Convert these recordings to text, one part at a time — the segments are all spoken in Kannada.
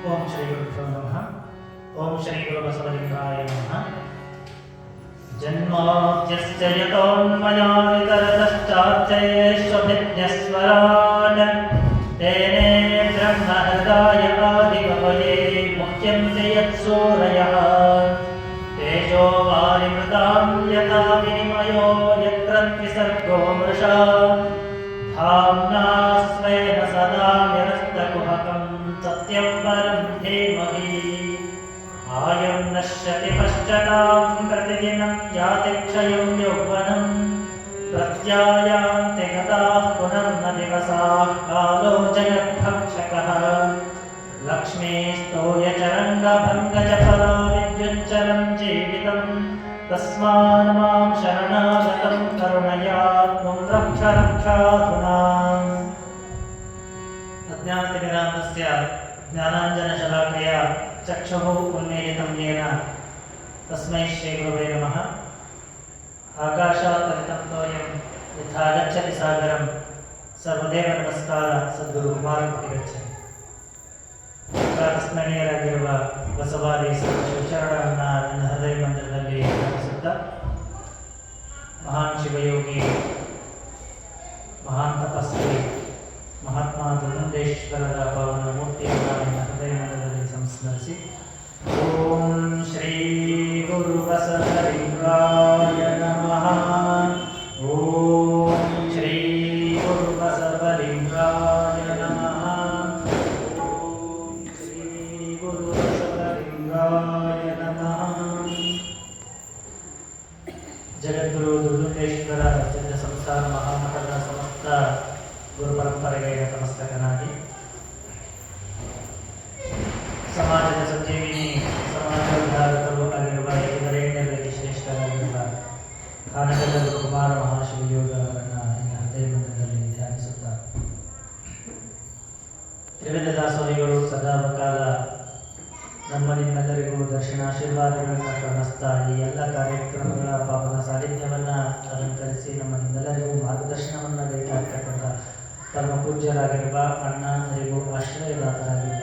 ಓಂ ಶ್ರೀ ಗುರುಭ್ಯೋ ನಮಃ. ಓಂ ಶ್ರೀ ಗುರು ಬಸವಲಿಂಗಾಯ ನಮಃ. ಜನ್ಮಾದ್ಯಸ್ಯ ಯತೋನ್ಮಯಾದಿತರತಶ್ಚಾರ್ಚಯೇಷ್ವಭಿಜ್ಞಸ್ವರಾಟ್ ತೇನೇ ಬ್ರಹ್ಮ ಹೃದಯ ಆದಿಕವಯೇ ಮುಖ್ಯಂತೆ ಯತ್ಸೂರಯಃ ತೇಜೋ ವಾರಿಮೃತಾಂ ಯಥಾ ವಿನಿಮಯೋ ಯತ್ರ ತ್ರಿಸರ್ಗೋ ಮೃಷಾ ಧಾಮ್ನಾ ಸ್ವೇನ ಸದಾ ನಿರಸ್ತಕುಹಕಂ ಸತ್ಯಂ ಪರಂ ಧೀಮಹಿ ಆಯಂ ನಶ್ಯತಿ ಪಶ್ಚಾತಾಂ ಪ್ರತಿದಿನಂ ಯಾತಿ ಕ್ಷಯಂ ಯೌವನಂ ಪ್ರತ್ಯಾಯಾಂತಿ ಗತಾಃ ಪುನರ್ನ ದಿವಸಾಃ ಕಾಲೋ ಜಗದ್ಭಕ್ಷಕಃ ಲಕ್ಷ್ಮೀಸ್ತೋಯಚರಂಗಭಂಗಜಫಲೋ ವಿದ್ಯುಚ್ಚರಂ ಜೀವಿತಂ ತಸ್ಮಾನ್ ಮಾಂ ಶರಣಾಗತಂ ಕರುಣಯಾ ತ್ವಂ ರಕ್ಷ ರಕ್ಷಾಧುನಾ. ಅಜ್ಞಾನತಿಮಿರಾಂಧಸ್ಯ ಜ್ಞಾನಾಂಜನಶಲಾಕಯ ಚಕ್ಷುಃ ಉನ್ಮೀಲಿತಂ ಯೇನ ತಸ್ಮೈ ಶ್ರೀ ಗುರವೇ ನಮಃ. ಆಕಾಶಾತ್ ಪತಿತಂ ತೋಯಂ ಯಥಾ ಗಚ್ಚತಿ ಸಾಗರಂ ಸರ್ವದೇವ ನಮಸ್ಕಾರ ಸದ್ಗುರು ಕುಮಾರಮೂರ್ತಿ ಗಚ್ಚತಿ. ಸ್ಮರಣೀಯರಾಗಿರುವ ಬಸವಾದಿ ಶಿವಚರಣವನ್ನು ನನ್ನ ಹೃದಯ ಮಂದಿರದಲ್ಲಿ ಅರ್ಪಿಸುತ್ತಾ, ಮಹಾನ್ ಶಿವಯೋಗಿ, ಮಹಾನ್ ತಪಸ್ವಿ ಮಹಾತ್ಮ ದುರ್ಗುಂದೇಶ್ವರರ ಪಾವನ ಮೂರ್ತಿಯನ್ನು ನನ್ನ ಹೃದಯ ಮಂದಿರದಲ್ಲಿ ಸಂಸ್ಮರಿಸಿ, ಓಂ ಶ್ರೀ ಗುರು ಬಸವಲಿಂಗಾಯ ನಮಃ. ಓಂ ಶ್ರೀ ಗುರು ಬಸವಲಿಂಗಾಯ ನಮಃ. ಓಂ ಶ್ರೀ ಗುರು ಬಸವಲಿಂಗಾಯ ನಮಃ. ಜಗದ್ಗುರು ದುರ್ಗುಂದೇಶ್ವರ ಸಿದ್ಧ ಸಂಸ್ಥಾನ ಮಹಾಮಠದ ಸಮಸ್ತ ಗುರು ಪರಂಪರೆಗೆ ನತಮಸ್ತಕನಾಗಿ, ಸಮಾಜದ ಸಂಜೀವಿನಿ, ಸಮಾಜೋದ್ಧಾರಕರು ಆಗಿರುವ ಇವರೇಣ್ಯರಲ್ಲಿ ಶ್ರೇಷ್ಠರಾಗಿರುವ ಕಾನಗದ ಗುರುಕುಮಾರ ಮಹಾಶಿವಯೋಗರನ್ನು ಹೃದಯ ಮಂದಿರದಲ್ಲಿ ಧ್ಯಾನಿಸುತ್ತಾ, ತ್ರಿವಿಧ ದಾಸೋಹಿಗಳು ಸದಾಕಾಲ ನಮ್ಮ ನಿಮ್ಮೆಲ್ಲರಿಗೂ ದರ್ಶನಾಶೀರ್ವಾದಗಳನ್ನು ಕರುಣಿಸ್ತಾ ಈ ಎಲ್ಲ ಕಾರ್ಯಕ್ರಮಗಳ ಪಾವನ ಸಾನ್ನಿಧ್ಯವನ್ನು ಅಲಂಕರಿಸಿ ನಮ್ಮ ನಿಮ್ಮೆಲ್ಲರಿಗೂ ಮಾರ್ಗದರ್ಶನವನ್ನು ಬೇಕಾಗ್ತಕ್ಕಂಥ ಪರಮ ಪೂಜ್ಯರಾಗಿರುವ ಅಣ್ಣರಿಗೂ ಆಶ್ರಯದಾತರಾಗಿರುವ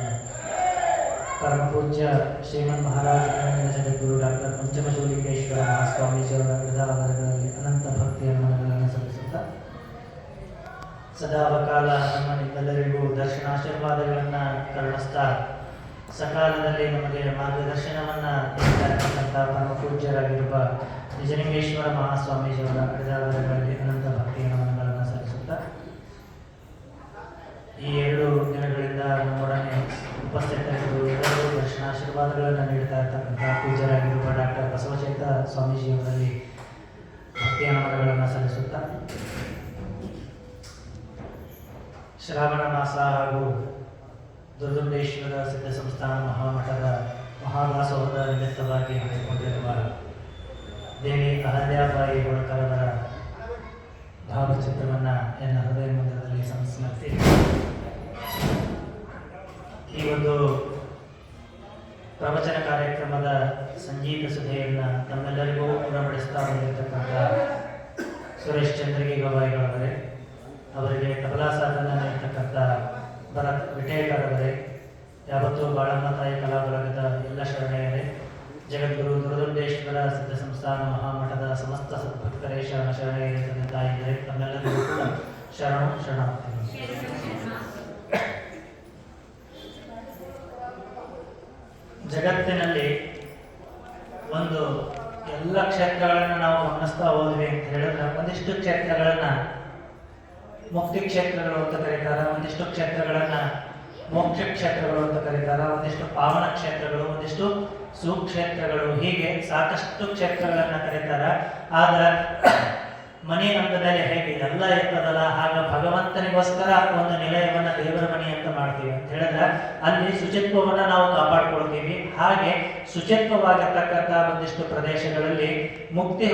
ಪರಮ ಪೂಜ್ಯ ಶ್ರೀಮನ್ ಮಹಾರಾಜ ಜಗದ್ಗುರು ಡಾಕ್ಟರ್ ಪಂಚಮಶೂಲಿಂಗೇಶ್ವರ ಮಹಾಸ್ವಾಮೀಜಿಯವರ ಹೃದಯಗಳಲ್ಲಿ ಅನಂತ ಭಕ್ತಿಯ ನಮನಗಳನ್ನು ಸಲ್ಲಿಸುತ್ತಾ, ಸದಾವಕಾಲ ನಮ್ಮ ನಿಮ್ಮೆಲ್ಲರಿಗೂ ದರ್ಶನಾಶೀರ್ವಾದಗಳನ್ನು ಕರುಣಿಸ್ತಾ ಸಕಾಲದಲ್ಲಿ ನಮಗೆ ಮಾರ್ಗದರ್ಶನವನ್ನು ನೀಡತಕ್ಕಂಥ ಪರಮ ಪೂಜ್ಯರಾಗಿರುವ ನಿಜಲಿಂಗೇಶ್ವರ ಮಹಾಸ್ವಾಮೀಜಿಯವರ ಹೃದಯಗಳಲ್ಲಿ ಅನಂತ ಭಕ್ತಿಯ ನಮನಗಳನ್ನು ಸಲ್ಲಿಸುತ್ತಾ, ಈ 2 ದಿನಗಳಿಂದ ನಮ್ಮೊಡನೆ ಉಪಸ್ಥಿತರಿದ್ದು ಎಲ್ಲರೂ ದರ್ಶನಾಶೀರ್ವಾದಗಳನ್ನು ನೀಡ್ತಾ ಇರ್ತಕ್ಕಂಥ ಪೂಜ್ಯರಾಗಿರುವ ಡಾಕ್ಟರ್ ಬಸವಚೈತ ಸ್ವಾಮೀಜಿಯವರಲ್ಲಿ ಭಕ್ತಿಯ ನಮನಗಳನ್ನು ಸಲ್ಲಿಸುತ್ತಾ, ಶ್ರಾವಣ ಮಾಸ ಹಾಗೂ ದುರ್ಗುಂದೇಶ್ವರ ಸಿದ್ಧ ಸಂಸ್ಥಾನ ಮಹಾಮಠದ ಮಹಾದಾಸೋಹದ ನಿಮಿತ್ತವಾಗಿ ಹಮ್ಮಿಕೊಂಡಿರುವ ದೇವಿ ಅಹಲ್ಯಾಬಾಯಿ ಹೋಳ್ಕರವರ ಭಾವಚಿತ್ರವನ್ನು ಎನ್ನ ಹೃದಯ ಮಂದಿರದಲ್ಲಿ ಸಂಸ್ಮರಿಸಿ, ಈ ಒಂದು ಪ್ರವಚನ ಕಾರ್ಯಕ್ರಮದ ಸಂಗೀತ ಸುಧೆಯನ್ನು ನಮ್ಮೆಲ್ಲರಿಗೂ ಉಣಬಡಿಸ್ತಾ ಬಂದಿರತಕ್ಕಂಥ ಸುರೇಶ್ ಚಂದ್ರಗಿ ಗವಾಯಿಗಳವರೇ, ಅವರಿಗೆ ತಬಲಾ ಸಾಧನ ನೀಡತಕ್ಕಂಥ ಭರತ್ ವಿಟೇಕರ್ ಅವರೇ, ಯಾವತ್ತೂ ಬಾಳಮ್ಮ ತಾಯಿ ಕಲಾಬಳಗದ ಎಲ್ಲ ಶರಣೆಯರೇ, ಜಗದ್ಗುರು ದುರ್ಗುಂದೇಶ್ವರ ಸಿದ್ಧ ಸಂಸ್ಥಾನ ಮಹಾಮಠದ ಸಮಸ್ತ ಸದ್ಭಕ್ತರೇ, ಶರಣೆಯರೇ, ತಂದೆ ತಾಯಿಯರೇ, ತಮ್ಮೆಲ್ಲರಿಗೂ ಕೂಡ ಶರಣು ಶರಣಾರ್ಥಿಗಳು. ಜಗತ್ತಿನಲ್ಲಿ ಒಂದು ಎಲ್ಲ ಕ್ಷೇತ್ರಗಳನ್ನು ನಾವು ಗಮನಿಸ್ತಾ ಹೋದ್ವಿ ಅಂತ ಹೇಳಿದ್ರೆ, ಒಂದಿಷ್ಟು ಕ್ಷೇತ್ರಗಳನ್ನು ಮುಕ್ತಿ ಕ್ಷೇತ್ರಗಳು ಅಂತ ಕರೀತಾರೆ, ಒಂದಿಷ್ಟು ಕ್ಷೇತ್ರಗಳನ್ನು ಮೋಕ್ಷ ಕ್ಷೇತ್ರಗಳು ಅಂತ ಕರೀತಾರೆ, ಒಂದಿಷ್ಟು ಪಾವನ ಕ್ಷೇತ್ರಗಳು, ಒಂದಿಷ್ಟು ಸುಕ್ಷೇತ್ರಗಳು, ಹೀಗೆ ಸಾಕಷ್ಟು ಕ್ಷೇತ್ರಗಳನ್ನು ಕರೀತಾರೆ. ಆದ್ರೆ ಮನೆ ಹಂತದಲ್ಲಿ ಹೇಗೆ ಎಲ್ಲ ಇರ್ತದಲ್ಲ, ಆಗ ಭಗವಂತನಿಗೋಸ್ಕರ ಒಂದು ನಿಲಯವನ್ನು ದೇವರ ಮನೆ ಅಂತ ಮಾಡ್ತೀವಿ ಅಂತ ಹೇಳಿದ್ರೆ ಅಲ್ಲಿ ಶುಚಿತ್ವವನ್ನು ನಾವು ಕಾಪಾಡ್ಕೊಳ್ತೀವಿ. ಹಾಗೆ ಶುಚಿತ್ವವಾಗಿರ್ತಕ್ಕಂಥ ಒಂದಿಷ್ಟು ಪ್ರದೇಶಗಳಲ್ಲಿ ಮುಕ್ತಿ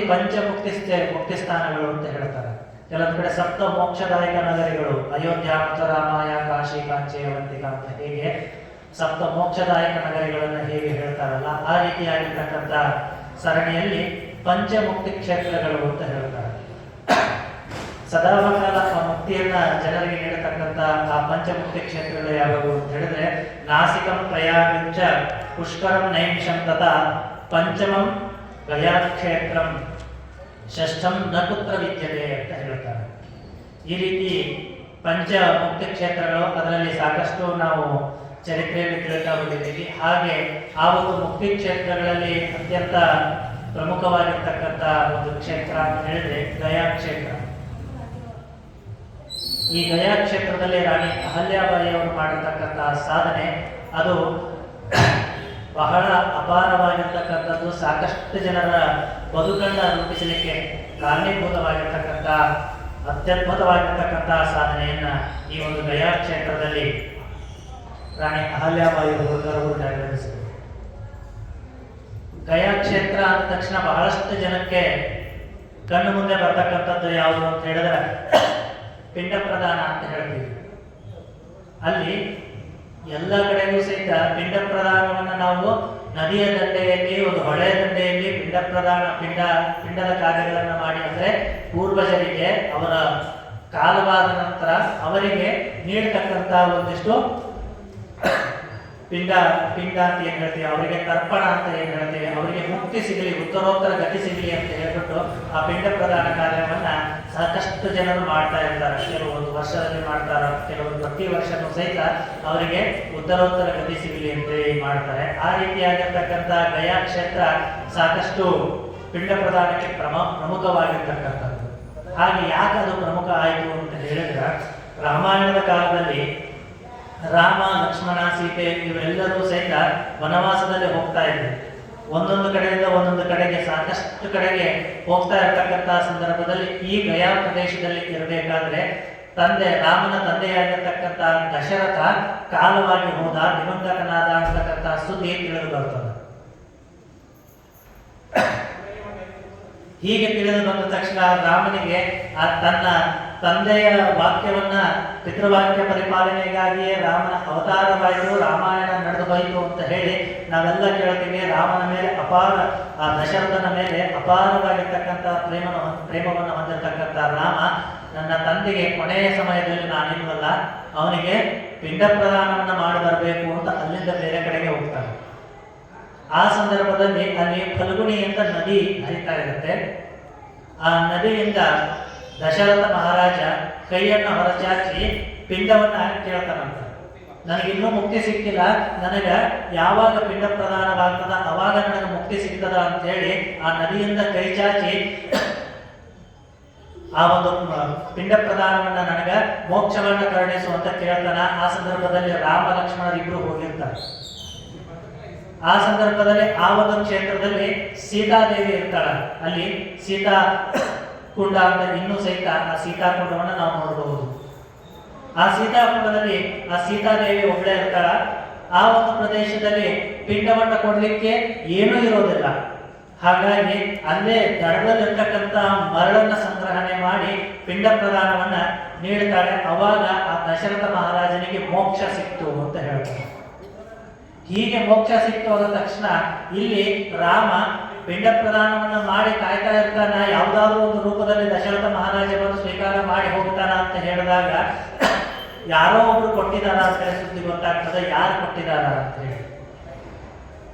ಸ್ಥಾನಗಳು ಅಂತ ಹೇಳ್ತಾರೆ. ಕೆಲವೊಂದು ಕಡೆ ಸಪ್ತ ಮೋಕ್ಷದಾಯಕ ನಗರಿಗಳು, ಅಯೋಧ್ಯ, ಮಥುರಾಮಾಯ, ಕಾಶಿ, ಕಾಂಚಿ, ಅವಂತಿಕ ಅಂತ ಹೇಗೆ ಸಪ್ತ ಮೋಕ್ಷದಾಯಕ ನಗರಿಗಳನ್ನು ಹೇಗೆ ಹೇಳ್ತಾರಲ್ಲ, ಆ ರೀತಿಯಾಗಿರ್ತಕ್ಕಂಥ ಸರಣಿಯಲ್ಲಿ ಪಂಚಮುಕ್ತಿ ಕ್ಷೇತ್ರಗಳು ಅಂತ ಹೇಳ್ತಾರೆ. ಸದಾಕಾಲ ಆ ಮುಕ್ತಿಯನ್ನ ಜನರಿಗೆ ನೀಡತಕ್ಕಂಥ ಆ ಪಂಚಮುಕ್ತಿ ಕ್ಷೇತ್ರಗಳು ಯಾವುವು ಅಂತ ಹೇಳಿದ್ರೆ ನಾಸಿಕಂ ಪ್ರಯಾಗಂಚ ಪುಷ್ಕರಂ ನೈಮಿಷಂ ತಥಾ ಪಂಚಮಂ ಗಯಾಕ್ಷೇತ್ರಂ ಷಷ್ಠಂ ನ ಕುತ್ರ ವಿದ್ಯತೆ ಅಂತ ಹೇಳ್ತಾರೆ. ಈ ರೀತಿ ಪಂಚ ಮುಕ್ತಿ ಕ್ಷೇತ್ರಗಳು, ಅದರಲ್ಲಿ ಸಾಕಷ್ಟು ನಾವು ಚರಿತ್ರೆಯಲ್ಲಿ ತಿಳ್ತಾ ಬಂದಿದ್ದೀವಿ. ಹಾಗೆ ಆ ಒಂದು ಮುಕ್ತಿ ಕ್ಷೇತ್ರಗಳಲ್ಲಿ ಅತ್ಯಂತ ಪ್ರಮುಖವಾಗಿರ್ತಕ್ಕಂಥ ಒಂದು ಕ್ಷೇತ್ರ ಅಂತ ಹೇಳಿದ್ರೆ ಗಯಾ ಕ್ಷೇತ್ರ. ಈ ಗಯಾ ಕ್ಷೇತ್ರದಲ್ಲಿ ರಾಣಿ ಅಹಲ್ಯಾಬಾಯಿಯವರು ಮಾಡಿರ್ತಕ್ಕಂತಹ ಸಾಧನೆ ಅದು ಬಹಳ ಅಪಾರವಾಗಿರ್ತಕ್ಕಂಥದ್ದು. ಸಾಕಷ್ಟು ಜನರ ಬದುಕನ್ನು ರೂಪಿಸಲಿಕ್ಕೆ ಕಾರಣೀಭೂತವಾಗಿರ್ತಕ್ಕಂಥ ಅತ್ಯದ್ಭುತವಾಗಿರ್ತಕ್ಕಂತಹ ಸಾಧನೆಯನ್ನ ಈ ಒಂದು ಗಯಾ ಕ್ಷೇತ್ರದಲ್ಲಿ ರಾಣಿ ಅಹಲ್ಯಾಬಾಯಿ ಅವರು ನೆರವೇರಿಸಿದರು. ಗಯಾ ಕ್ಷೇತ್ರ ಅಂದ ತಕ್ಷಣ ಬಹಳಷ್ಟು ಜನಕ್ಕೆ ಕಣ್ಣು ಮುಂದೆ ಬರ್ತಕ್ಕಂಥದ್ದು ಯಾವುದು ಅಂತ ಹೇಳಿದ್ರೆ ಪಿಂಡ ಪ್ರದಾನ ಅಂತ ಹೇಳ್ತೀವಿ. ಅಲ್ಲಿ ಎಲ್ಲ ಕಡೆಗೂ ಸಹಿತ ಪಿಂಡ ಪ್ರದಾನವನ್ನು ನಾವು ನದಿಯ ದಂಡೆಯಲ್ಲಿ, ಒಂದು ಹೊಳೆಯ ದಂಡೆಯಲ್ಲಿ ಪಿಂಡದ ಕಾರ್ಯಗಳನ್ನು ಮಾಡಿ, ಅಂದರೆ ಪೂರ್ವಜರಿಗೆ ಅವರ ಕಾಲವಾದ ನಂತರ ಅವರಿಗೆ ನೀಡತಕ್ಕಂಥ ಒಂದಿಷ್ಟು ಪಿಂಡ ಅಂತ ಏನು ಹೇಳ್ತೀವಿ, ಅವರಿಗೆ ತರ್ಪಣ ಅಂತ ಏನು ಹೇಳ್ತೀವಿ, ಅವರಿಗೆ ಮುಕ್ತಿ ಸಿಗಲಿ, ಉತ್ತರೋತ್ತರ ಗತಿ ಸಿಗಲಿ ಅಂತ ಹೇಳ್ಬಿಟ್ಟು ಆ ಪಿಂಡ ಪ್ರದಾನ ಕಾರ್ಯವನ್ನ ಸಾಕಷ್ಟು ಜನರು ಮಾಡ್ತಾ ಇರ್ತಾರೆ. ಕೆಲವೊಂದು ವರ್ಷದಲ್ಲಿ ಮಾಡ್ತಾರೆ, ಕೆಲವರು ಪ್ರತಿ ವರ್ಷನೂ ಸಹಿತ ಅವರಿಗೆ ಉತ್ತರೋತ್ತರ ಗತಿ ಸಿಗಲಿ ಅಂತ ಮಾಡ್ತಾರೆ. ಆ ರೀತಿಯಾಗಿರ್ತಕ್ಕಂಥ ಗಯಾ ಕ್ಷೇತ್ರ ಸಾಕಷ್ಟು ಪಿಂಡ ಪ್ರದಾನಕ್ಕೆ ಪ್ರಮುಖವಾಗಿರ್ತಕ್ಕಂಥದ್ದು. ಹಾಗೆ ಯಾಕೆ ಅದು ಪ್ರಮುಖ ಆಯಿತು ಅಂತ ಹೇಳಿದ್ರೆ, ರಾಮಾಯಣದ ಕಾಲದಲ್ಲಿ ರಾಮ, ಲಕ್ಷ್ಮಣ, ಸೀತೆ ಇವರೆಲ್ಲರೂ ಸಹಿತ ವನವಾಸದಲ್ಲಿ ಹೋಗ್ತಾ ಇದ್ರು. ಒಂದೊಂದು ಕಡೆಯಿಂದ ಒಂದೊಂದು ಕಡೆಗೆ, ಸಾಕಷ್ಟು ಕಡೆಗೆ ಹೋಗ್ತಾ ಇರ್ತಕ್ಕಂತಹ ಸಂದರ್ಭದಲ್ಲಿ ಈ ಗಯಾ ಪ್ರದೇಶದಲ್ಲಿ ಇರಬೇಕಾದ್ರೆ ರಾಮನ ತಂದೆಯಾಗಿರ್ತಕ್ಕಂಥ ದಶರಥ ಕಾಲವಾಗಿ ಹೋದ, ದಿವಂಗತನಾದ ಅಂತಕ್ಕಂಥ ಸುದ್ದಿ ತಿಳಿದು ಬರ್ತದೆ. ಹೀಗೆ ತಿಳಿದು ಬಂದ ತಕ್ಷಣ ರಾಮನಿಗೆ ತನ್ನ ತಂದೆಯ ವಾಕ್ಯವನ್ನ, ಪಿತೃವಾಕ್ಯ ಪರಿಪಾಲನೆಗಾಗಿಯೇ ರಾಮನ ಅವತಾರವಾಯಿತು, ರಾಮಾಯಣ ನಡೆದು ಹೋಯಿತು ಅಂತ ಹೇಳಿ ನಾವೆಲ್ಲ ಕೇಳ್ತೀವಿ. ರಾಮನ ಮೇಲೆ ಆ ದಶರಥನ ಮೇಲೆ ಅಪಾರವಾಗಿರ್ತಕ್ಕಂಥ ಪ್ರೇಮವನ್ನು ಹೊಂದಿರತಕ್ಕಂಥ ರಾಮ ನನ್ನ ತಂದೆಗೆ ಕೊನೆಯ ಸಮಯದಲ್ಲಿ ನಾನಿಲ್ವಲ್ಲ, ಅವನಿಗೆ ಪಿಂಡ ಪ್ರದಾನವನ್ನು ಮಾಡಿ ಬರಬೇಕು ಅಂತ ಅಲ್ಲಿಂದ ಬೇರೆ ಕಡೆಗೆ ಹೋಗ್ತಾನೆ. ಆ ಸಂದರ್ಭದಲ್ಲಿ ಅಲ್ಲಿ ಫಲ್ಗುಣಿ ಅಂತ ನದಿ ಹರಿತಾ ಇರುತ್ತೆ. ಆ ನದಿಯಿಂದ ದಶರಥ ಮಹಾರಾಜ ಕೈಯನ್ನು ಹೊರಚಾಚಿ ಪಿಂಡವನ್ನ ಕೇಳ್ತಾನಂತ, ನನಗಿನ್ನೂ ಮುಕ್ತಿ ಸಿಕ್ಕಿಲ್ಲ, ನನಗೆ ಯಾವಾಗ ಪಿಂಡ ಪ್ರದಾನವಾಗ್ತದ ಅವಾಗ ನನಗೆ ಮುಕ್ತಿ ಸಿಗ್ತದ ಅಂತ ಹೇಳಿ ಆ ನದಿಯಿಂದ ಕೈ ಚಾಚಿ ಆ ಒಂದು ಪಿಂಡ ಪ್ರದಾನವನ್ನ ನನಗೆ ಮೋಕ್ಷವನ್ನ ಕರುಣಿಸು ಅಂತ ಕೇಳ್ತಾನ. ಆ ಸಂದರ್ಭದಲ್ಲಿ ರಾಮ ಲಕ್ಷ್ಮಣರಿಬ್ರು ಹೋಗಿರ್ತಾರೆ. ಆ ಸಂದರ್ಭದಲ್ಲಿ ಆ ಒಂದು ಕ್ಷೇತ್ರದಲ್ಲಿ ಸೀತಾದೇವಿ ಇರ್ತಾಳ. ಅಲ್ಲಿ ಸೀತಾ ಕುಂಡ ಅಂತ ಇನ್ನೂ ಸಹಿತ ಆ ಸೀತಾಕುಂಡವನ್ನು ನಾವು ನೋಡಬಹುದು. ಆ ಸೀತಾಕುಂಡದಲ್ಲಿ ಆ ಸೀತಾದೇವಿ ಒಬ್ಬಳೇ ಇರ್ತಾಳ. ಆ ಒಂದು ಪ್ರದೇಶದಲ್ಲಿ ಪಿಂಡವನ್ನು ಕೊಡ್ಲಿಕ್ಕೆ ಏನೂ ಇರೋದಿಲ್ಲ. ಹಾಗಾಗಿ ಅಲ್ಲೇ ದಡದಲ್ಲಿರ್ತಕ್ಕಂಥ ಮರಳನ್ನ ಸಂಗ್ರಹಣೆ ಮಾಡಿ ಪಿಂಡ ಪ್ರದಾನವನ್ನ ನೀಡ್ತಾಳೆ. ಅವಾಗ ಆ ದಶರಥ ಮಹಾರಾಜನಿಗೆ ಮೋಕ್ಷ ಸಿಕ್ತು ಅಂತ ಹೇಳ್ತಾರೆ. ಹೀಗೆ ಮೋಕ್ಷ ಸಿಕ್ತು ಆದ ತಕ್ಷಣ ಇಲ್ಲಿ ರಾಮ ಪಿಂಡ ಪ್ರದಾನವನ್ನ ಮಾಡಿ ಕಾಯ್ತಾ ಇರ್ತಾನ, ಯಾವುದಾದ್ರೂ ಒಂದು ರೂಪದಲ್ಲಿ ದಶರಥ ಮಹಾರಾಜ ಬಂದು ಸ್ವೀಕಾರ ಮಾಡಿ ಹೋಗ್ತಾನ ಅಂತ ಹೇಳಿದಾಗ ಯಾರೋ ಒಬ್ರು ಕೊಟ್ಟಿದಾರ ಅಂತ ಹೇಳಿ ಸುದ್ದಿ ಗೊತ್ತಾಗ್ತದೆ, ಯಾರು ಕೊಟ್ಟಿದಾರ ಅಂತ ಹೇಳಿ.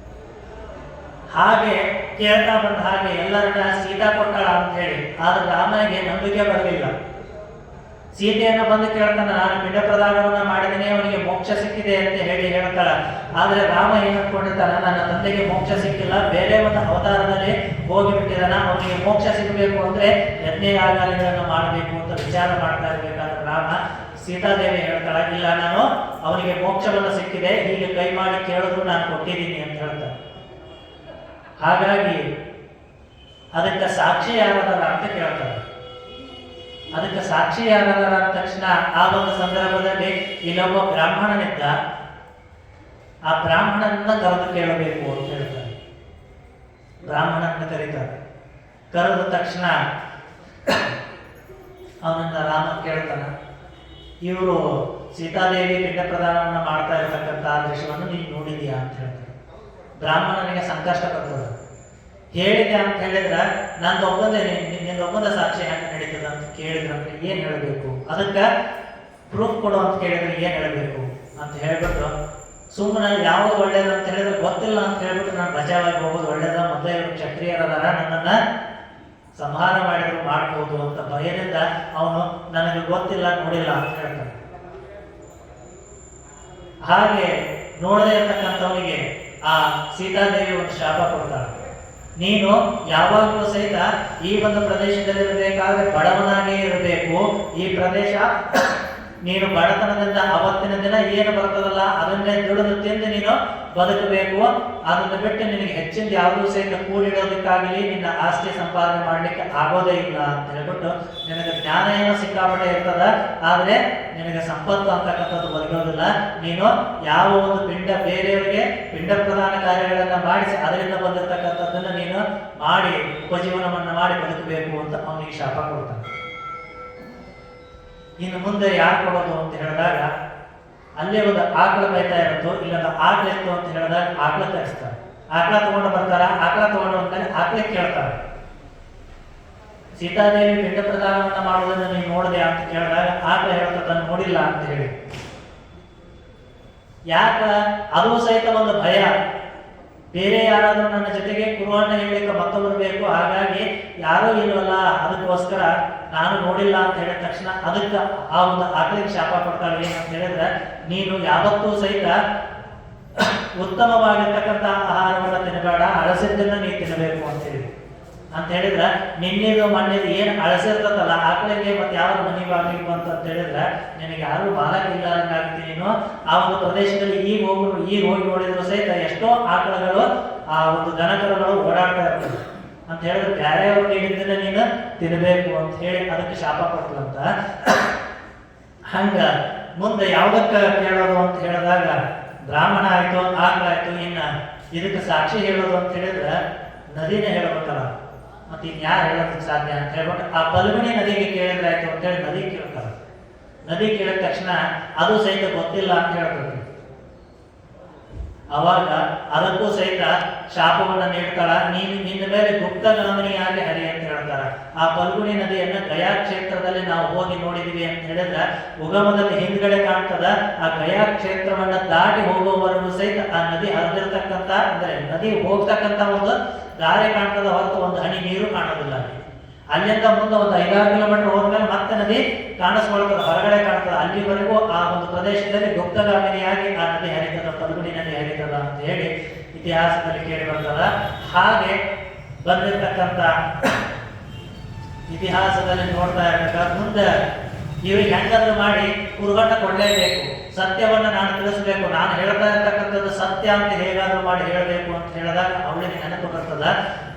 ಹಾಗೆ ಕೇಳ್ತಾ ಬಂದ ಹಾಗೆ ಎಲ್ಲರನ್ನ ಸೀತಾ ಕೊಟ್ಟಾಳ ಅಂತ ಹೇಳಿ. ಆದ್ರೆ ರಾಮನಿಗೆ ನಂಬಿಕೆ ಬರಲಿಲ್ಲ. ಸೀತೆಯನ್ನ ಬಂದು ಕೇಳ್ತಾನ, ನಾನು ಪಿಂಡ ಪ್ರದಾನವನ್ನ ಮಾಡಿದ್ದೀನಿ, ಅವನಿಗೆ ಮೋಕ್ಷ ಸಿಕ್ಕಿದೆ ಅಂತ ಹೇಳಿ ಹೇಳ್ತಾಳ. ಆದ್ರೆ ರಾಮ ಏನ್ ಅನ್ಕೊಂಡಿರ್ತಾನ, ನನ್ನ ತಂದೆಗೆ ಮೋಕ್ಷ ಸಿಕ್ಕಿಲ್ಲ, ಬೇರೆ ಒಂದು ಅವತಾರದಲ್ಲಿ ಹೋಗಿಬಿಟ್ಟಿದಾನ, ಅವನಿಗೆ ಮೋಕ್ಷ ಸಿಗಬೇಕು ಅಂದ್ರೆ ಯಜ್ಞಯಾಗಾದಿಗಳನ್ನು ಮಾಡಬೇಕು ಅಂತ ವಿಚಾರ ಮಾಡ್ತಾ ಇರ್ಬೇಕಾದ್ರೆ ರಾಮ ಸೀತಾದೇವಿ ಹೇಳ್ತಾಳ, ಇಲ್ಲ ನಾನು ಅವನಿಗೆ ಮೋಕ್ಷವನ್ನು ಸಿಕ್ಕಿದೆ, ಹೀಗೆ ಕೈ ಮಾಡಿ ಕೇಳಿದ್ರು ನಾನು ಕೊಟ್ಟಿದ್ದೀನಿ ಅಂತ ಹೇಳ್ತಾನೆ. ಹಾಗಾಗಿ ಅದಕ್ಕೆ ಸಾಕ್ಷಿ ಯಾರದಾರ ಅಂತ ಕೇಳ್ತಾರೆ. ಅದಕ್ಕೆ ಸಾಕ್ಷಿ ಯಾರದಾರ ಅಂದ ತಕ್ಷಣ ಆ ಒಂದು ಸಂದರ್ಭದಲ್ಲಿ ಇಲ್ಲೊಬ್ಬ ಬ್ರಾಹ್ಮಣನಿದ್ದ, ಆ ಬ್ರಾಹ್ಮಣನ ಕರೆದು ಕೇಳಬೇಕು ಅಂತ ಹೇಳ್ತಾರೆ. ಬ್ರಾಹ್ಮಣನ ಕರೀತಾರೆ. ಕರೆದ ತಕ್ಷಣ ಅವನನ್ನ ರಾಮ ಕೇಳ್ತಾನ, ಇವರು ಸೀತಾದೇವಿ ಪಿಂಡ ಪ್ರದಾನವನ್ನು ಮಾಡ್ತಾ ಇರತಕ್ಕಂಥ ದೃಶ್ಯವನ್ನು ನೀನು ನೋಡಿದ್ಯಾ ಅಂತ ಹೇಳ್ತಾರೆ. ಬ್ರಾಹ್ಮಣನಿಗೆ ಸಂಕಷ್ಟ ಬರ್ತದೆ. ಹೇಳಿದೆ ಅಂತ ಹೇಳಿದ್ರೆ ನಿಂದೊಬ್ಬಂದ ಸಾಕ್ಷಿ ಹೆಂಗೆ ನಡೀತದ ಅಂತ ಕೇಳಿದ್ರಂದ್ರೆ ಏನು ಹೇಳಬೇಕು, ಅದಕ್ಕೆ ಪ್ರೂಫ್ ಕೊಡು ಅಂತ ಕೇಳಿದ್ರೆ ಏನು ಹೇಳಬೇಕು ಅಂತ ಹೇಳ್ಬಿಟ್ಟು ಸುಮ್ಮನೆ ಯಾವುದು ಒಳ್ಳೇದು ಅಂತ ಹೇಳಿದ್ರೆ ಗೊತ್ತಿಲ್ಲ ಅಂತ ಹೇಳ್ಬಿಟ್ಟು ನಾನು ಬಚಾವಾಗಿ ಹೋಗೋದು ಒಳ್ಳೇದ, ಮೊದಲೇ ಇವರು ಕ್ಷತ್ರಿಯರದಾರ, ನನ್ನನ್ನ ಸಂಹಾರ ಮಾಡಿದ್ರು ಮಾಡ್ಬೋದು ಅಂತ ಭಯದಿಂದ ಅವನು ನನಗೆ ಗೊತ್ತಿಲ್ಲ ನೋಡಿಲ್ಲ ಅಂತ ಹೇಳ್ತಾನೆ. ಹಾಗೆ ನೋಡದೇ ಇರ್ತಕ್ಕಂಥವನಿಗೆ ಆ ಸೀತಾದೇವಿ ಒಂದು ಶಾಪ ಕೊಡ್ತಾಳೆ. ನೀನು ಯಾವಾಗಲೂ ಸಹಿತ ಈ ಒಂದು ಪ್ರದೇಶದಲ್ಲಿ ಇರಬೇಕಾದ್ರೆ ಬಡವನಾಗೇ ಇರಬೇಕು. ಈ ಪ್ರದೇಶ ನೀನು ಬಡತನದಿಂದ ಅವತ್ತಿನ ದಿನ ಏನು ಬರ್ತದಲ್ಲ ಅದನ್ನೇ ದುಡಿದು ತಿಂದು ನೀನು ಬದುಕಬೇಕು. ಅದನ್ನು ಬಿಟ್ಟು ನಿನಗೆ ಹೆಚ್ಚಿನ ಯಾವುದೂ ಸಹಿತ ಕೂಡಿಡೋದಕ್ಕಾಗಲಿ ನಿನ್ನ ಆಸ್ತಿ ಸಂಪಾದನೆ ಮಾಡ್ಲಿಕ್ಕೆ ಆಗೋದೇ ಇಲ್ಲ ಅಂತ ಹೇಳ್ಬಿಟ್ಟು, ನಿನಗೆ ಜ್ಞಾನ ಏನೋ ಸಿಕ್ಕಾಪಟ್ಟೆ ಇರ್ತದ, ಆದ್ರೆ ನಿನಗೆ ಸಂಪತ್ತು ಅಂತಕ್ಕಂಥದ್ದು ಬದುಕೋದಿಲ್ಲ. ನೀನು ಯಾವ ಒಂದು ಬೇರೆಯವರಿಗೆ ಪಿಂಡ ಪ್ರದಾನ ಕಾರ್ಯಗಳನ್ನ ಮಾಡಿಸಿ ಅದರಿಂದ ಬಂದಿರತಕ್ಕಂಥದ್ದನ್ನ ನೀನು ಮಾಡಿ ಉಪಜೀವನವನ್ನ ಮಾಡಿ ಬದುಕಬೇಕು ಅಂತ ಅವನಿಗೆ ಶಾಪ ಕೊಡ್ತಾನೆ. ಇನ್ನು ಮುಂದೆ ಯಾರು ಕೊಡೋದು ಅಂತ ಹೇಳಿದಾಗ, ಅಲ್ಲೇ ಒಂದು ಆಕಳ ಕಾಯ್ತಾ ಇರುತ್ತೋ, ಇಲ್ಲೊಂದು ಆಕಳ ಇತ್ತು ಅಂತ ಹೇಳಿದಾಗ ಆಕಳ ತರಿಸ್ತಾರೆ. ಆಕಳ ತಗೊಂಡು ಬರ್ತಾರ, ಆಕಳ ತಗೊಂಡು ಅಂತಾನೆ ಆಕಳ ಕೇಳ್ತಾರೆ, ಸೀತಾದೇವಿ ಪಿಂಡ ಪ್ರದಾನವನ್ನ ಮಾಡುವುದನ್ನು ನೀವು ನೋಡಿದೆ ಅಂತ ಕೇಳಿದಾಗ ಆಕಳ ಹೇಳ್ತದನ್ನು ನೋಡಿಲ್ಲ ಅಂತ ಹೇಳಿ. ಯಾಕ? ಅದು ಸಹಿತ ಒಂದು ಭಯ. ಬೇರೆ ಯಾರಾದ್ರೂ ನನ್ನ ಜೊತೆಗೆ ಕುರುವನ್ನ ಹೇಳಲಿಕ್ಕೆ ಮತ್ತೊಬ್ಬರು ಬೇಕು, ಹಾಗಾಗಿ ಯಾರೂ ಇಲ್ವಲ್ಲ, ಅದಕ್ಕೋಸ್ಕರ ನಾನು ನೋಡಿಲ್ಲ ಅಂತ ಹೇಳಿದ ತಕ್ಷಣ ಅದಕ್ಕೆ ಆ ಒಂದು ಆಕಳಿಗೆ ಶಾಪ ಕೊಡ್ತಾಳೆ. ಏನಂತ ಹೇಳಿದ್ರೆ, ನೀನು ಯಾವತ್ತೂ ಸಹಿತ ಉತ್ತಮವಾಗಿರ್ತಕ್ಕಂಥ ಆಹಾರವನ್ನು ತಿನ್ನಬೇಡ, ಹಳಸಿದ್ದನ್ನ ನೀನು ತಿನ್ನಬೇಕು ಅಂತ ಹೇಳಿದ್ರೆ, ನಿನ್ನಿದು ಮಣ್ಣಿದು ಏನು ಅಳಸಿರ್ತದಲ್ಲ ಆಕಳಿಗೆ ಮತ್ತೆ ಯಾವ ಮನೆ ಬಾಗಿಲಿಗೆ ಅಂತ ಹೇಳಿದ್ರೆ ನಿನಗೆ ಯಾರು ಬಾಲಕಿಲ್ಲ ಅಂತಾಗ್ತಿ. ನೀನು ಆ ಒಂದು ಪ್ರದೇಶದಲ್ಲಿ ಈಗ ಹೋಗಿ ನೋಡಿದ್ರು ಸಹಿತ ಎಷ್ಟೋ ಆಕಳಗಳು ಆ ಒಂದು ದನಕರುಗಳು ಓಡಾಡ್ತಾ ಇರ್ತದೆ ಅಂತ ಹೇಳಿದ್ರೆ ಬೇರೆಯವರು ನೀಡಿದ್ದನ್ನ ನೀನು ತಿನ್ನಬೇಕು ಅಂತ ಹೇಳಿ ಅದಕ್ಕೆ ಶಾಪ ಕೊಟ್ಟಲಂತ. ಹಂಗ ಮುಂದೆ ಯಾವ್ದಕ್ಕ ಕೇಳೋದು ಅಂತ ಹೇಳಿದಾಗ, ಬ್ರಾಹ್ಮಣ ಆಯ್ತು, ಆಕಳ ಆಯ್ತು, ಇನ್ನ ಇದಕ್ಕೆ ಸಾಕ್ಷಿ ಹೇಳೋದು ಅಂತ ಹೇಳಿದ್ರೆ ನದಿನೇ ಹೇಳ್ಬೇಕಲ್ಲ, ಮತ್ತೆ ಇನ್ಯಾರು ಹೇಳೋದಕ್ಕೆ ಸಾಧ್ಯ ಅಂತ ಹೇಳ್ಬಿಟ್ಟು ಆ ಫಲ್ಗುಣಿ ನದಿಗೆ ಕೇಳಿದ್ರಾಯ್ತು ಅಂತ ಹೇಳಿ ನದಿ ಕೇಳ್ತಾರೆ. ನದಿ ಕೇಳಿದ ತಕ್ಷಣ ಅದು ಸಹಿತ ಗೊತ್ತಿಲ್ಲ ಅಂತ ಹೇಳ್ತಾರೆ. ಅವಾಗ ಅದಕ್ಕೂ ಸಹಿತ ಶಾಪವನ್ನ ನೀಡ್ತಾಳ, ನೀನು ನಿನ್ನ ಮೇಲೆ ಗುಪ್ತಗಾಮಿನಿಯಾಗಿ ಹರಿ ಅಂತ ಹೇಳ್ತಾರ. ಆ ಫಲ್ಗುಣಿ ನದಿಯನ್ನ ಗಯಾ ಕ್ಷೇತ್ರದಲ್ಲಿ ನಾವು ಹೋಗಿ ನೋಡಿದೀವಿ ಅಂತ ಹೇಳಿದ್ರೆ ಉಗಮದಲ್ಲಿ ಹಿಂದ್ಗಡೆ ಕಾಣ್ತದ. ಆ ಗಯಾ ಕ್ಷೇತ್ರವನ್ನ ದಾಟಿ ಹೋಗುವವರೆಗೂ ಸಹಿತ ಆ ನದಿ ಹರಿದಿರ್ತಕ್ಕಂಥ, ಅಂದ್ರೆ ನದಿ ಹೋಗ್ತಕ್ಕಂಥ ಒಂದು ದಾರಿ ಕಾಣ್ತದ ಹೊರತು ಒಂದು ಹನಿ ನೀರು ಕಾಣೋದಿಲ್ಲ. ಅಲ್ಲಿಂದ ಮುಂದೆ ಒಂದು 5-6 ಕಿಲೋಮೀಟರ್ ಹೋದ್ಮೇಲೆ ಮತ್ತೆ ನದಿ ಕಾಣಿಸ್ಕೊಳ್ತದೆ, ಹೊರಗಡೆ ಕಾಣ್ತದೆ. ಅಲ್ಲಿವರೆಗೂ ಆ ಒಂದು ಪ್ರದೇಶದಲ್ಲಿ ಗುಪ್ತಗಾಮಿನಿಯಾಗಿ ಆ ನದಿ ಹರಿತದ, ಫಲ್ಗುಣಿ ನದಿ ಹರಿತದ ಅಂತ ಹೇಳಿ ಇತಿಹಾಸದಲ್ಲಿ ಕೇಳಿ ಬರ್ತದ. ಹಾಗೆ ಬಂದಿರತಕ್ಕಂಥ ಇತಿಹಾಸದಲ್ಲಿ ನೋಡ್ತಾ ಇರ್ಬೇಕಾದ್ರೆ ಮುಂದೆ ಇವ್ರಿಗೆ ಹೆಂಗಾದ್ರೂ ಮಾಡಿ ಕುರುಗಟ್ಟ ಕೊಡ್ಲೇಬೇಕು, ಸತ್ಯವನ್ನ ನಾನು ತಿಳಿಸ್ಬೇಕು, ನಾನು ಹೇಳ್ತಾ ಇರ್ತಕ್ಕಂಥದ್ದು ಸತ್ಯ ಅಂತ ಹೇಗಾದ್ರೂ ಮಾಡಿ ಹೇಳಬೇಕು ಅಂತ ಹೇಳಿದಾಗ ಅವಳಿಗೆ ನೆನಪು ಬರ್ತದ,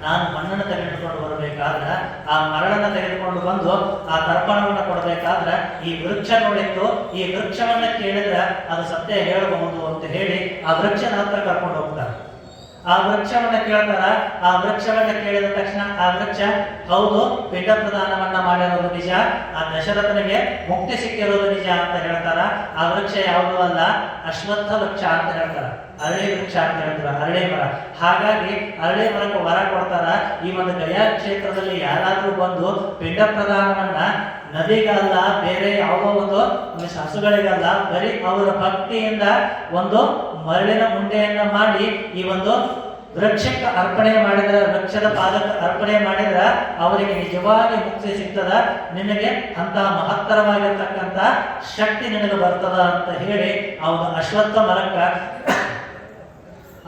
ನಾನು ಮಣ್ಣನ್ನು ತೆಗೆದುಕೊಂಡು ಬರಬೇಕಾದ್ರೆ ಆ ಮರಳನ್ನ ತೆಗೆದುಕೊಂಡು ಬಂದು ಆ ತರ್ಪಣವನ್ನು ಕೊಡಬೇಕಾದ್ರೆ ಈ ವೃಕ್ಷ ನೋಡಿತ್ತು, ಈ ವೃಕ್ಷವನ್ನ ಕೇಳಿದ್ರೆ ಅದು ಸತ್ಯ ಹೇಳಬಹುದು ಅಂತ ಹೇಳಿ ಆ ವೃಕ್ಷನ ಹತ್ರ ಕರ್ಕೊಂಡು ಹೋಗ್ತಾರೆ. ಆ ವೃಕ್ಷವನ್ನ ಕೇಳ್ತಾರ. ಆ ವೃಕ್ಷವನ್ನ ಕೇಳಿದ ತಕ್ಷಣ ಆ ವೃಕ್ಷ ಹೌದು ಪಿಂಡ ಪ್ರದಾನವನ್ನ ಮಾಡಿರೋದು ನಿಜ, ಆ ದಶರಥನಿಗೆ ಮುಕ್ತಿ ಸಿಕ್ಕಿರೋದು ನಿಜ ಅಂತ ಹೇಳ್ತಾರ. ಆ ವೃಕ್ಷ ಯಾವುದು ಅಲ್ಲ, ಅಶ್ವತ್ಥ ವೃಕ್ಷ ಅಂತ ಹೇಳ್ತಾರ, ಅರಳಿ ವೃಕ್ಷ ಅಂತ ಹೇಳ್ತಾರ, ಅರಳಿ ಮರ. ಹಾಗಾಗಿ ಅರಳಿ ಮರಕ್ಕೆ ವರ ಕೊಡ್ತಾರ, ಈ ಒಂದು ಗಯಾ ಕ್ಷೇತ್ರದಲ್ಲಿ ಯಾರಾದ್ರೂ ಬಂದು ಪಿಂಡ ಪ್ರದಾನವನ್ನ ನದಿಗಲ್ಲ, ಬೇರೆ ಯಾವುದೋ ಒಂದು ಹಸುಗಳಿಗಲ್ಲ, ಬರೀ ಅವರ ಭಕ್ತಿಯಿಂದ ಒಂದು ಮರಳಿನ ಮುಂಡೆಯನ್ನ ಮಾಡಿ ಈ ಒಂದು ವೃಕ್ಷಕ್ಕೆ ಅರ್ಪಣೆ ಮಾಡಿದ್ರ, ವೃಕ್ಷದ ಪಾದಕ್ಕೆ ಅರ್ಪಣೆ ಮಾಡಿದ್ರ ಅವರಿಗೆ ನಿಜವಾಗಿ ಮುಕ್ತಿ ಸಿಗ್ತದ, ನಿನಗೆ ಅಂತ ಮಹತ್ತರವಾಗಿರ್ತಕ್ಕಂಥ ಶಕ್ತಿ ನಿನಗೆ ಬರ್ತದ ಅಂತ ಹೇಳಿ ಅವನು ಅಶ್ವತ್ಥ ಮರಕ್ಕ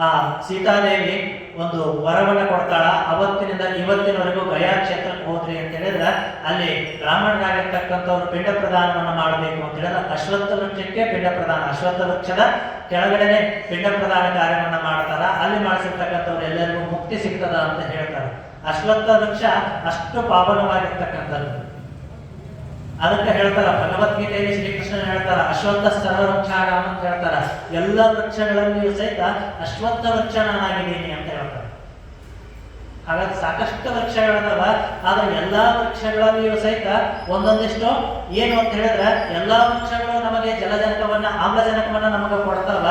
ಆ ಸೀತಾದೇವಿ ಒಂದು ವರವನ್ನ ಕೊಡ್ತಾಳ. ಅವತ್ತಿನಿಂದ ಇವತ್ತಿನವರೆಗೂ ಗಯಾ ಕ್ಷೇತ್ರಕ್ಕೆ ಹೋದ್ರಿ ಅಂತ ಹೇಳಿದ್ರೆ ಅಲ್ಲಿ ಬ್ರಾಹ್ಮಣರಾಗಿರ್ತಕ್ಕಂಥವ್ರು ಪಿಂಡ ಪ್ರದಾನವನ್ನ ಮಾಡಬೇಕು ಅಂತ ಹೇಳಿದ್ರೆ ಅಶ್ವತ್ಥ ವೃಕ್ಷಕ್ಕೆ ಪಿಂಡ ಪ್ರದಾನ, ಅಶ್ವತ್ಥ ವೃಕ್ಷದ ಕೆಳಗಡೆನೆ ಪಿಂಡ ಪ್ರದಾನ ಕಾರ್ಯವನ್ನ ಮಾಡ್ತಾರ. ಅಲ್ಲಿ ಮಾಡಿಸಿರ್ತಕ್ಕಂಥವ್ರು ಎಲ್ಲರಿಗೂ ಮುಕ್ತಿ ಸಿಗ್ತದ ಅಂತ ಹೇಳ್ತಾರೆ. ಅಶ್ವತ್ಥ ವೃಕ್ಷ ಅಷ್ಟು ಪಾವನವಾಗಿರ್ತಕ್ಕಂಥದ್ದು. ಅದಕ್ಕೆ ಹೇಳ್ತಾರ ಭಗವದ್ಗೀತೆಯಲ್ಲಿ ಶ್ರೀಕೃಷ್ಣ ಹೇಳ್ತಾರ, ಅಶ್ವತ್ಥ ಸರ್ವವೃಕ್ಷಾಣ ಅಂತ ಹೇಳ್ತಾರ, ಎಲ್ಲ ವೃಕ್ಷಗಳಲ್ಲಿಯೂ ಸಹಿತ ಅಶ್ವತ್ಥ ವೃಕ್ಷ ನಾನಾಗಿದ್ದೀನಿ ಅಂತ ಹೇಳ್ತಾರೆ. ಹಾಗಾದ್ರೆ ಸಾಕಷ್ಟು ವೃಕ್ಷಗಳದಾವ, ಆದ್ರೆ ಎಲ್ಲಾ ವೃಕ್ಷಗಳಲ್ಲಿಯೂ ಸಹಿತ ಒಂದೊಂದಿಷ್ಟು ಏನು ಅಂತ ಹೇಳಿದ್ರೆ ಎಲ್ಲಾ ವೃಕ್ಷಗಳು ನಮಗೆ ಜಲಜನಕವನ್ನ ಆಮ್ಲಜನಕವನ್ನ ನಮಗೆ ಕೊಡ್ತಾವ.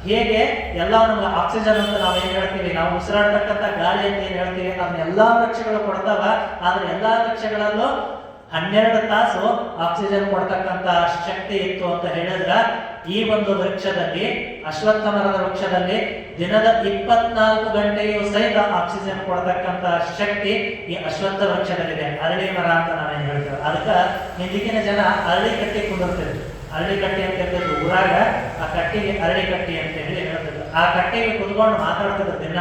ಹೇಗೆ ಎಲ್ಲ ನಮ್ಗೆ ಆಕ್ಸಿಜನ್ ಅಂತ ನಾವೇನ್ ಹೇಳ್ತೀವಿ, ನಾವು ಉಸಿರಾಡ್ತಕ್ಕಂಥ ಗಾಳಿ ಅಂತ ಏನ್ ಹೇಳ್ತೀವಿ, ಅದನ್ನ ಎಲ್ಲಾ ವೃಕ್ಷಗಳು ಕೊಡ್ತಾವ. ಆದ್ರೆ ಎಲ್ಲಾ ವೃಕ್ಷಗಳಲ್ಲೂ 12 ತಾಸು ಆಕ್ಸಿಜನ್ ಕೊಡ್ತಕ್ಕಂತ ಶಕ್ತಿ ಇತ್ತು ಅಂತ ಹೇಳಿದ್ರ ಈ ಒಂದು ವೃಕ್ಷದಲ್ಲಿ, ಅಶ್ವತ್ಥ ಮರದ ವೃಕ್ಷದಲ್ಲಿ ದಿನದ 24 ಗಂಟೆಯೂ ಸಹಿತ ಆಕ್ಸಿಜನ್ ಕೊಡತಕ್ಕಂತ ಶಕ್ತಿ ಈ ಅಶ್ವತ್ಥ ವೃಕ್ಷದಲ್ಲಿದೆ. ಅರಳಿ ಮರ ಅಂತ ನಾವೇನ್ ಹೇಳ್ತೇವೆ. ಅದಕ್ಕೆ ಹಿಂದಿನ ಜನ ಅರಳಿ ಕಟ್ಟಿ ಕುಂದಿರ್ತಿದ್ರು. ಅರಳಿ ಕಟ್ಟಿ ಅಂತ ಹೇಳ್ತಿದ್ರು ಊರಾಗ. ಆ ಕಟ್ಟಿಗೆ ಅರಳಿ ಕಟ್ಟಿ ಅಂತ ಹೇಳಿ ಹೇಳ್ತಿದ್ರು. ಆ ಕಟ್ಟಿಗೆ ಕುತ್ಕೊಂಡು ಮಾತಾಡ್ತಿದ್ರು ದಿನ.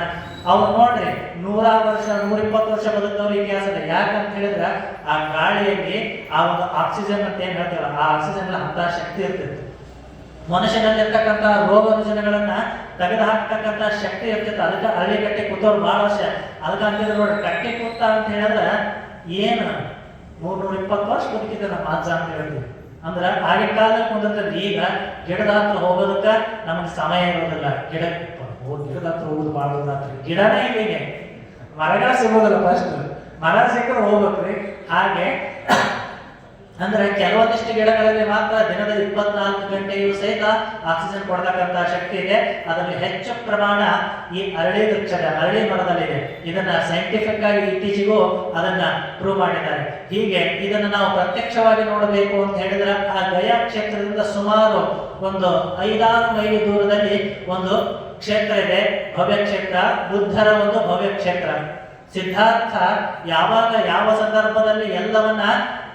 ಅವ್ರು ನೋಡ್ರಿ 100 ವರ್ಷ 120 ವರ್ಷ ಬದುಕವ್ರ ಇತಿಹಾಸ ಇದೆ. ಯಾಕಂತ ಹೇಳಿದ್ರೆ ಆ ಗಾಳಿಯಲ್ಲಿ ಆ ಒಂದು ಆಕ್ಸಿಜನ್ ಅಂತ ಏನ್ ಹೇಳ್ತೇವೆ, ಆ ಆಕ್ಸಿಜನ್ ಅಂತ ಶಕ್ತಿ ಇರ್ತಿತ್ತು. ಮನುಷ್ಯನಲ್ಲಿರ್ತಕ್ಕಂಥ ರೋಗ ರುಜಿನಗಳನ್ನ ತೆಗೆದು ಹಾಕ್ತಕ್ಕಂಥ ಶಕ್ತಿ ಇರ್ತಿತ್ತು. ಅದಕ್ಕೆ ಅರಳಿ ಕಟ್ಟಿ ಕೂತವ್ರು ಬಹಳ ವರ್ಷ. ಅದಕ್ಕೆ ಅಂತಿದ್ರು ನೋಡ್ರಿ, ಕಟ್ಟಿ ಕೂತ ಅಂತ ಹೇಳಿದ್ರೆ ಏನು 120 ವರ್ಷ ಬದುಕಿದ್ದೆ ನಮ್ಮ ಅಜ್ಜ ಅಂತ ಹೇಳ್ತೀವಿ. ಅಂದ್ರೆ ಆಗಿನ ಕಾಲದಲ್ಲಿ ಕುಂದಿರ್ತದೆ. ಈಗ ಗಿಡದ ಹತ್ರ ಹೋಗೋದಕ್ಕೆ ನಮಗೆ ಸಮಯ ಇರೋದಿಲ್ಲ. ಗಿಡದ ಹತ್ರ ಹೋಗುದು ಮಾಡೋದಾತ್ರಿ, ಗಿಡನೇ ಇಲ್ಲಿಗೆ ಮರಗಳ ಸಿಗೋದಿಲ್ಲ. ಫಸ್ಟ್ ಮರ ಸಿಕ್ಕರೆ ಹೋಗ್ಬೇಕ್ರಿ. ಹಾಗೆ ಅಂದ್ರೆ ಕೆಲವೊಂದಿಷ್ಟು ಗಿಡಗಳಲ್ಲಿ ಮಾತ್ರ ದಿನದ 24 ಗಂಟೆಯೂ ಸಹಿತ ಆಕ್ಸಿಜನ್ ಕೊಡತಕ್ಕಂತ ಶಕ್ತಿ ಇದೆ. ಅದರಲ್ಲಿ ಹೆಚ್ಚು ಪ್ರಮಾಣ ಈ ಅರಳಿ ವೃಕ್ಷದ, ಅರಳಿ ಮರದಲ್ಲಿದೆ. ಇದನ್ನ ಸೈಂಟಿಫಿಕ್ ಆಗಿ ಇತ್ತೀಚೆಗೂ ಅದನ್ನ ಪ್ರೂವ್ ಮಾಡಿದ್ದಾರೆ. ಹೀಗೆ ಇದನ್ನ ನಾವು ಪ್ರತ್ಯಕ್ಷವಾಗಿ ನೋಡಬೇಕು ಅಂತ ಹೇಳಿದ್ರೆ ಆ ಗಯಾ ಕ್ಷೇತ್ರದಿಂದ ಸುಮಾರು ಒಂದು 5-6 ಮೈಲಿ ದೂರದಲ್ಲಿ ಒಂದು ಕ್ಷೇತ್ರ ಇದೆ, ಭವ್ಯ ಕ್ಷೇತ್ರ. ಬುದ್ಧರ ಒಂದು ಭವ್ಯ ಕ್ಷೇತ್ರ. ಸಿದ್ಧಾರ್ಥ ಯಾವಾಗ ಯಾವ ಸಂದರ್ಭದಲ್ಲಿ ಎಲ್ಲವನ್ನ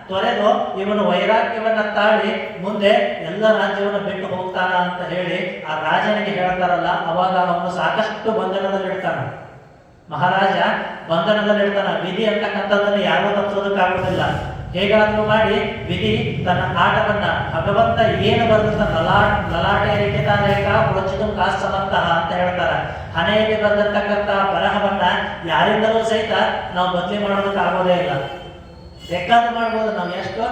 ತೊರೆದು ಇವನು ವೈರಾಗ್ಯವನ್ನ ತಾಳಿ ಮುಂದೆ ಎಲ್ಲ ರಾಜ್ಯವನ್ನು ಬಿಟ್ಟು ಹೋಗ್ತಾನ ಅಂತ ಹೇಳಿ ಆ ರಾಜನಿಗೆ ಹೇಳ್ತಾರಲ್ಲ, ಅವಾಗ ಅವನು ಸಾಕಷ್ಟು ಬಂಧನದಲ್ಲಿಡ್ತಾನ. ಮಹಾರಾಜ ಬಂಧನದಲ್ಲಿಡ್ತಾನ. ವಿಧಿ ಅಂತಕ್ಕಂಥದ್ದನ್ನು ಯಾರೂ ತಪ್ಪಿಸೋದಕ್ಕಾಗುವುದಿಲ್ಲ. ಹೇಗಾದ್ರೂ ಮಾಡಿ ವಿಧಿ ತನ್ನ ಆಟವನ್ನ, ಭಗವಂತ ಏನು ಬರೆದ ಲಲಾಟೆ ರೇಖಿತ ಪ್ರಚುತ ಕಾಸ್ತಮಂತಹ ಅಂತ ಹೇಳ್ತಾರ. ಹಣೆಯಲ್ಲಿ ಬರೆದಿರ್ತಕ್ಕಂಥ ಬರಹವನ್ನ ಯಾರಿಂದಲೂ ಸಹಿತ ನಾವು ಬದಲಿ ಮಾಡೋದಕ್ಕಾಗೋದೇ ಇಲ್ಲ. ಬೇಕಾದ್ರೂ ಮಾಡ್ಬೋದು. ನಾವು ಎಷ್ಟು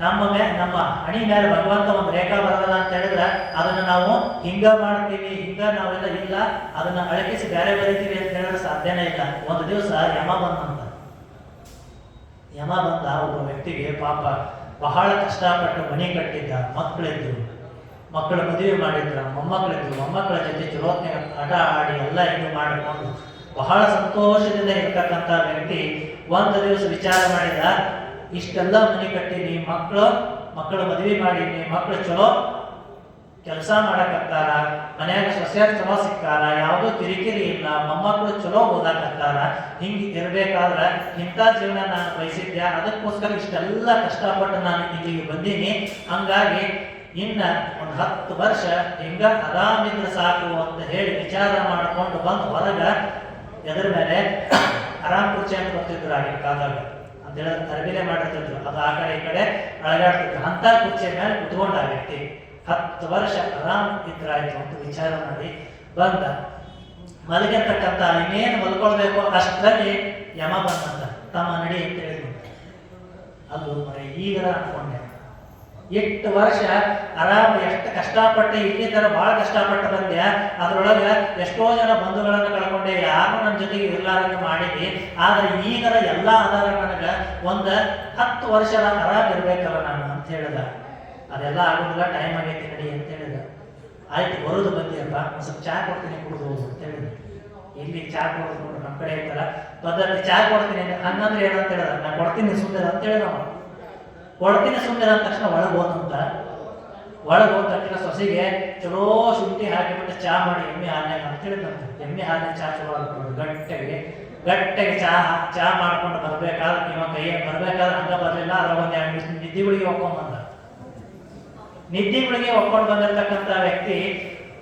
ನಮ್ಮ ಹಣಿ ಮೇಲೆ ಭಗವಂತ ಒಂದು ರೇಖಾ ಬರಲ್ಲ ಅಂತ ಹೇಳಿದ್ರೆ ಅದನ್ನ ನಾವು ಹಿಂಗ ಮಾಡ್ತೀವಿ, ಹಿಂಗ ನಾವೆಲ್ಲ ಇಲ್ಲ, ಅದನ್ನ ಅಳಕಿಸಿ ಬೇರೆ ಬರೀತೀವಿ ಅಂತ ಹೇಳಿದ್ರೆ ಸಾಧ್ಯನೇ ಇಲ್ಲ. ಒಂದು ದಿವಸ ಯಮ ಬಂದ ಒಬ್ಬ ವ್ಯಕ್ತಿಗೆ ಪಾಪ ಬಹಳ ಕಷ್ಟಪಟ್ಟು ಮನೆ ಕಟ್ಟಿದ್ದ, ಮಕ್ಕಳಿದ್ರು, ಮಕ್ಕಳ ಮದುವೆ ಮಾಡಿದ್ರ, ಮೊಮ್ಮಕ್ಕಳ ಜೊತೆ ಚಲೋತ್ನೆ ಆಟ ಆಡಿ ಎಲ್ಲ ಇದು ಮಾಡಿಕೊಂಡು ಬಹಳ ಸಂತೋಷದಿಂದ ಇರ್ತಕ್ಕಂಥ ವ್ಯಕ್ತಿ ಒಂದು ದಿವಸ ವಿಚಾರ ಮಾಡಿದ, ಇಷ್ಟೆಲ್ಲ ಮನೆ ಕಟ್ಟಿನಿ, ಮಕ್ಕಳು ಮದುವೆ ಮಾಡೀನಿ, ಮಕ್ಕಳು ಚಲೋ ಕೆಲಸ ಮಾಡಕತ್ತಾರ, ಮನ್ಯಾಗ ಸೊಸೆಯರ್ ಚಲೋ ಸಿಕ್ಕಾರ, ಯಾವುದೋ ಕಿರಿಕಿರಿ ಇಲ್ಲ, ಮೊಮ್ಮಕ್ಕಳು ಚಲೋ ಓದಾಕತ್ತಾರ, ಹಿಂಗೆ ಇರ್ಬೇಕಾದ್ರ ಇಂಥ ಜೀವನ ನಾನು ಬಯಸಿದ್ದೆ, ಅದಕ್ಕೋಸ್ಕರ ಇಷ್ಟೆಲ್ಲ ಕಷ್ಟಪಟ್ಟು ನಾನು ಇಲ್ಲಿಗೆ ಬಂದೀನಿ. ಹಂಗಾಗಿ ಇನ್ನ ಒಂದು 10 ವರ್ಷ ಹಿಂಗ ಆರಾಮಿದ್ರೆ ಸಾಕು ಅಂತ ಹೇಳಿ ವಿಚಾರ ಮಾಡಿಕೊಂಡು ಬಂದು ಹೊರಗ ಎದ್ರ ಮೇಲೆ ಆರಾಮ್ ಕುರ್ಚಿ ಅಂತ ಬರ್ತಿದ್ರು ಆಗಿನ ಕಾಲದಾಗ ಅಂತ ಹೇಳಿ ಅರಬಿಲೆ ಮಾಡಿರ್ತಿದ್ರು. ಅದು ಆ ಕಡೆ ಈ ಕಡೆ ಅಳಗಾಡ್ತಿದ್ರು. ಅಂತ ಕುರ್ಚಿಯ ಮೇಲೆ ಕುತ್ಕೊಂಡ ಆ ವ್ಯಕ್ತಿ 10 ವರ್ಷ ಆರಾಮ್ ಇದ್ರಾಯ್ತು ಅಂತ ವಿಚಾರ ಮಾಡಿ ಬಂದ. ಮಲಗಿರ್ತಕ್ಕಂಥ ಇನ್ನೇನು ಮಲ್ಕೊಳ್ಬೇಕು ಅಷ್ಟರಲ್ಲಿ ಯಮ ಬಂದಂತ, ತಮ್ಮ ನಡಿ ಅಂತ ಹೇಳಿದ್ರು. ಅದು ಈಗ ಅನ್ಕೊಂಡೆ, 8 ವರ್ಷ ಆರಾಮ ಎಷ್ಟು ಕಷ್ಟಪಟ್ಟೆ, ಇಲ್ಲಿ ತರ ಬಹಳ ಕಷ್ಟಪಟ್ಟು ಬಂದೆ. ಅದ್ರೊಳಗೆ ಎಷ್ಟೋ ಜನ ಬಂಧುಗಳನ್ನು ಕಳ್ಕೊಂಡೆ, ಯಾರು ನನ್ನ ಜೊತೆಗೆ ಇರ್ಲಾರಂಗೆ ಮಾಡಿದ್ವಿ. ಆದ್ರೆ ಈಗರ ಎಲ್ಲ ಆಧಾರ ನನಗೆ ಒಂದು 10 ವರ್ಷದ ಆರಾಮ ಇರ್ಬೇಕಲ್ಲ ನಾನು ಅಂತ ಹೇಳಿದ. ಅದೆಲ್ಲ ಆಗೋದಿಲ್ಲ, ಟೈಮ್ ಆಗೈತಿ ನಡಿ ಅಂತ ಹೇಳಿದ. ಆಯ್ತು ಬರೋದು ಬಂದಿಯಪ್ಪ, ಒಂದು ಸ್ವಲ್ಪ ಚಾ ಕೊಡ್ತೀನಿ ಕುಡಿದು ಹೋಗು ಅಂತ ಹೇಳಿದ. ಇಲ್ಲಿ ಚಾ ಕೊಡೋದು ನೋಡ್ರಿ ನಮ್ಮ ಕಡೆ ಇರ್ತಾರ ಪದ್ಧತಿ, ಚಾ ಕೊಡ್ತೀನಿ ಹಂಗಂದ್ರೆ ಏನಂತ ಹೇಳಿದ, ನಾನು ಕೊಡ್ತೀನಿ ಸುಮ್ಮನೆ ಅಂತ ಹೇಳಿದ. ಕೊಡ್ತೀನಿ ಸುಮ್ಮನೆ ಅಂದ ತಕ್ಷಣ ಒಳಗೆ ಹೋದಂತ. ಒಳಗೆ ಹೋದ ತಕ್ಷಣ ಸೊಸೆಗೆ ಚಲೋ ಶುಂಠಿ ಹಾಕಿಬಿಟ್ಟು ಚಾ ಮಾಡಿ ಎಮ್ಮೆ ಹಾಲ್ನಾಗ ಅಂತ ಹೇಳಿದಂತೆ. ಎಮ್ಮೆ ಹಾಲಿನ ಚಾ ಚಲೋ ಆಗ್ತದೆ, ಗಟ್ಟಿಗೆ ಚಾ ಮಾಡ್ಕೊಂಡು ಬರ್ಬೇಕಾದ್ರೆ ಇವಾಗ ಕೈಯಾಗ ಬರ್ಬೇಕಾದ್ರೆ ಹಂಗ ಬರಲಿಲ್ಲ. ಅದ್ರ ಒಂದು 2 ನಿದ್ದೆ ಗುಳಿಗೆ ಒಕ್ಕೊಂಡ್ ಬಂದಿರ್ತಕ್ಕಂಥ ವ್ಯಕ್ತಿ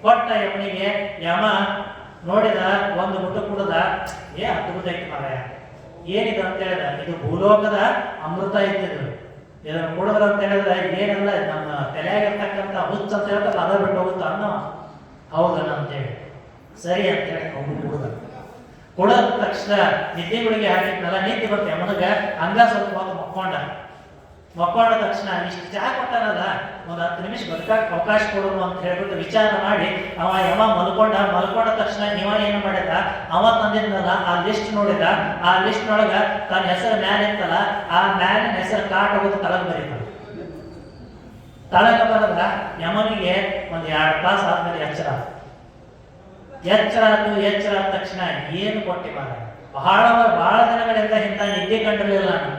ಕೊಟ್ಟ ಯಮನಿಗೆ. ಯಮ ನೋಡಿದ, ಒಂದು ಗುಟ್ಟು ಕುಡ್ದ, ಅದ್ಭುತ ಐತಿ ಮಾರಾಯ, ಏನಿದೆ ಅಂತ ಹೇಳಿದ, ಇದು ಭೂಲೋಕದ ಅಮೃತ ಇದ್ದಿದ್ದು, ಇದನ್ನು ಕುಡಿದ್ರ ಅಂತ ಹೇಳಿದ್ರೆ ಏನೆಲ್ಲ ನಮ್ಮ ತಲೆಯಾಗಿರ್ತಕ್ಕಂಥ ಹುಚ್ಚ ಅಂತ ಹೇಳ್ತಾರೆ ಅದ ಬಿಟ್ಟು ಹೋಗುತ್ತಾ ಅನ್ನೋ. ಹೌದನ ಅಂತೇಳಿ ಸರಿ ಅಂತೇಳಿ ಅವನು ಕುಡದ ತಕ್ಷಣ ನಿದ್ದೆ ಗುಳಿಗೆ ಹಾಕಿದ್ನಲ್ಲ, ನಿದ್ದೆ ಬಂತ ಯಮನಿಗೆ. ಹಂಗ ಸ್ವಲ್ಪ ಹೊತ್ತು ಮಕ್ಕೊಂಡ ತಕ್ಷಣ ಇಷ್ಟು ಚಾ ಕೊಟ್ಟಾನಲ್ಲ, ಒಂದು 10 ನಿಮಿಷ ಬದುಕಕ್ಕೆ ಅವಕಾಶ ಕೊಡೋದು ಅಂತ ಹೇಳ್ಬಿಟ್ಟು ವಿಚಾರ ಮಾಡಿ ಅವ ಯಮ ಮಲ್ಕೊಂಡ ತಕ್ಷಣ ಇವ ಏನು ಮಾಡಿದ, ಅವ ತಂದಿದ್ನಲ್ಲ ಆ ಲಿಸ್ಟ್ ನೋಡಿದ. ಆ ಲಿಸ್ಟ್ ನೊಳಗ ತನ್ನ ಹೆಸರು ಮ್ಯಾಲೆ ಇತ್ತಲ್ಲ, ಆ ಮ್ಯಾಲಿನ ಹೆಸರು ಕಾಟ್ ಹೋಗೋದು ತಳಗ್ ಬರೀತಾನ. ತಳಗ ಬರದ ಯಮನಿಗೆ ಒಂದು 2 ತಾಸು ಆದ್ಮೇಲೆ ಎಚ್ಚರ ಆದ ತಕ್ಷಣ ಏನು ಕೊಟ್ಟಿ ಮಾರ, ಬಹಳ ದಿನಗಳಿಂದ ಇಂಥ ನಿದ್ದೆ ಕಂಡಿರಲಿಲ್ಲ ನಾನು.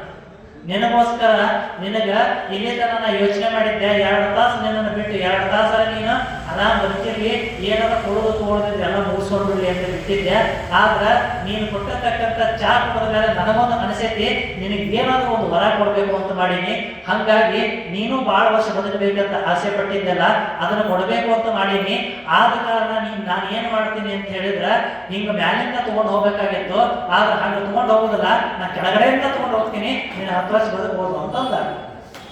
ನಿನಗೋಸ್ಕರ ನಿನಗ ಇಲ್ಲಿ ತನ ಯೋಚನೆ ಮಾಡಿದ್ದೆ 2 ತಾಸು ನಿನ್ನನ್ನು ಬಿಟ್ಟು 2 ತಾಸರ ನೀನು ಆರಾಮ್ ಬದುಕಿರ್ಲಿ, ಏನಾರ ಕೊಡೋದು ತಗೊಳ್ಳೋದಿದ್ರೆ ಎಲ್ಲ ಮುಗಿಸ್ಕೊಂಡ್ಬಿಡ್ಲಿ ಅಂತ ಬಿಟ್ಟಿದ್ದೆ. ಆದ್ರೆ ನೀನು ಕೊಟ್ಟಿರ್ತಕ್ಕಂಥ ಚಾ ಕುಡಿದ ಮೇಲೆ ನನಗೊಂದು ಅನಿಸೈತಿ, ನಿನಗೆ ಏನಾದ್ರೂ ಒಂದು ವರ ಕೊಡ್ಬೇಕು ಅಂತ ಮಾಡೀನಿ. ಹಂಗಾಗಿ ನೀನು ಬಹಳ ವರ್ಷ ಬದುಕಬೇಕಂತ ಆಸೆ ಪಟ್ಟಿದ್ದೆಲ್ಲ ಅದನ್ನ ಕೊಡಬೇಕು ಅಂತ ಮಾಡೀನಿ. ಆದ ಕಾರಣ ನಾನು ಏನ್ ಮಾಡ್ತೀನಿ ಅಂತ ಹೇಳಿದ್ರೆ, ಹಿಂಗ ಮ್ಯಾಲಿಂದ ತಗೊಂಡು ಹೋಗ್ಬೇಕಾಗಿತ್ತು, ಆದ್ರೆ ಹಂಗ ತಗೊಂಡು ಹೋಗುದಿಲ್ಲ, ನಾ ಕೆಳಗಡೆಯಿಂದ ತಗೊಂಡು ಹೋಗ್ತೀನಿ, ನೀನು 10 ವರ್ಷ ಬದುಕಬಹುದು ಅಂತಂದ.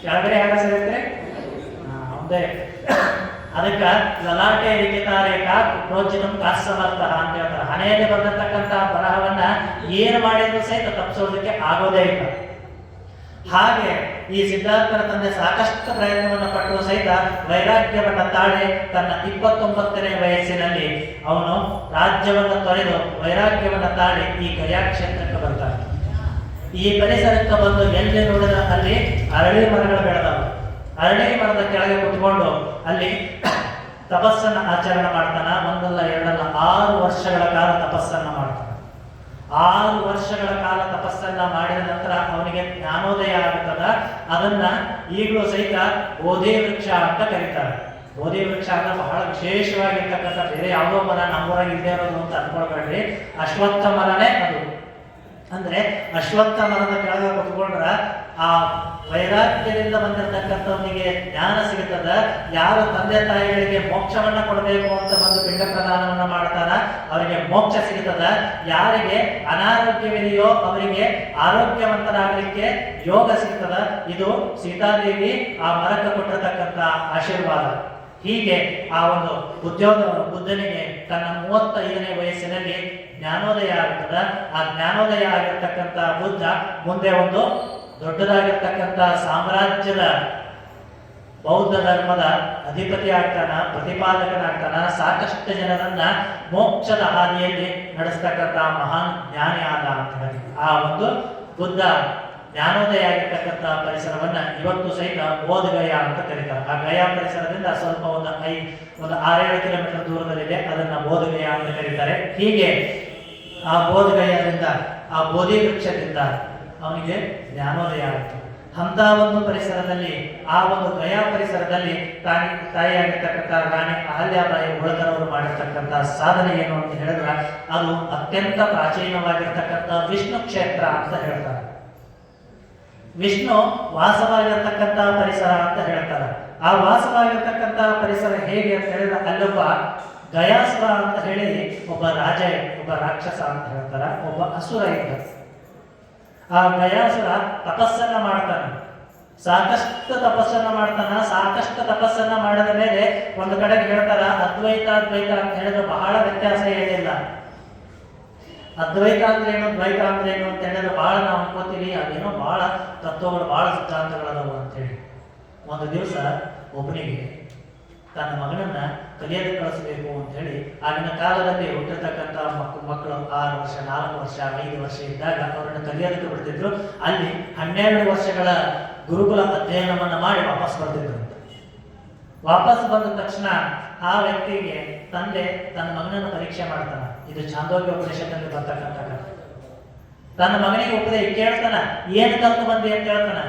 ಕೆಳಗಡೆ ಯಾರ ಸಿಗುತ್ತೆ ಹೌದೇ. ಅದಕ್ಕೆ ಲಲಾಟೆ ರೇಖ ಪ್ರೋಚಿತಂ ಕಾಸಮರ್ಥ ಅಂತ ಹೇಳ್ತಾರೆ. ಹಣೆಯಲ್ಲಿ ಬಂದಿರತಕ್ಕಂಥ ಬರಹವನ್ನ ಏನು ಮಾಡಿದ್ರು ಸಹಿತ ತಪ್ಪಿಸೋದಕ್ಕೆ ಆಗೋದೇ ಇಲ್ಲ. ಹಾಗೆ ಈ ಸಿದ್ಧಾರ್ಥನ ತಂದೆ ಸಾಕಷ್ಟು ಪ್ರಯತ್ನವನ್ನು ಪಟ್ಟರು ಸಹಿತ ವೈರಾಗ್ಯವನ್ನ ತಾಳಿ ತನ್ನ 29ನೇ ವಯಸ್ಸಿನಲ್ಲಿ ಅವನು ರಾಜ್ಯವನ್ನು ತೊರೆದು ವೈರಾಗ್ಯವನ್ನ ತಾಳಿ ಈ ಗಯಾ ಕ್ಷೇತ್ರಕ್ಕೆ ಬರ್ತಾನೆ. ಈ ಪರಿಸರಕ್ಕೆ ಬಂದು ಎಲ್ಲಿ ನೋಡಿದ ಅಲ್ಲಿ ಅರಳಿ ಮರಗಳು ಬೆಳೆದವು. ಅರಳಿ ಮರದ ಕೆಳಗೆ ಕುತ್ಕೊಂಡು ಅಲ್ಲಿ ತಪಸ್ಸನ್ನ ಆಚರಣೆ ಮಾಡ್ತಾನ. ಒಂದಲ್ಲ ಎರಡಲ್ಲ 6 ವರ್ಷಗಳ ಕಾಲ ತಪಸ್ಸನ್ನ ಮಾಡ್ತಾನೆ. 6 ವರ್ಷಗಳ ಕಾಲ ತಪಸ್ಸನ್ನ ಮಾಡಿದ ನಂತರ ಅವನಿಗೆ ಜ್ಞಾನೋದಯ ಆಗುತ್ತದ. ಅದನ್ನ ಈಗಲೂ ಸಹಿತ ಬೋಧಿ ವೃಕ್ಷ ಅಂತ ಕರೀತಾರೆ. ಬೋಧಿ ವೃಕ್ಷ ಅಂದ್ರೆ ಬಹಳ ವಿಶೇಷವಾಗಿರ್ತಕ್ಕಂಥ, ಬೇರೆ ಯಾವುದೋ ಮರ ನಮ್ಮೂರಾಗ ಇಲ್ಲದೆ ಇರೋದು ಅಂತ ಅನ್ಕೊಳ್ಬೇಡ್ರಿ, ಅಶ್ವತ್ಥ ಮರನೇ ಅದು. ಅಂದ್ರೆ ಅಶ್ವತ್ಥ ಮರದ ಕೆಳಗೆ ಕುತ್ಕೊಂಡ್ರ ಆ ವೈರಾಗ್ಯದಿಂದ ಬಂದಿರತಕ್ಕಂಥವನಿಗೆ ಜ್ಞಾನ ಸಿಗುತ್ತದ. ಯಾರು ತಂದೆ ತಾಯಿಗಳಿಗೆ ಮೋಕ್ಷವನ್ನ ಕೊಡಬೇಕು ಅಂತ ಬಂದು ಪಿಂಡ ಪ್ರದಾನವನ್ನ ಮಾಡ್ತಾರ ಅವರಿಗೆ ಮೋಕ್ಷ ಸಿಗುತ್ತದ. ಯಾರಿಗೆ ಅನಾರೋಗ್ಯವಿದೆಯೋ ಅವರಿಗೆ ಆರೋಗ್ಯವಂತರಾಗಲಿಕ್ಕೆ ಯೋಗ ಸಿಗುತ್ತದ. ಇದು ಸೀತಾದೇವಿ ಆ ಮರಕ್ಕೆ ಕೊಟ್ಟಿರತಕ್ಕಂಥ ಆಶೀರ್ವಾದ. ಹೀಗೆ ಆ ಒಂದು ಬುದ್ಧನಿಗೆ ತನ್ನ 35ನೇ ವಯಸ್ಸಿನಲ್ಲಿ ಜ್ಞಾನೋದಯ ಆಗುತ್ತದೆ. ಆ ಜ್ಞಾನೋದಯ ಆಗಿರ್ತಕ್ಕಂಥ ಬುದ್ಧ ಮುಂದೆ ಒಂದು ದೊಡ್ಡದಾಗಿರ್ತಕ್ಕಂಥ ಸಾಮ್ರಾಜ್ಯದ ಬೌದ್ಧ ಧರ್ಮದ ಅಧಿಪತಿ ಆಗ್ತಾನ, ಪ್ರತಿಪಾದಕನಾಗ್ತಾನ. ಸಾಕಷ್ಟು ಜನರನ್ನ ಮೋಕ್ಷದ ಹಾದಿಯಲ್ಲಿ ನಡೆಸ್ತಕ್ಕಂಥ ಮಹಾನ್ ಜ್ಞಾನಿ ಆದ ಅಂತ ಹೇಳಿ ಆ ಒಂದು ಬುದ್ಧ ಜ್ಞಾನೋದಯ ಆಗಿರ್ತಕ್ಕಂಥ ಪರಿಸರವನ್ನ ಇವತ್ತು ಸಹಿತ ಬೋಧಗಯ ಅಂತ ಕರೀತಾರೆ. ಆ ಗಯಾ ಪರಿಸರದಿಂದ ಸ್ವಲ್ಪ ಒಂದು 6-7 ಕಿಲೋಮೀಟರ್ ದೂರದಲ್ಲಿದೆ, ಅದನ್ನ ಬೋಧಗಯ ಅಂತ ಕರೀತಾರೆ. ಹೀಗೆ ಆ ಬೋಧಗಯದಿಂದ ಆ ಬೋಧಿ ವೃಕ್ಷದಿಂದ ಅವನಿಗೆ ಜ್ಞಾನೋದಯ ಆಯಿತು. ಅಂತ ಒಂದು ಪರಿಸರದಲ್ಲಿ, ಆ ಒಂದು ಗಯಾ ಪರಿಸರದಲ್ಲಿ ತಾಯಿಯಾಗಿರ್ತಕ್ಕಂಥ ರಾಣಿ ಅಹಲ್ಯಾಬಾಯಿ ಹೋಳ್ಕರ್ ಅವರು ಮಾಡಿರ್ತಕ್ಕಂಥ ಸಾಧನೆ ಏನು ಅಂತ ಹೇಳಿದ್ರೆ, ಅದು ಅತ್ಯಂತ ಪ್ರಾಚೀನವಾಗಿರ್ತಕ್ಕಂಥ ವಿಷ್ಣು ಕ್ಷೇತ್ರ ಅಂತ ಹೇಳ್ತಾರೆ. ವಿಷ್ಣು ವಾಸವಾಗಿರ್ತಕ್ಕಂಥ ಪರಿಸರ ಅಂತ ಹೇಳ್ತಾರೆ. ಆ ವಾಸವಾಗಿರ್ತಕ್ಕಂಥ ಪರಿಸರ ಹೇಗೆ ಅಂತ ಹೇಳಿದ್ರೆ, ಅಲ್ಲೊಬ್ಬ ಗಯಾಸುರ ಅಂತ ಹೇಳಿ ಒಬ್ಬ ರಾಜ, ಒಬ್ಬ ರಾಕ್ಷಸ ಅಂತ ಹೇಳ್ತಾರ, ಒಬ್ಬ ಅಸುರ ಇದ್ದ. ಆ ಗಯಾಸುರ ತಪಸ್ಸನ್ನ ಮಾಡ್ತಾನೆ, ಸಾಕಷ್ಟು ತಪಸ್ಸನ್ನ ಮಾಡ್ತಾನ. ಸಾಕಷ್ಟು ತಪಸ್ಸನ್ನ ಮಾಡಿದ ಮೇಲೆ ಒಂದು ಕಡೆಗೆ ಹೇಳ್ತಾರ ಅದ್ವೈತ ಅದ್ವೈತ ಅಂತ ಹೇಳಿದ್ರೆ ಬಹಳ ವ್ಯತ್ಯಾಸ ಏನಿಲ್ಲ. ಅದ್ವೈತ ಅಂದ್ರೆ ಏನು, ದ್ವೈತ ಅಂದ್ರೆ ಏನು ಅಂತ ಹೇಳಿದ್ರೆ ಬಹಳ ನಾವು ಅನ್ಕೋತೀವಿ, ಅದೇನೋ ಬಹಳ ತತ್ವಗಳು, ಬಹಳ ಸಿದ್ಧಾಂತಗಳದವು ಅಂತೇಳಿ. ಒಂದು ದಿವಸ ಒಬ್ಬನಿಗೆ ತನ್ನ ಮಗನನ್ನ ಕಲಿಯೋದಕ್ಕೆ ಕಳಿಸಬೇಕು ಅಂತ ಹೇಳಿ, ಆಗಿನ ಕಾಲದಲ್ಲಿ ಹುಟ್ಟಿರ್ತಕ್ಕಂಥ ಮಕ್ಕಳು 6 ವರ್ಷ, 4 ವರ್ಷ, 5 ವರ್ಷ ಇದ್ದಾಗ ಅವರನ್ನು ಕಲಿಯೋದಕ್ಕೆ ಬಿಡ್ತಿದ್ರು. ಅಲ್ಲಿ 12 ವರ್ಷಗಳ ಗುರುಕುಲ ಅಧ್ಯಯನವನ್ನ ಮಾಡಿ ವಾಪಸ್ ಬರ್ತಿದ್ರು. ವಾಪಸ್ ಬಂದ ತಕ್ಷಣ ಆ ವ್ಯಕ್ತಿಗೆ ತಂದೆ ತನ್ನ ಮಗನನ್ನು ಪರೀಕ್ಷೆ ಮಾಡ್ತಾನ. ಇದು ಛಾಂದೋಗ್ಯ ಉಪನಿಷತ್ತಲ್ಲಿ ಬರ್ತಕ್ಕಂಥ ಕಥೆ. ತನ್ನ ಮಗನಿಗೆ ಉಪದೇಶ ಕೇಳ್ತಾನ, ಏನು ಕಲ್ತು ಬಂದಿ ಅಂತ ಹೇಳ್ತಾನ.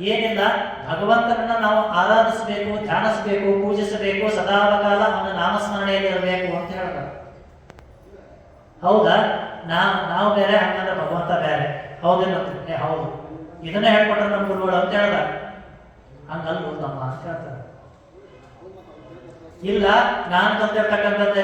ಏನಿಲ್ಲ, ಭಗವಂತನನ್ನ ನಾವು ಆರಾಧಿಸಬೇಕು, ಧ್ಯಾನಿಸಬೇಕು, ಪೂಜಿಸಬೇಕು, ಸದಾಕಾಲ ಅವನ ನಾಮಸ್ಮರಣೆಯಲ್ಲಿ ಇರಬೇಕು ಅಂತ ಹೇಳ್ತಾನೆ. ಹೌದಾ, ನಾವು ಬೇರೆ, ಹಂಗಂದ್ರೆ ಭಗವಂತ ಬೇರೆ, ಹೌದೇನು? ಹೌದು, ಇದನ್ನೇ ಹೇಳ್ಕೊಟ್ರೆ ನಮ್ಮ ಗುರುಗಳು ಅಂತ ಹೇಳ್ದ. ಹಂಗಲ್ವ ತಮ್ಮ ಅಂತ ಹೇಳ್ತಾರೆ. ಇಲ್ಲ, ನಾನು ಕಲ್ತಿರ್ತಕ್ಕಂಥದ್ದು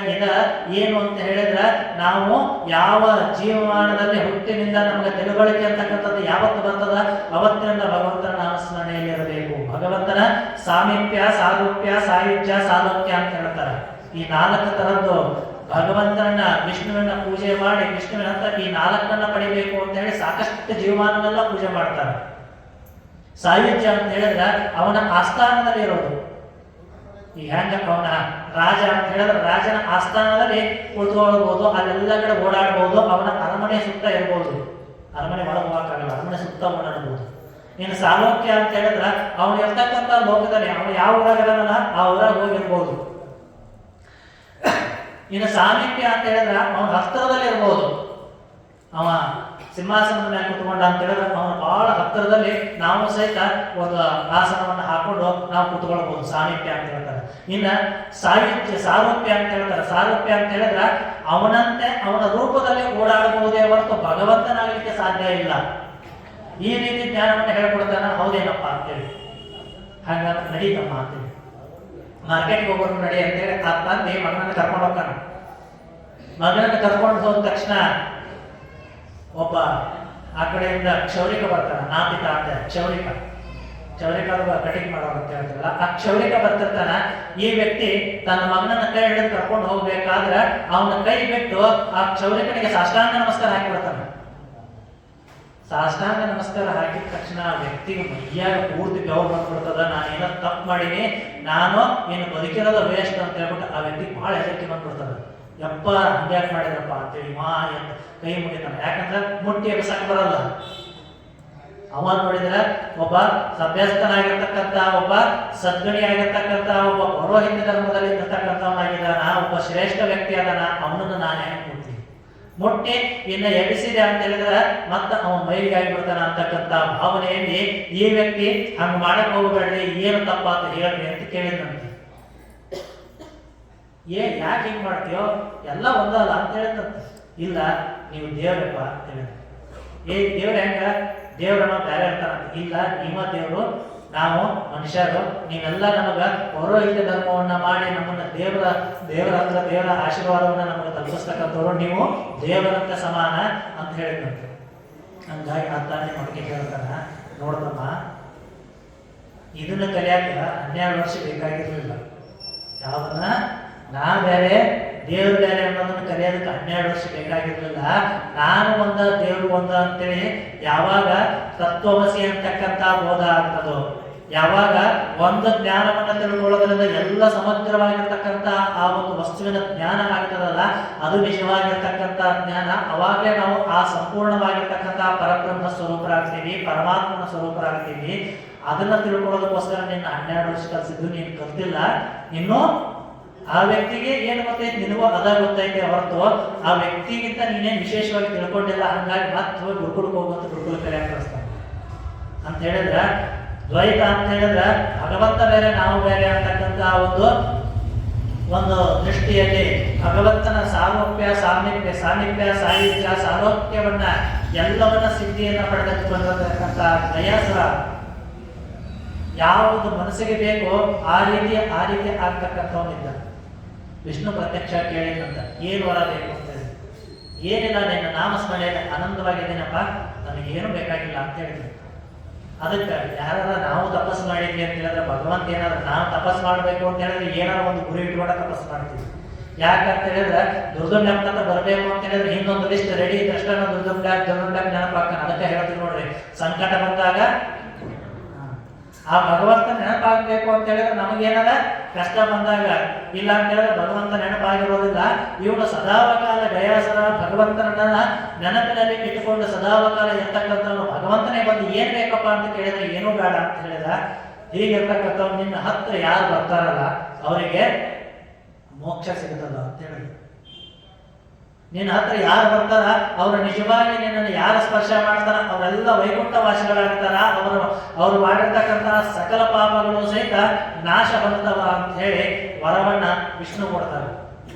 ಏನು ಅಂತ ಹೇಳಿದ್ರೆ, ನಾವು ಯಾವ ಜೀವಮಾನದಲ್ಲಿ ಹುಟ್ಟಿನಿಂದ ನಮಗೆ ತಿಳುವಳಿಕೆ ಅಂತಕ್ಕಂಥದ್ದು ಯಾವತ್ತು ಬರ್ತದ ಅವತ್ತಿನಿಂದ ಭಗವಂತನ ನಾಮಸ್ಮರಣೆಯಲ್ಲಿ ಇರಬೇಕು. ಭಗವಂತನ ಸಾಮೀಪ್ಯ, ಸಾರೂಪ್ಯ, ಸಾಯುಜ್ಯ, ಸಾಲೋಕ್ಯ ಅಂತ ಹೇಳ್ತಾರೆ. ಈ 4 ತರದ್ದು ಭಗವಂತನನ್ನ, ವಿಷ್ಣುವನ್ನ ಪೂಜೆ ಮಾಡಿ ವಿಷ್ಣುವಿನ ಹತ್ರ ಈ 4ನ್ನ ಪಡಿಬೇಕು ಅಂತ ಹೇಳಿ ಸಾಕಷ್ಟು ಜೀವಮಾನವೆಲ್ಲ ಪೂಜೆ ಮಾಡ್ತಾರೆ. ಸಾಯುಜ್ಯ ಅಂತ ಹೇಳಿದ್ರೆ ಅವನ ಆಸ್ಥಾನದಲ್ಲಿ ಇರೋದು. ಈ ಹೆಂಗ ಅವನ ರಾಜ ಅಂತ ಹೇಳಿದ್ರೆ ರಾಜನ ಆಸ್ಥಾನದಲ್ಲಿ ಕುಳಿತುಕೊಳ್ಬಹುದು, ಅಲ್ಲೆಲ್ಲ ಕಡೆ ಓಡಾಡಬಹುದು, ಅವನ ಅರಮನೆ ಸುತ್ತ ಇರ್ಬೋದು. ಅರಮನೆ ಒಳಗೆ ಹೋಗಕ್ಕಾಗಲ್ಲ, ಅರಮನೆ ಸುತ್ತ ಓಡಾಡಬಹುದು. ಇನ್ನು ಸಾಲೋಕ್ಯ ಅಂತ ಹೇಳಿದ್ರೆ ಅವನು ಇರ್ತಕ್ಕಂಥ ಲೋಕದಲ್ಲಿ ಅವನು ಯಾವ ಊರಾಗಿದಾನ ಆ ಊರಾಗ ಹೋಗಿರ್ಬೋದು. ಇನ್ನು ಸಾಮೀಪ್ಯ ಅಂತ ಹೇಳಿದ್ರೆ ಅವನ ಹತ್ತಿರದಲ್ಲಿ ಇರ್ಬೋದು. ಅವ ಸಿಂಹಾಸನದ ಮೇಲೆ ಕುತ್ಕೊಂಡ ಅಂತ ಹೇಳಿದ್ರೆ ಅವನು ಬಹಳ ಹತ್ತಿರದಲ್ಲಿ ನಾವು ಸಹಿತ ಒಂದು ಆಸನವನ್ನು ಹಾಕೊಂಡು ನಾವು ಕುತ್ಕೊಳ್ಬಹುದು, ಸಾಮೀಪ್ಯ ಅಂತ ಹೇಳ್ತಾರೆ. ಇನ್ನ ಸಾರೂಪ್ಯ ಅಂತ ಹೇಳ್ತಾರೆ. ಸಾರೂಪ್ಯ ಅಂತ ಹೇಳಿದ್ರೆ ಅವನಂತೆ ಅವನ ರೂಪದಲ್ಲಿ ಓಡಾಡಬಹುದೇ ಹೊರತು ಭಗವಂತನಾಗಲಿಕ್ಕೆ ಸಾಧ್ಯ ಇಲ್ಲ. ಈ ರೀತಿ ಜ್ಞಾನವನ್ನು ಹೇಳ್ಕೊಡ್ತಾನ. ಹೌದೇನಪ್ಪ ಅಂತೇಳಿ ಹಂಗಂತ ನಡೀತಮ್ಮ ಅಂತೇಳಿ ಮಾರ್ಕೆಟ್ಗೆ ಹೋಗೋರು ನಡಿ ಅಂತೇಳಿ ಆ ತಂದೆ ಮಗನನ್ನು ಕರ್ಕೊಂಡು ಹೋಗ್ತಾನ. ಮಗನನ್ನು ಕರ್ಕೊಂಡು ಹೋದ ತಕ್ಷಣ ಒಬ್ಬ ಆ ಕಡೆಯಿಂದ ಕ್ಷೌರಿಕ ಬರ್ತಾನ. ನಾಪಿತ ಅಂತ ಕ್ಷೌರಿಕ ಕಟಿಂಗ್ ಮಾಡೋರು ಅಂತ ಹೇಳ್ತಾರಲ್ಲ, ಆ ಕ್ಷೌರಿಕ ಬರ್ತಿರ್ತಾನ. ಈ ವ್ಯಕ್ತಿ ತನ್ನ ಮಗನನ್ನ ಕೈ ಹಿಡಿದು ಕರ್ಕೊಂಡು ಹೋಗ್ಬೇಕಾದ್ರೆ ಅವನ ಕೈ ಬಿಟ್ಟು ಆ ಕ್ಷೌರಿಕನಿಗೆ ಸಾಷ್ಟಾಂಗ ನಮಸ್ಕಾರ ಹಾಕಿಬಿಡ್ತಾನೆ. ಸಾಷ್ಟಾಂಗ ನಮಸ್ಕಾರ ಹಾಕಿದ ತಕ್ಷಣ ಆ ವ್ಯಕ್ತಿಗೆ ಮೈಯಾಗ ಪೂರ್ತಿ ಬೆವರು ಬಂದ್ಬಿಡ್ತದ. ನಾನೇನೋ ತಪ್ಪು ಮಾಡೀನಿ, ನಾನು ಇನ್ನು ಬದುಕಿರೋದ ವೇಸ್ಟ್ ಅಂತ ಹೇಳ್ಬಿಟ್ಟು ಆ ವ್ಯಕ್ತಿಗೆ ಬಹಳ ಹೆದರಿಕೆ ಬಂದ್ಬಿಡ್ತದ. ಯಪ್ಪ ಹಂಗ್ಯಾಕೆ ಮಾಡಿದ್ರಪ್ಪ ಅಂತೇಳಿ ಮಾ ಅಂತ ಕೈ ಮುಗಿತಾನೆ. ಯಾಕಂದ್ರೆ ಮುಟ್ಟಿ ಎಬ್ಸಕ್ ಬರಲ್ಲ. ಅವ ನೋಡಿದ್ರೆ ಒಬ್ಬ ಸಭ್ಯಸ್ಥನಾಗಿರ್ತಕ್ಕಂಥ, ಒಬ್ಬ ಸದ್ಗಣಿ ಆಗಿರ್ತಕ್ಕಂಥ, ಒಬ್ಬ ಪೌರೋಹಿತ್ಯ ಧರ್ಮದಲ್ಲಿ ಇರ್ತಕ್ಕಂಥವನಾಗಿದ್ದಾನ, ಒಬ್ಬ ಶ್ರೇಷ್ಠ ವ್ಯಕ್ತಿ ಅದನ್ನ. ಅವನನ್ನು ನಾನು ಹೆಂಗೆ ಮುಟ್ಟಿ ಮುಟ್ಟಿ ಇನ್ನು ಎಬ್ಬಿಸಿದೆ ಅಂತ ಹೇಳಿದ್ರೆ ಮತ್ತೆ ಅವನ ಮೈಲಿಗೆ ಆಗಿಬಿಡ್ತಾನ ಅಂತಕ್ಕಂಥ ಭಾವನೆಯಲ್ಲಿ ಈ ವ್ಯಕ್ತಿ ಹಂಗ ಮಾಡಕ್ ಹೋಗಬೇಡ್ರಿ, ಏನು ತಪ್ಪಾತ ಹೇಳ್ರಿ ಅಂತ ಕೇಳಿದಂತೆ. ಯಾಕೆ ಹಿಂಗ್ ಮಾಡ್ತೀಯೋ, ಎಲ್ಲ ಒಂದಲ್ಲ ಅಂತ ಹೇಳಿದಂತೆ. ಇಲ್ಲ ನೀವು ದೇವ್ರಪ್ಪ ಅಂತ ಹೇಳಿದ. ದೇವ್ರ ಹೆಂಗ, ದೇವ್ರನ್ನ ಬೇರೆ ಇರ್ತಾನಂತ. ಇಲ್ಲ ನಿಮ್ಮ ದೇವರು, ನಾವು ಮನುಷ್ಯರು, ನೀವೆಲ್ಲ ನಮಗ ಪೌರೋಹಿತ್ಯ ಧರ್ಮವನ್ನ ಮಾಡಿ ನಮ್ಮನ್ನ ದೇವರ ಹತ್ರ ದೇವರ ಆಶೀರ್ವಾದವನ್ನ ನಮಗೆ ತಲುಪಿಸ್ತಕ್ಕಂಥವ್ರು, ನೀವು ದೇವರಂತ ಸಮಾನ ಅಂತ ಹೇಳಿದಂತೆ. ಹಂಗಾಗಿ ಆ ತಾನೇ ಮಗನಿಗೆ ಹೇಳ್ತಾನ, ನೋಡ್ತಮ್ಮ ಇದನ್ನ ಕಲಿಯಾಕ 12 ವರ್ಷ ಬೇಕಾಗಿರ್ಲಿಲ್ಲ. ಯಾವ್ದನ್ನ ನಾ ಬೇರೆ ದೇವ್ರು ಬೇರೆ ಅನ್ನೋದನ್ನ ಕಲಿಯೋದಕ್ಕೆ 12 ವರ್ಷ ಬೇಕಾಗಿರ್ಲಿಲ್ಲ. ನಾನು ಒಂದ ದೇವ್ರು ಒಂದ ಅಂತೇಳಿ ಯಾವಾಗ ತತ್ವಮಸಿ ಅಂತಕ್ಕಂಥ ಬೋಧ ಆಗ್ತದೋ, ಯಾವಾಗ ಒಂದು ಜ್ಞಾನವನ್ನ ತಿಳ್ಕೊಳ್ಳೋದ್ರಿಂದ ಎಲ್ಲ ಸಮಗ್ರವಾಗಿರ್ತಕ್ಕಂಥ ಆ ಒಂದು ವಸ್ತುವಿನ ಜ್ಞಾನ ಆಗ್ತದಲ್ಲ, ಅದು ನಿಜವಾಗಿರ್ತಕ್ಕಂಥ ಜ್ಞಾನ. ಅವಾಗಲೇ ನಾವು ಆ ಸಂಪೂರ್ಣವಾಗಿರ್ತಕ್ಕಂಥ ಪರಬ್ರಹ್ಮ ಸ್ವರೂಪರಾಗ್ತೀವಿ, ಪರಮಾತ್ಮನ ಸ್ವರೂಪರಾಗ್ತೀವಿ. ಅದನ್ನ ತಿಳ್ಕೊಳ್ಳೋದಕ್ಕೋಸ್ಕರ ನಿನ್ನ 12 ವರ್ಷ ಕಲಿಸಿದ್ದು, ನೀನು ಕಲ್ತಿಲ್ಲ. ಇನ್ನು ಆ ವ್ಯಕ್ತಿಗೆ ಏನು ಗೊತ್ತೈತಿ, ನಿನಗೂ ಅದ ಗೊತ್ತೈತೆ ಹೊರತು ಆ ವ್ಯಕ್ತಿಗಿಂತ ನೀನೇನು ವಿಶೇಷವಾಗಿ ತಿಳ್ಕೊಂಡಿಲ್ಲ. ಹಂಗಾಗಿ ಮತ್ತೆ ಹೋಗಿ ಗುರುಕುಲಕ್ಕೆ ಹೋಗುವಂತ ಗುರುಕುಲ ಕಲಿಯಾಕ ಕಳಿಸ್ತಾನೆ ಅಂತ ಹೇಳಿದ್ರ, ದ್ವೈತ ಅಂತ ಹೇಳಿದ್ರ ಭಗವಂತ ಬೇರೆ ನಾವು ಬೇರೆ ಅಂತಕ್ಕಂಥ ಒಂದು ದೃಷ್ಟಿಯಲ್ಲಿ ಭಗವಂತನ ಸಾರೂಪ್ಯ, ಸಾಮೀಪ್ಯ, ಸಾಯುಜ್ಯ, ಸಾರೋಕ್ಯವನ್ನ ಎಲ್ಲವನ್ನ ಸಿದ್ಧಿಯನ್ನ ಪಡೆದುಕೊಂಡಿರತಕ್ಕಂಥ ಗಯಾಸುರ ಯಾವುದು ಮನಸ್ಸಿಗೆ ಬೇಕೋ ಆ ರೀತಿ ಆಗ್ತಕ್ಕಂಥವನಿದ್ದ. ವಿಷ್ಣು ಪ್ರತ್ಯಕ್ಷ ಕೇಳಿದಂತ, ಏನು ವರ ಬೇಕು ಅಂತ ಹೇಳಿ. ಏನಿಲ್ಲ, ನಿನ್ನ ನಾಮಸ್ಮರಣೆಯಲ್ಲಿ ಆನಂದವಾಗಿದ್ದೀನಪ್ಪ, ನನಗೇನು ಬೇಕಾಗಿಲ್ಲ ಅಂತ ಹೇಳಿದ್ರು. ಅದಕ್ಕೆ ಯಾರ ನಾವು ತಪಸ್ಸು ಮಾಡಿದ್ವಿ ಅಂತ ಹೇಳಿದ್ರೆ, ಭಗವಂತ ಏನಾದ್ರು ನಾವು ತಪಸ್ಸು ಮಾಡಬೇಕು ಅಂತ ಹೇಳಿದ್ರೆ ಏನಾದ್ರು ಒಂದು ಗುರಿ ಇಟ್ಕೊಂಡ ತಪಸ್ಸು ಮಾಡ್ತೀವಿ. ಯಾಕಂತ ಹೇಳಿದ್ರೆ ದುರ್ಗಮ್ ಡ್ಯಾಮ್ ಅಂತ ಬರಬೇಕು ಅಂತ ಹೇಳಿದ್ರೆ ಇನ್ನೊಂದು ಲಿಸ್ಟ್ ರೆಡಿ ಇದ್ದಷ್ಟು ದುರ್ಗಮ್ ಡ್ಯಾಮ್ ನೆನಪಾಗ್ತಾನೆ. ಅದಕ್ಕೆ ಹೇಳ್ತೀವಿ ನೋಡ್ರಿ, ಸಂಕಟ ಬಂದಾಗ ಆ ಭಗವಂತ ನೆನಪಾಗಬೇಕು ಅಂತ ಹೇಳಿದ್ರೆ ನಮಗೇನದ ಕಷ್ಟ ಬಂದಾಗ, ಇಲ್ಲ ಅಂತ ಹೇಳಿದ್ರೆ ಭಗವಂತ ನೆನಪಾಗಿರೋದಿಲ್ಲ. ಇವನು ಸದಾವಕಾಲ ಗಯಾಸುರ ಭಗವಂತನನ್ನ ನೆನಪಿನಲ್ಲಿ ಇಟ್ಟುಕೊಂಡು ಸದಾವಕಾಲ ಇರ್ತಕ್ಕಂಥವ್ನು ಭಗವಂತನೇ ಬಂದು ಏನ್ ಬೇಕಪ್ಪ ಅಂತ ಕೇಳಿದ್ರೆ ಏನೂ ಬೇಡ ಅಂತ ಹೇಳಿದ. ಹೀಗಿರ್ತಕ್ಕಂಥವ್ನು ನಿನ್ನ ಹತ್ರ ಯಾರು ಬರ್ತಾರಲ್ಲ ಅವರಿಗೆ ಮೋಕ್ಷ ಸಿಗುತ್ತಲ್ಲ ಅಂತ ಹೇಳಿದ್ರು. ನಿನ್ನ ಹತ್ರ ಯಾರು ಬರ್ತಾರ ಅವ್ರು ನಿಜವಾಗಿ ನಿನ್ನನ್ನು ಯಾರು ಸ್ಪರ್ಶ ಮಾಡ್ತಾರ ಅವರೆಲ್ಲ ವೈಕುಂಠ ವಾಸಿಗಳಾಗ್ತಾರ. ಅವರು ಮಾಡಿರ್ತಕ್ಕಂತಹ ಸಕಲ ಪಾಪಗಳು ಸಹಿತ ನಾಶ ಹೊಂದವ ಅಂತ ಹೇಳಿ ವರವನ್ನ ವಿಷ್ಣು ಕೊಡ್ತಾರೆ.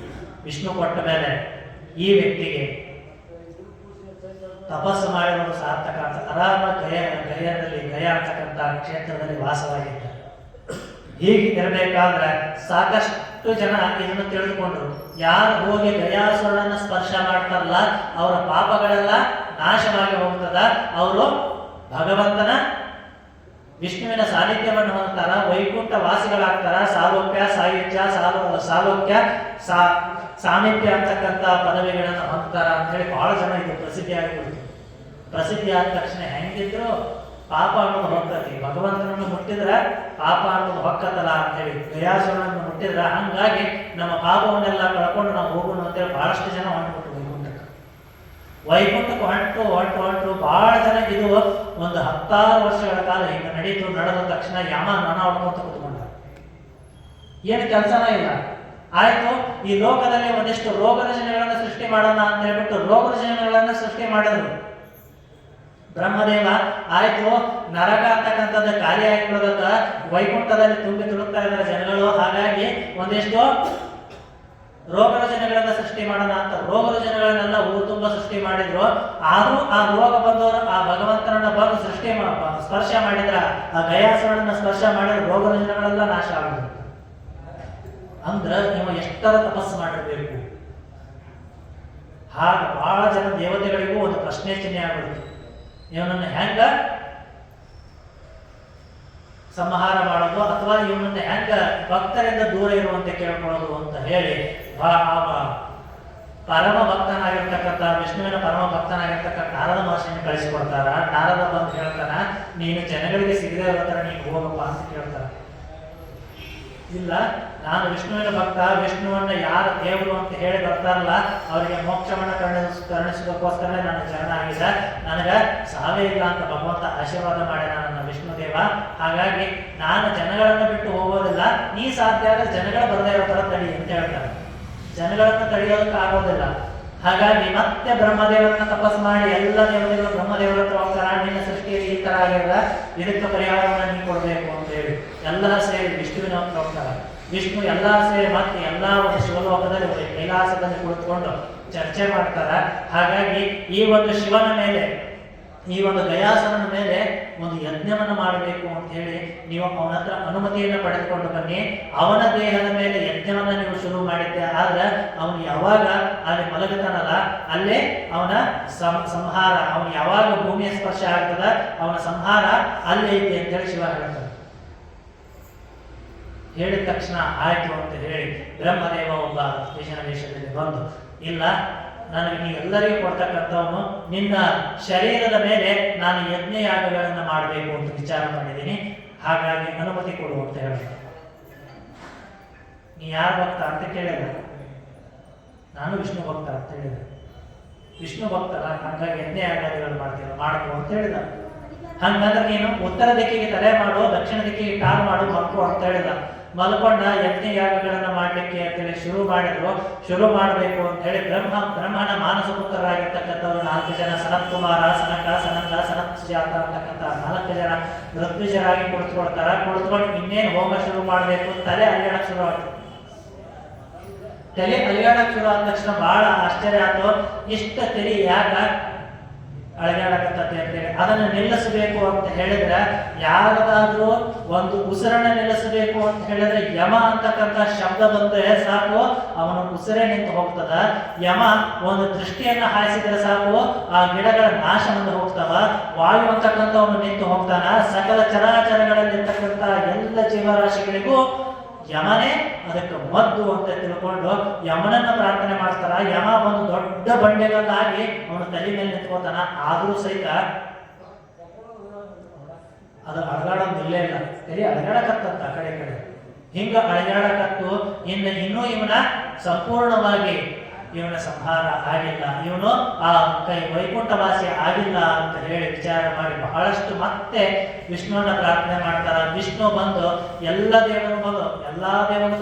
ವಿಷ್ಣು ಕೊಟ್ಟ ಮೇಲೆ ಈ ವ್ಯಕ್ತಿಗೆ ತಪಸ್ಸು ಮಾಡಿರೋದು ಸಾರ್ಥಕ ಅಂತ ಆರಾಮ ಗಯ ಅಂತಕ್ಕಂಥ ಕ್ಷೇತ್ರದಲ್ಲಿ ವಾಸವಾಗಿದ್ದ. ಹೀಗೆ ಇರಬೇಕಾದ್ರೆ ಸಾಕಷ್ಟು ಜನ ಇದನ್ನು ತಿಳಿದುಕೊಂಡ್ರು. ಯಾರು ಹೋಗಿ ಗಯಾಸುರನನ್ನ ಸ್ಪರ್ಶ ಮಾಡ್ತಾರಲ್ಲ ಅವರ ಪಾಪಗಳೆಲ್ಲ ನಾಶವಾಗಿ ಹೋಗ್ತದ. ಅವರು ಭಗವಂತನ ವಿಷ್ಣುವಿನ ಸಾನ್ನಿಧ್ಯವನ್ನು ಹೊಂದ್ತಾರ, ವೈಕುಂಠ ವಾಸಿಗಳಾಗ್ತಾರ. ಸಾಲೋಕ್ಯ, ಸಾಯುಜ್ಯ, ಸಾಲೋಕ್ಯ, ಸಾಮೀಪ್ಯ ಅಂತಕ್ಕಂಥ ಪದವಿಗಳನ್ನು ಹೊಂದ್ತಾರ ಅಂತ ಹೇಳಿ ಬಹಳ ಜನ ಇದು ಪ್ರಸಿದ್ಧಿ ಆಗಿಬಿಡ್ತು. ಪ್ರಸಿದ್ಧಿ ಆದ ತಕ್ಷಣ ಹೆಂಗಿದ್ರು ಪಾಪ ಅನ್ನೋದು ಹೊಕ್ಕತಿ. ಭಗವಂತನನ್ನು ಮುಟ್ಟಿದ್ರೆ ಪಾಪ ಅನ್ನೋದು ಹೊಕ್ಕತ್ತಲ್ಲ ಅಂತ ಹೇಳಿ ಗಯಾಸುರನನ್ನು ಮುಟ್ಟಿದ್ರ, ಹಂಗಾಗಿ ನಮ್ಮ ಪಾಪವನ್ನೆಲ್ಲ ಕಳ್ಕೊಂಡು ನಾವು ಹೋಗೋಣ ಅಂತೇಳಿ ಬಹಳಷ್ಟು ಜನ ಹೊಂಟ್ಬಿಟ್ಟು ವೈಕುಂಠಕ್ಕೆ ಹೊಂಟು ಬಹಳ ಜನ. ಇದು ಒಂದು 10 ವರ್ಷಗಳ ಕಾಲ ಹಿಂಗೆ ನಡೆದ ತಕ್ಷಣ ಯಮ ನನ ಹೊಡ್ಕೊಂತ ಕೂತ್ಕೊಂಡ. ಏನು ಕೆಲಸನ ಇಲ್ಲ. ಆಯ್ತು, ಈ ಲೋಕದಲ್ಲಿ ಒಂದಿಷ್ಟು ರೋಗ ರುಜಿನಗಳನ್ನು ಸೃಷ್ಟಿ ಮಾಡೋಣ ಅಂತ ಹೇಳ್ಬಿಟ್ಟು ರೋಗ ರುಜಿನಗಳನ್ನು ಸೃಷ್ಟಿ ಮಾಡಿದ್ರು. ಬ್ರಹ್ಮದೇವ ಆಯ್ತು ನರಕ ಅಂತಕ್ಕಂಥದ್ದು ಖಾಲಿ ಆಗಿಬಿಡೋದಕ್ಕ ವೈಕುಂಠದಲ್ಲಿ ತುಂಬಿ ತುಳುಕ್ತಾ ಇದ್ದಾರೆ ಜನಗಳು, ಹಾಗಾಗಿ ಒಂದಿಷ್ಟು ರೋಗ ರುಜಿನಗಳನ್ನ ಸೃಷ್ಟಿ ಮಾಡೋಣ ಅಂತ ರೋಗ ರುಜಿನಗಳನ್ನೆಲ್ಲ ಊರು ತುಂಬ ಸೃಷ್ಟಿ ಮಾಡಿದ್ರು. ಆದ್ರೂ ಆ ರೋಗ ಬಂದವರು ಆ ಭಗವಂತನನ್ನ ಬಂದು ಸ್ಪರ್ಶ ಮಾಡಿದ್ರ, ಆ ಗಯಾಸುರನನ್ನ ಸ್ಪರ್ಶ ಮಾಡಿದ್ರೆ ರೋಗ ರುಜಿನಗಳೆಲ್ಲ ನಾಶ ಆಗುದು. ಅಂದ್ರ ನೀವು ಎಷ್ಟರ ತಪಸ್ಸು ಮಾಡಿರ್ಬೇಕು. ಹಾಗ ಬಹಳ ಜನ ದೇವತೆಗಳಿಗೂ ಒಂದು ಪ್ರಶ್ನೆ ಚಿಹ್ನೆ ಆಗ್ಬಿಡುತ್ತೆ, ಇವನನ್ನ ಹೆಂಗ ಸಂಹಾರ ಮಾಡೋದು ಅಥವಾ ಇವನನ್ನ ಹೆಂಗ ಭಕ್ತರಿಂದ ದೂರ ಇರುವಂತೆ ಕೇಳ್ಕೊಳ್ಳೋದು ಅಂತ ಹೇಳಿ ಪರಮ ಭಕ್ತನಾಗಿರ್ತಕ್ಕಂಥ ವಿಷ್ಣುವಿನ ಪರಮ ಭಕ್ತನಾಗಿರ್ತಕ್ಕಂಥ ನಾರದ ಮಹರ್ಷಿಯನ್ನು ಕಳಿಸಿಕೊಡ್ತಾರ. ನಾರದ ಬಂದು ಹೇಳ್ತಾನ, ನೀನು ಜನಗಳಿಗೆ ಸಿಗದೆ ಇರೋ ತರ ನೀನು ಹೋಗಪ್ಪ ಅಂತ ಕೇಳ್ತಾರ. ಇಲ್ಲ, ನಾನು ವಿಷ್ಣುವಿನ ಭಕ್ತ, ವಿಷ್ಣುವನ್ನ ಯಾರು ದೇವರು ಅಂತ ಹೇಳಿ ಬರ್ತಾರಲ್ಲ ಅವರಿಗೆ ಮೋಕ್ಷವನ್ನ ಕರುಣಿಸೋದಕ್ಕೋಸ್ಕರ ನಾನು ಜನನಾಗಿದ್ದ, ನನಗ ಸಾವೇ ಇಲ್ಲ ಅಂತ ಭಗವಂತ ಆಶೀರ್ವಾದ ಮಾಡ್ಯಾನ ನನ್ನ ವಿಷ್ಣುದೇವ. ಹಾಗಾಗಿ ನಾನು ಜನಗಳನ್ನ ಬಿಟ್ಟು ಹೋಗೋದಿಲ್ಲ, ನೀ ಸಾಧ್ಯ ಆದ್ರೆ ಜನಗಳ ಬರದೇ ಇರೋ ತರ ತಡಿ ಅಂತ ಹೇಳ್ತಾರೆ. ಜನಗಳನ್ನ ತಡೆಯೋದಕ್ಕೆ ಆಗೋದಿಲ್ಲ. ಹಾಗಾಗಿ ಮತ್ತೆ ಬ್ರಹ್ಮದೇವರನ್ನ ತಪಸ್ಸು ಮಾಡಿ ಎಲ್ಲ ದೇವತೆಗಳು ಬ್ರಹ್ಮದೇವರ ಹತ್ರ ಹೋಗ್ತಾರ, ನಿನ್ನ ಸೃಷ್ಟಿಯಲ್ಲಿ ಈ ತರ ಆಗಿಲ್ಲ, ಇದಕ್ಕೆ ಪರಿಹಾರವನ್ನ ನೀನು ಕೊಡ್ಬೇಕು ಅಂತ ಹೇಳಿ ಎಲ್ಲ ಸೇರಿ ವಿಷ್ಣುವಿನ ಹತ್ರ ಹೋಗ್ತಾರ. ವಿಷ್ಣು ಎಲ್ಲ ಸೇರಿ ಮತ್ತೆ ಎಲ್ಲಾ ಒಂದು ಶಿವಲೋಕದಲ್ಲಿ ಕೈಲಾಸದಲ್ಲಿ ಕುಳಿತುಕೊಂಡು ಚರ್ಚೆ ಮಾಡ್ತಾರ. ಹಾಗಾಗಿ ಈ ಒಂದು ಶಿವನ ಮೇಲೆ, ಈ ಒಂದು ಗಯಾಸುರನ ಮೇಲೆ ಒಂದು ಯಜ್ಞವನ್ನು ಮಾಡಬೇಕು ಅಂತ ಹೇಳಿ ನೀವು ಅವನ ಹತ್ರ ಅನುಮತಿಯನ್ನು ಪಡೆದುಕೊಂಡು ಬನ್ನಿ. ಅವನ ದೇಹದ ಮೇಲೆ ಯಜ್ಞವನ್ನ ನೀವು ಶುರು ಮಾಡಿದ್ದೆ ಆದ್ರೆ ಅವನು ಯಾವಾಗ ಅಲ್ಲಿ ಮಲಗುತ್ತಾನಲ್ಲ ಅಲ್ಲೇ ಅವನ ಸಂಹಾರ, ಅವನು ಯಾವಾಗ ಭೂಮಿಯ ಸ್ಪರ್ಶ ಆಗ್ತದ ಅವನ ಸಂಹಾರ ಅಲ್ಲೇ ಐತಿ ಅಂತ ಹೇಳಿ ಶಿವ ಹೇಳ್ತಾನೆ. ಹೇಳಿದ ತಕ್ಷಣ ಆಯ್ತು ಅಂತ ಹೇಳಿ ಬ್ರಹ್ಮದೇವ ಒಬ್ಬ ವಿಷಯ ವೇಷದಲ್ಲಿ ಬಂದು, ಇಲ್ಲ ನನಗೆ ನೀ ಎಲ್ಲರಿಗೂ ಕೊಡ್ತಕ್ಕಂಥವನು, ನಿನ್ನ ಶರೀರದ ಮೇಲೆ ನಾನು ಯಜ್ಞಯಾಗಗಳನ್ನು ಮಾಡಬೇಕು ಅಂತ ವಿಚಾರ ಮಾಡಿದ್ದೀನಿ, ಹಾಗಾಗಿ ಅನುಮತಿ ಕೊಡು ಅಂತ ಹೇಳ್ತಾರೆ. ನೀ ಯಾರು ಭಕ್ತ ಅಂತ ಕೇಳಿದ, ನಾನು ವಿಷ್ಣು ಭಕ್ತ ಅಂತ ಹೇಳಿದ. ವಿಷ್ಣು ಭಕ್ತರ ಹಾಗಾಗಿ ಯಜ್ಞಯಾಗಾದಿಗಳನ್ನು ಮಾಡ್ತೀರ, ಮಾಡ್ಕೋ ಅಂತ ಹೇಳಿದ. ಹಂಗಂದ್ರೆ ನೀನು ಉತ್ತರ ದಿಕ್ಕಿಗೆ ತಲೆ ಮಾಡು, ದಕ್ಷಿಣ ದಿಕ್ಕಿಗೆ ಕಾಲು ಮಾಡು, ಮಲ್ಕೋ ಅಂತ ಹೇಳಿದ. ಮಲ್ಕೊಂಡ ಯಜ್ಞ ಯಾಗಗಳನ್ನ ಮಾಡ್ಲಿಕ್ಕೆ ಅಂತೇಳಿ ಶುರು ಮಾಡಬೇಕು ಅಂತ ಹೇಳಿ ಬ್ರಹ್ಮನ ಮಾನಸ ಪುತ್ರರಾಗಿರ್ತಕ್ಕಂಥವ್ರು 4 ಜನ, ಸನತ್ ಕುಮಾರ, ಸನಕ, ಸನಂದ, ಸನತ್ ಸುಜಾತ ಅಂತಕ್ಕಂಥ 4 ಜನ ಋತ್ವಿಜರಾಗಿ ಕುಳಿತುಕೊಂಡು ಇನ್ನೇನು ಹೋಮ ಶುರು ಮಾಡಬೇಕು, ತಲೆ ಅಲಿಯಾಡಕ್ ಶುರು ಆಗ್ತದೆ. ತಲೆ ಅಲಿಯಾಡಕ್ ಶುರು ಆದ ತಕ್ಷಣ ಬಹಳ ಆಶ್ಚರ್ಯ ಆಯ್ತು, ಇಷ್ಟ ತಲೆ ಯಾಕ ಅಳಗಾಡಕತ್ತೈತೆ ಅಂತೇಳಿ. ಅದನ್ನು ನಿಲ್ಲಿಸಬೇಕು ಅಂತ ಹೇಳಿದ್ರೆ, ಯಾರದಾದ್ರೂ ಒಂದು ಉಸಿರನ್ನ ನಿಲ್ಲಿಸಬೇಕು ಅಂತ ಹೇಳಿದ್ರೆ ಯಮ ಅಂತಕ್ಕಂಥ ಶಬ್ದ ಬಂದ್ರೆ ಸಾಕು, ಅವನ ಉಸಿರೇ ನಿಂತು ಹೋಗ್ತದ. ಯಮ ಒಂದು ದೃಷ್ಟಿಯನ್ನ ಹಾಯಿಸಿದ್ರೆ ಸಾಕು, ಆ ಗಿಡಗಳ ನಾಶ ಬಂದು ಹೋಗ್ತಾವ. ವಾಯು ಅಂತಕ್ಕಂಥವನು ನಿಂತು ಹೋಗ್ತಾನ. ಸಕಲ ಚರಾಚರಗಳಲ್ಲಿರ್ತಕ್ಕಂಥ ಎಲ್ಲ ಜೀವರಾಶಿಗಳಿಗೂ ಯಮನೇ ಅದಕ್ಕೆ ಮದ್ದು ಅಂತ ತಿಳ್ಕೊಂಡು ಯಮನನ್ನ ಪ್ರಾರ್ಥನೆ ಮಾಡ್ತಾರ. ಯಮ ಒಂದು ದೊಡ್ಡ ಬಂಡೆಗಳಾಗಿ ಅವನ ತಲೆ ಮೇಲೆ ನಿಂತ್ಕೋತಾನ. ಆದ್ರೂ ಸಹಿತ ಅದು ಅಳಗಾಡೋದು ಇಲ್ಲೇ ಇಲ್ಲ, ತಲೆ ಅಳಗಾಡಕತ್ತಂತ ಆ ಕಡೆ ಹಿಂಗ ಅಳಗಾಡಕತ್ತು. ಇನ್ನೂ ಇವನ ಸಂಪೂರ್ಣವಾಗಿ ಇವನ ಸಂಹಾರ ಆಗಿಲ್ಲ, ಇವನು ಆ ವೈಕುಂಠವಾಸಿ ಆಗಿಲ್ಲ ಅಂತ ಹೇಳಿ ವಿಚಾರ ಮಾಡಿ ಬಹಳಷ್ಟು ಮತ್ತೆ ವಿಷ್ಣುವನ್ನ ಪ್ರಾರ್ಥನೆ ಮಾಡ್ತಾರ. ವಿಷ್ಣು ಬಂದು ಎಲ್ಲಾ ದೇವರು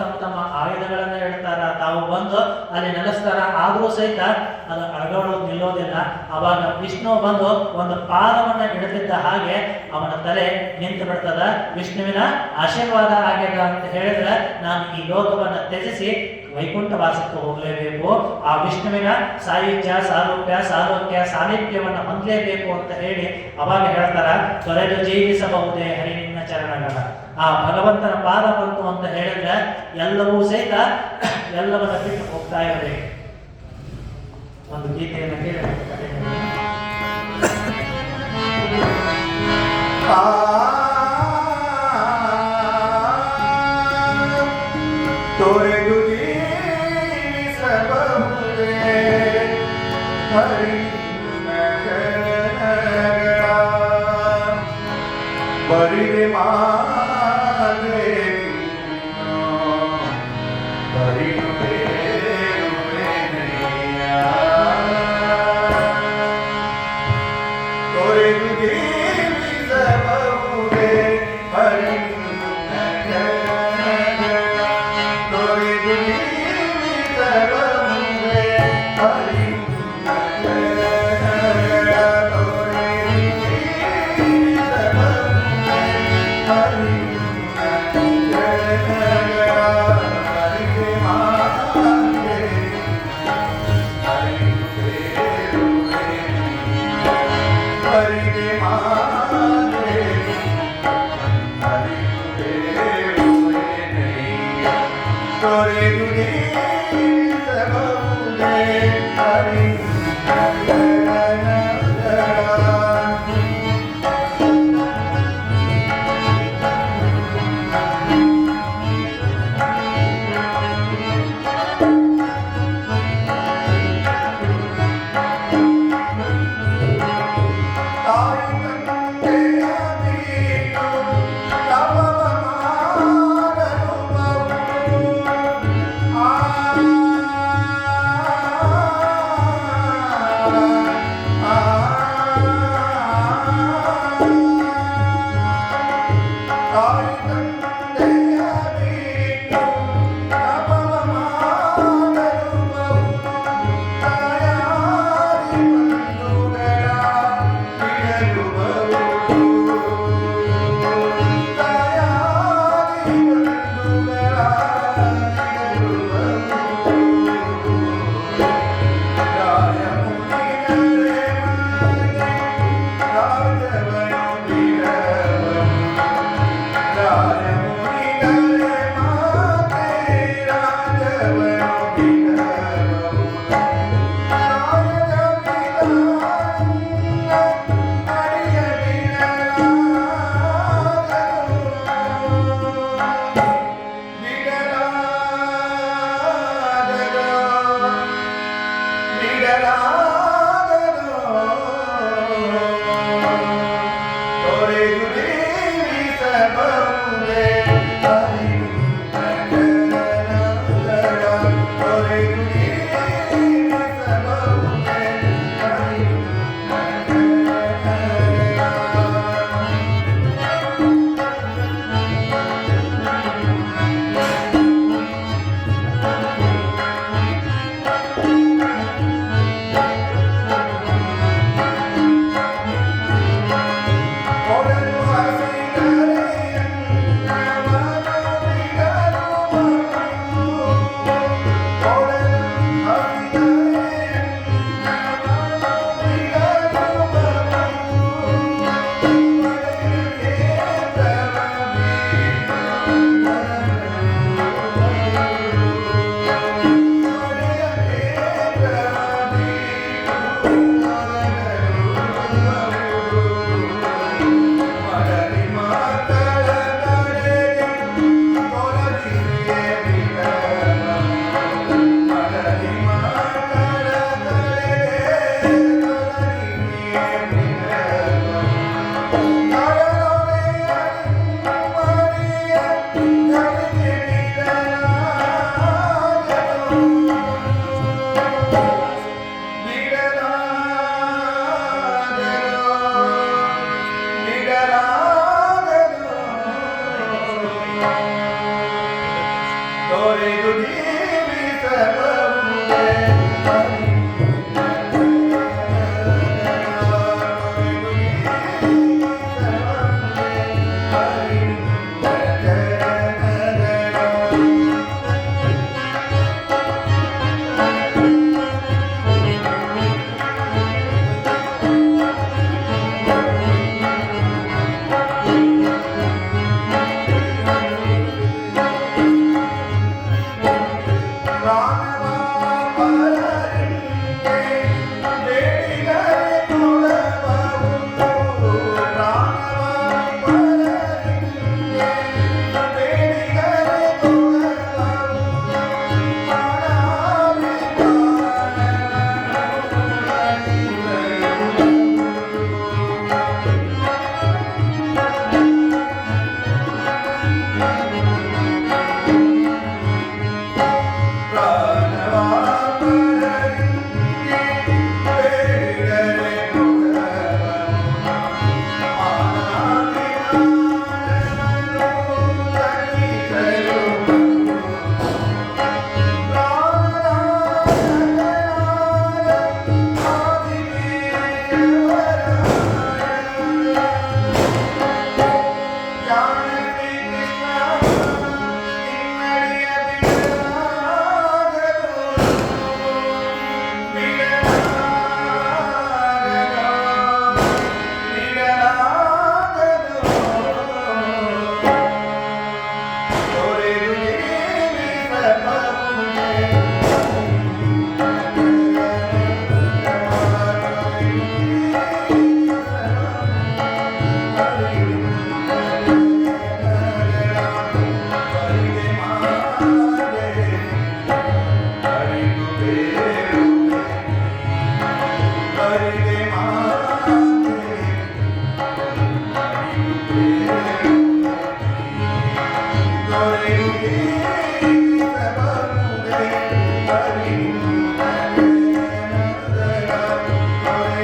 ತಮ್ಮ ತಮ್ಮ ಆಯುಧಗಳನ್ನ ಹೇಳ್ತಾರ, ತಾವು ಬಂದು ಅಲ್ಲಿ ನೆಲೆಸ್ತಾರ. ಆದ್ರೂ ಸಹಿತ ಅದು ಅಳಗಾಡೋದು ನಿಲ್ಲೋದಿಲ್ಲ. ಅವಾಗ ವಿಷ್ಣು ಬಂದು ಒಂದು ಪಾದವನ್ನ ಹಿಡಿದಿದ್ದ ಹಾಗೆ ಅವನ ತಲೆ ನಿಂತು ಬಿಡ್ತದ. ವಿಷ್ಣುವಿನ ಆಶೀರ್ವಾದ ಆಗ್ಯದ ಅಂತ ಹೇಳಿದ್ರೆ ನಾನು ಈ ಲೋಕವನ್ನ ತ್ಯಜಿಸಿ ವೈಕುಂಠ ವಾಸಕ್ಕೆ ಹೋಗಲೇಬೇಕು, ಆ ವಿಷ್ಣುವಿನ ಸಾಯುಜ್ಯ ಸಾಲೋಕ್ಯ ಸಾಮೀಪ್ಯವನ್ನು ಹೊಂದಲೇಬೇಕು ಅಂತ ಹೇಳಿ ಅವಾಗ ಹೇಳ್ತಾರ, ತೊರೆದು ಜೀವಿಸಬಹುದೇ ಹರಿ ನಿನ್ನ ಚರಣಗಳ. ಆ ಭಗವಂತನ ಪಾದ ಬಂತು ಅಂತ ಹೇಳಿದ್ರೆ ಎಲ್ಲವೂ ಸಹಿತ ಎಲ್ಲವನ್ನ ಬಿಟ್ಟು ಹೋಗ್ತಾ ಇರಬೇಕು. ಒಂದು ಗೀತೆಯನ್ನು ಕೇಳಿ ತೊರೆದು ಬರಿದೆ ಮಾದೆ ಬರಿಯುವೆ ತೊರೆದು ಜೀವಿಸಬಹುದೇ ಹರಿ ತೊರೆದು ಜೀವಿಸಬಹುದೇ ಹರಿ ಬಿಡಲಾಗದು ತೊರೆದು ಜೀವಿಸಬಹುದೇ ತೊರೆದು ಜೀವಿಸಬಹುದೇ ತೊರೆದು ಜೀವಿಸಬಹುದೇ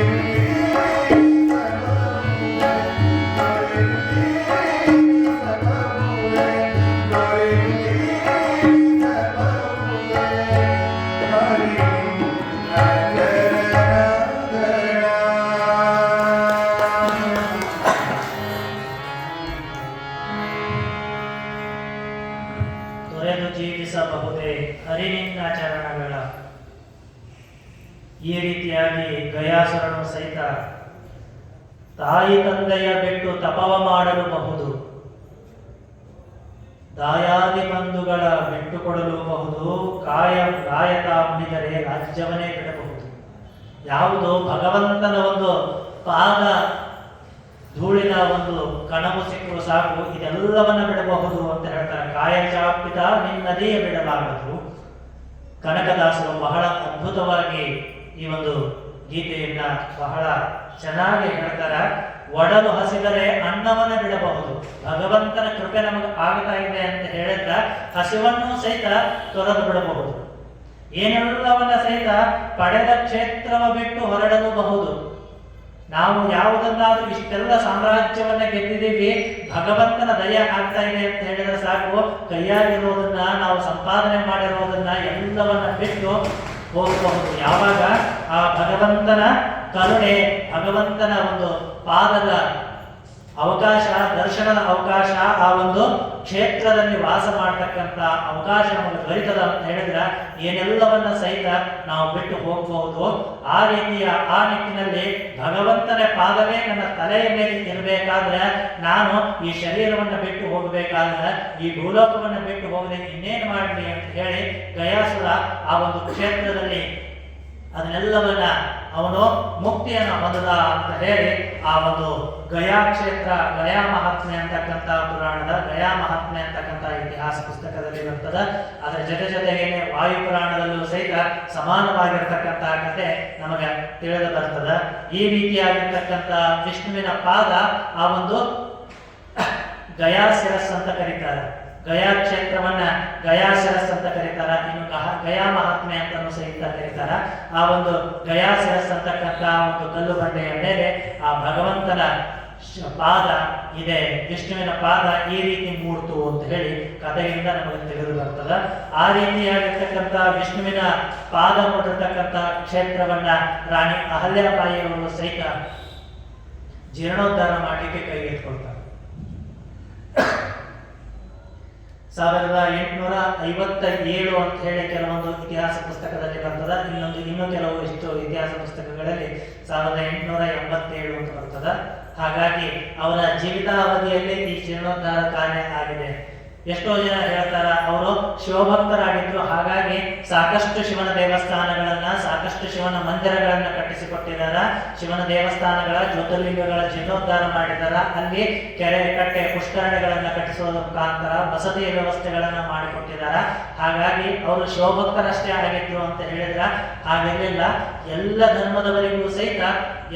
ತೊರೆದು ಜೀವಿಸಬಹುದೇ ಹರಿನಿನ್ನ ಚರಣಗಳ. ಈ ರೀತಿಯಾಗಿ ಗಯಾಸುರನು ಸಹಿತ ತಾಯಿ ತಂದೆಯ ಬಿಟ್ಟು ತಪವ ಮಾಡಲೂಬಹುದು, ದಾಯಾದಿ ಬಂಧುಗಳ ಬಿಟ್ಟು ಕೊಡಲೂಬಹುದು, ಕಾಯಕ ಮುನಿದರೆ ರಾಜ್ಯವನ್ನೇ ಬಿಡಬಹುದು. ಯಾವುದೋ ಭಗವಂತನ ಒಂದು ಪಾದ ಧೂಳಿನ ಒಂದು ಕಣವು ಸಿಕ್ಕರು ಸಾಕು, ಇದೆಲ್ಲವನ್ನ ಬಿಡಬಹುದು ಅಂತ ಹೇಳ್ತಾರೆ. ಕಾಯಚಾಪಿತ ನಿನ್ನದೇ ಬಿಡಲಾಗದು. ಕನಕದಾಸರು ಬಹಳ ಅದ್ಭುತವಾಗಿ ಈ ಒಂದು ಗೀತೆಯನ್ನ ಬಹಳ ಚೆನ್ನಾಗಿ ಹೇಳ್ತಾರ. ಒಡಲು ಹಸಿದರೆ ಅನ್ನವನ್ನ ಬಿಡಬಹುದು, ಭಗವಂತನ ಕೃಪೆ ನಮಗೆ ಆಗ್ತಾ ಇದೆ ಅಂತ ಹೇಳಿದ್ರ ಹಸಿವನ್ನು ಸಹಿತ ತೊರೆದು ಬಿಡಬಹುದು, ಏನೆಲ್ಲವನ್ನ ಸಹಿತ ಪಡೆದ ಕ್ಷೇತ್ರವ ಬಿಟ್ಟು ಹೊರಡಲೂಬಹುದು. ನಾವು ಯಾವುದನ್ನಾದ್ರೂ ಇಷ್ಟೆಲ್ಲ ಸಾಮ್ರಾಜ್ಯವನ್ನ ಗೆದ್ದಿದ್ದೀವಿ, ಭಗವಂತನ ದಯ ಆಗ್ತಾ ಇದೆ ಅಂತ ಹೇಳಿದ್ರೆ ಸಾಕು, ಕೈಯಾಗಿರುವುದನ್ನ ನಾವು ಸಂಪಾದನೆ ಮಾಡಿರುವುದನ್ನ ಎಲ್ಲವನ್ನ ಬಿಟ್ಟು ಹೋಗಬಹುದು. ಯಾವಾಗ ಆ ಭಗವಂತನ ಕರುಣೆ, ಭಗವಂತನ ಒಂದು ಪಾದದ ಅವಕಾಶ, ದರ್ಶನದ ಅವಕಾಶ, ಆ ಒಂದು ಕ್ಷೇತ್ರದಲ್ಲಿ ವಾಸ ಮಾಡತಕ್ಕಂತ ಅವಕಾಶ ನಮಗೆ ದೊರೀತದ ಅಂತ ಹೇಳಿದ್ರೆ ಏನೆಲ್ಲವನ್ನ ಸಹಿತ ನಾವು ಬಿಟ್ಟು ಹೋಗಬಹುದು. ಆ ರೀತಿಯ ಆ ನಿಟ್ಟಿನಲ್ಲಿ ಭಗವಂತನ ಪಾದವೇ ನನ್ನ ತಲೆಯ ಮೇಲೆ ಇರಬೇಕಾದ್ರೆ, ನಾನು ಈ ಶರೀರವನ್ನು ಬಿಟ್ಟು ಹೋಗಬೇಕಾದ್ರೆ, ಈ ಭೂಲೋಕವನ್ನು ಬಿಟ್ಟು ಹೋಗದೆ ಇನ್ನೇನು ಮಾಡಲಿ ಅಂತ ಹೇಳಿ ಗಯಾಸುರ ಆ ಒಂದು ಕ್ಷೇತ್ರದಲ್ಲಿ ಅದನ್ನೆಲ್ಲವನ್ನ ಅವನು ಮುಕ್ತಿಯನ್ನು ಹೊಂದದ ಅಂತ ಹೇಳಿ ಆ ಒಂದು ಗಯಾ ಕ್ಷೇತ್ರ, ಗಯಾ ಮಹಾತ್ಮೆ ಅಂತಕ್ಕಂಥ ಪುರಾಣದ ಗಯಾ ಮಹಾತ್ಮೆ ಅಂತಕ್ಕಂಥ ಇತಿಹಾಸ ಪುಸ್ತಕದಲ್ಲಿ ಬರ್ತದೆ. ಅದರ ಜೊತೆಗೇನೆ ವಾಯು ಪುರಾಣದಲ್ಲೂ ಸಹಿತ ಸಮಾನವಾಗಿರ್ತಕ್ಕಂಥ ಕಥೆ ನಮಗೆ ತಿಳಿದು ಬರ್ತದೆ. ಈ ರೀತಿಯಾಗಿರ್ತಕ್ಕಂಥ ವಿಷ್ಣುವಿನ ಪಾದ ಆ ಒಂದು ಗಯಾ ಶಿರಸ್ ಅಂತ ಕರೀತಾರೆ, ಗಯಾ ಕ್ಷೇತ್ರವನ್ನ ಗಯಾ ಶಿರಸ್ ಅಂತ ಕರೀತಾರ. ಇನ್ನು ಗಯಾ ಮಹಾತ್ಮೆ ಅಂತಾನು ಸಹಿತ ಕರೀತಾರ. ಆ ಒಂದು ಗಯಾ ಶಿರಸ್ ಅಂತಕ್ಕಂಥ ಒಂದು ಕಲ್ಲು ಬಂಡೆಯ ಮೇಲೆ ಆ ಭಗವಂತನ ಪಾದ ಇದೆ, ವಿಷ್ಣುವಿನ ಪಾದ ಈ ರೀತಿ ಮೂಡ್ತು ಅಂತ ಹೇಳಿ ಕಥೆಯಿಂದ ನಮಗೆ ತಿಳಿದು ಬರ್ತದ. ಆ ರೀತಿಯಾಗಿರ್ತಕ್ಕಂಥ ವಿಷ್ಣುವಿನ ಪಾದ ಮೂಡಿರ್ತಕ್ಕಂಥ ಕ್ಷೇತ್ರವನ್ನ ರಾಣಿ ಅಹಲ್ಯಾಬಾಯಿಯವರು ಸಹಿತ ಜೀರ್ಣೋದ್ಧಾರ ಮಾಡಲಿಕ್ಕೆ ಕೈಗೆತ್ತಿಕೊಳ್ತಾರೆ. 1857 ಅಂತ ಹೇಳಿ ಕೆಲವೊಂದು ಇತಿಹಾಸ ಪುಸ್ತಕದಲ್ಲಿ ಬರ್ತದ. ಇನ್ನು ಕೆಲವು ಇಷ್ಟು ಇತಿಹಾಸ ಪುಸ್ತಕಗಳಲ್ಲಿ 1887 ಅಂತ ಬರ್ತದ. ಹಾಗಾಗಿ ಅವರ ಜೀವಿತಾವಧಿಯಲ್ಲಿ ಈ ಜೀರ್ಣೋದ್ಧಾರ ಕಾರ್ಯ ಆಗಿದೆ. ಎಷ್ಟೋ ಜನ ಹೇಳ್ತಾರ ಅವರು ಶಿವಭಕ್ತರಾಗಿದ್ರು, ಹಾಗಾಗಿ ಸಾಕಷ್ಟು ಶಿವನ ದೇವಸ್ಥಾನಗಳನ್ನ, ಸಾಕಷ್ಟು ಶಿವನ ಮಂದಿರಗಳನ್ನ ಕಟ್ಟಿಸಿಕೊಟ್ಟಿದಾರ. ಶಿವನ ದೇವಸ್ಥಾನಗಳ ಜ್ಯೋತಿರ್ಲಿಂಗಗಳ ಜೀರ್ಣೋದ್ಧಾರ ಮಾಡಿದಾರ. ಅಲ್ಲಿ ಕೆರೆ ಕಟ್ಟೆ ಪುಷ್ಕರಣಿಗಳನ್ನ ಕಟ್ಟಿಸೋದ್ರ ಮುಖಾಂತರ ವಸತಿ ವ್ಯವಸ್ಥೆಗಳನ್ನ ಮಾಡಿಕೊಟ್ಟಿದಾರ. ಹಾಗಾಗಿ ಅವರು ಶಿವಭಕ್ತರಷ್ಟೇ ಆಗಿದ್ರು ಅಂತ ಹೇಳಿದ್ರ ಹಾಗಿರ್ಲಿಲ್ಲ. ಎಲ್ಲ ಧರ್ಮದವರಿಗೂ ಸಹಿತ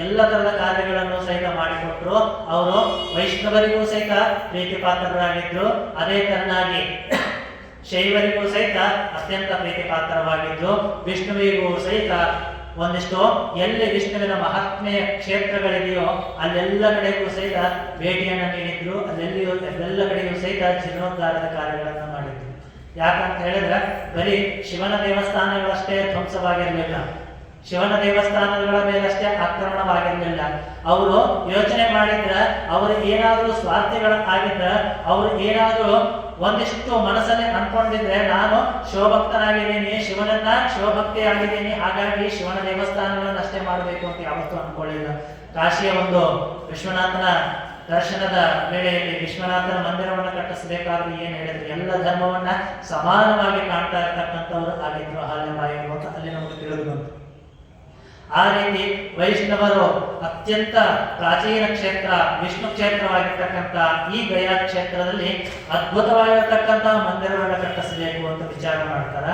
ಎಲ್ಲ ತರದ ಕಾರ್ಯಗಳನ್ನು ಸಹಿತ ಮಾಡಿಕೊಟ್ರು. ಅವರು ವೈಷ್ಣವರಿಗೂ ಸಹಿತ ಪ್ರೀತಿ ಪಾತ್ರರಾಗಿದ್ರು. ಅದೇ ತರನಾಗಿ ಶೈವರಿಗೂ ಸಹಿತ ಅತ್ಯಂತ ಪ್ರೀತಿ ಪಾತ್ರವಾಗಿದ್ದು, ವಿಷ್ಣುವಿಗೂ ಸಹಿತ ಒಂದಿಷ್ಟು ಎಲ್ಲಿ ವಿಷ್ಣುವಿನ ಮಹಾತ್ಮೆಯ ಕ್ಷೇತ್ರಗಳಿದೆಯೋ ಅಲ್ಲೆಲ್ಲ ಕಡೆಗೂ ಸಹಿತ ಭೇಟಿಯನ್ನು ನೀಡಿದ್ರು. ಎಲ್ಲ ಕಡೆಗೂ ಸಹಿತ ಜೀರ್ಣೋದ್ಧಾರದ ಕಾರ್ಯಗಳನ್ನು ಮಾಡಿದ್ರು. ಯಾಕಂತ ಹೇಳಿದ್ರೆ ಬರೀ ಶಿವನ ದೇವಸ್ಥಾನಗಳಷ್ಟೇ ಧ್ವಂಸವಾಗಿರ್ಲಿಲ್ಲ, ಶಿವನ ದೇವಸ್ಥಾನಗಳ ಮೇಲಷ್ಟೇ ಆಕ್ರಮಣವಾಗಿರಲಿಲ್ಲ. ಅವರು ಯೋಚನೆ ಮಾಡಿದ್ರ, ಅವರು ಏನಾದರೂ ಸ್ವಾರ್ಥಿಗಳ ಆಗಿದ್ರ, ಅವರು ಏನಾದರೂ ಒಂದಿಷ್ಟು ಮನಸ್ಸಲ್ಲಿ ಅನ್ಕೊಂಡಿದ್ರೆ ನಾನು ಶಿವಭಕ್ತನಾಗಿದ್ದೀನಿ, ಶಿವಭಕ್ತಿ ಆಗಿದ್ದೀನಿ, ಹಾಗಾಗಿ ಶಿವನ ದೇವಸ್ಥಾನಗಳನ್ನ ಅಷ್ಟೇ ಮಾಡಬೇಕು ಅಂತ ಯಾವತ್ತೂ ಅನ್ಕೊಳ್ಳಿಲ್ಲ. ಕಾಶಿಯ ಒಂದು ವಿಶ್ವನಾಥನ ದರ್ಶನದ ವೇಳೆಯಲ್ಲಿ ವಿಶ್ವನಾಥನ ಮಂದಿರವನ್ನು ಕಟ್ಟಿಸಬೇಕಾದ್ರೆ ಏನ್ ಹೇಳಿದ್ರು, ಎಲ್ಲ ಧರ್ಮವನ್ನ ಸಮಾನವಾಗಿ ಕಾಣ್ತಾ ಇರ್ತಕ್ಕಂಥವ್ರು ಆಗಿದ್ರು ಅಹಲ್ಯಾಬಾಯಿ ಅಂತ ಅಲ್ಲಿ ನಮಗೆ ತಿಳಿದು ಬಂತು. ಆ ರೀತಿ ವೈಷ್ಣವರು ಅತ್ಯಂತ ಪ್ರಾಚೀನ ಕ್ಷೇತ್ರ ವಿಷ್ಣು ಕ್ಷೇತ್ರವಾಗಿರ್ತಕ್ಕಂಥ ಈ ಗಯಾ ಕ್ಷೇತ್ರದಲ್ಲಿ ಅದ್ಭುತವಾಗಿರ್ತಕ್ಕಂಥ ಮಂದಿರವನ್ನು ಕಟ್ಟಿಸಬೇಕು ಅಂತ ವಿಚಾರ ಮಾಡ್ತಾರ.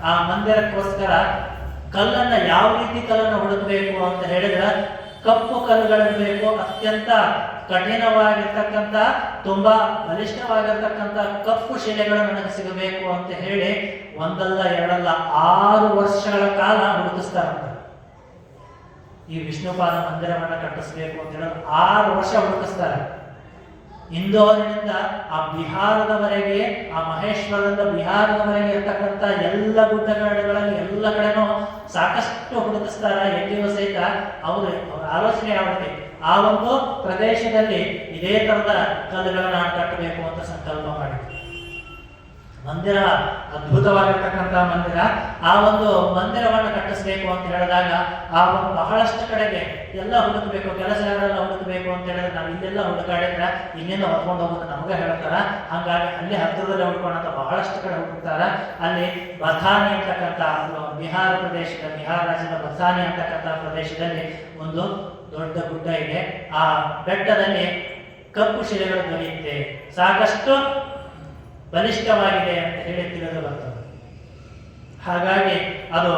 ಆ ಮಂದಿರಕ್ಕೋಸ್ಕರ ಕಲ್ಲನ್ನ ಯಾವ ರೀತಿ ಕಲ್ಲನ್ನು ಹುಡುಕಬೇಕು ಅಂತ ಹೇಳಿದ್ರೆ ಕಪ್ಪು ಕಲ್ಲುಗಳನ್ನು ಬೇಕು. ಅತ್ಯಂತ ಕಠಿಣವಾಗಿರ್ತಕ್ಕಂಥ ತುಂಬಾ ಬಲಿಷ್ಠವಾಗಿರ್ತಕ್ಕಂಥ ಕಪ್ಪು ಶಿಲೆಗಳು ನನಗೆ ಸಿಗಬೇಕು ಅಂತ ಹೇಳಿ ಒಂದಲ್ಲ ಎರಡಲ್ಲ 6 ವರ್ಷಗಳ ಕಾಲ ಹುಡುಕಿಸ್ತಾರಂತ. ಈ ವಿಷ್ಣುಪಾದ ಮಂದಿರವನ್ನ ಕಟ್ಟಿಸ್ಬೇಕು ಅಂತ ಹೇಳಿದ್ರೆ 6 ವರ್ಷ ಹುಡುಕಿಸ್ತಾರೆ. ಇಂದೋರಿನಿಂದ ಆ ಬಿಹಾರದವರೆಗೆ, ಆ ಮಹೇಶ್ವರದಿಂದ ಬಿಹಾರದವರೆಗೆ ಇರ್ತಕ್ಕಂಥ ಎಲ್ಲ ಗುಡ್ಡಗಾಡುಗಳಲ್ಲಿ ಎಲ್ಲ ಕಡೆನೂ ಸಾಕಷ್ಟು ಹುಡುಕಿಸ್ತಾರ. ಎಲ್ಲಿಯೂ ಸಹಿತ ಅವ್ರ ಆಲೋಚನೆ ಯಾವತ್ತೆ ಆ ಒಂದು ಪ್ರದೇಶದಲ್ಲಿ ಇದೇ ತರದ ಕಲ್ಲುಗಳನ್ನ ಕಟ್ಟಬೇಕು ಅಂತ ಸಂಕಲ್ಪ ಮಾಡಿದ್ರು. ಮಂದಿರ ಅದ್ಭುತವಾಗಿರ್ತಕ್ಕಂಥ ಮಂದಿರ. ಆ ಒಂದು ಮಂದಿರವನ್ನು ಕಟ್ಟಿಸ್ಬೇಕು ಅಂತ ಹೇಳಿದಾಗ ಆ ಒಂದು ಬಹಳಷ್ಟು ಕಡೆಗೆ ಎಲ್ಲ ಹುಡುಕಬೇಕು, ಕೆಲಸಗಳೆಲ್ಲ ಹುಡುಕಬೇಕು ಅಂತ ಹೇಳಿದ್ರೆ ನಾವು ಇಲ್ಲೆಲ್ಲ ಹುಡುಕಾಡಿದ್ರೆ ಇಲ್ಲಿಂದ ಹೊತ್ಕೊಂಡು ಹೋಗೋದು ನಮಗೆ ಹೇಳ್ತಾರ. ಹಾಗಾಗಿ ಅಲ್ಲಿ ಹತ್ತಿರದಲ್ಲಿ ಹುಡ್ಕೊಂಡಂತ ಬಹಳಷ್ಟು ಕಡೆ ಹುಡುಕ್ತಾರ. ಅಲ್ಲಿ ಬಥಾನಿ ಅಂತಕ್ಕಂಥ ಬಿಹಾರ ರಾಜ್ಯದ ಬಥಾನಿ ಅಂತಕ್ಕಂಥ ಪ್ರದೇಶದಲ್ಲಿ ಒಂದು ದೊಡ್ಡ ಗುಡ್ಡ ಇದೆ. ಆ ಬೆಟ್ಟದಲ್ಲಿ ಕಪ್ಪು ಶಿಲೆಗಳು ದೊರೆಯುತ್ತೆ, ಸಾಕಷ್ಟು ಬಲಿಷ್ಠವಾಗಿದೆ ಅಂತ ಹೇಳಿ ತಿಳಿದು ಬರ್ತದೆ. ಹಾಗಾಗಿ ಅದು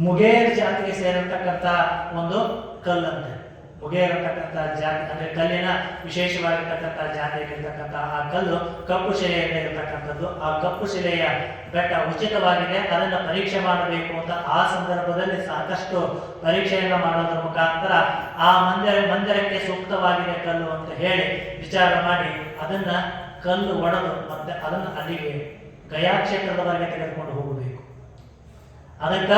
ಮುಗೇರ್ ಜಾತಿಗೆ ಸೇರಿರ್ತಕ್ಕಂಥ ಒಂದು ಕಲ್ಲಂತೆ. ಮುಗೇರ್ ಅಂತಕ್ಕಂಥ ಜಾತಿ ಅಂದ್ರೆ ಕಲ್ಲಿನ ವಿಶೇಷವಾಗಿರ್ತಕ್ಕಂಥ ಜಾತಿಯಲ್ಲಿರ್ತಕ್ಕಂಥ ಆ ಕಲ್ಲು ಕಪ್ಪು ಶಿಲೆಯಿಂದ ಇರತಕ್ಕಂಥದ್ದು. ಆ ಕಪ್ಪು ಶಿಲೆಯ ಬೆಟ್ಟ ಉಚಿತವಾಗಿದೆ, ಅದನ್ನ ಪರೀಕ್ಷೆ ಮಾಡಬೇಕು ಅಂತ ಆ ಸಂದರ್ಭದಲ್ಲಿ ಸಾಕಷ್ಟು ಪರೀಕ್ಷೆಯನ್ನು ಮಾಡೋದ್ರ ಮುಖಾಂತರ ಆ ಮಂದಿರಕ್ಕೆ ಸೂಕ್ತವಾಗಿದೆ ಕಲ್ಲು ಅಂತ ಹೇಳಿ ವಿಚಾರ ಮಾಡಿ ಅದನ್ನ ಕಲ್ಲು ಒಡೆದು ಮತ್ತೆ ಅದನ್ನ ಅಲ್ಲಿಗೆ ಗಯಾ ಕ್ಷೇತ್ರದವರೆಗೆ ತೆಗೆದುಕೊಂಡು ಹೋಗಬೇಕು. ಅದಕ್ಕ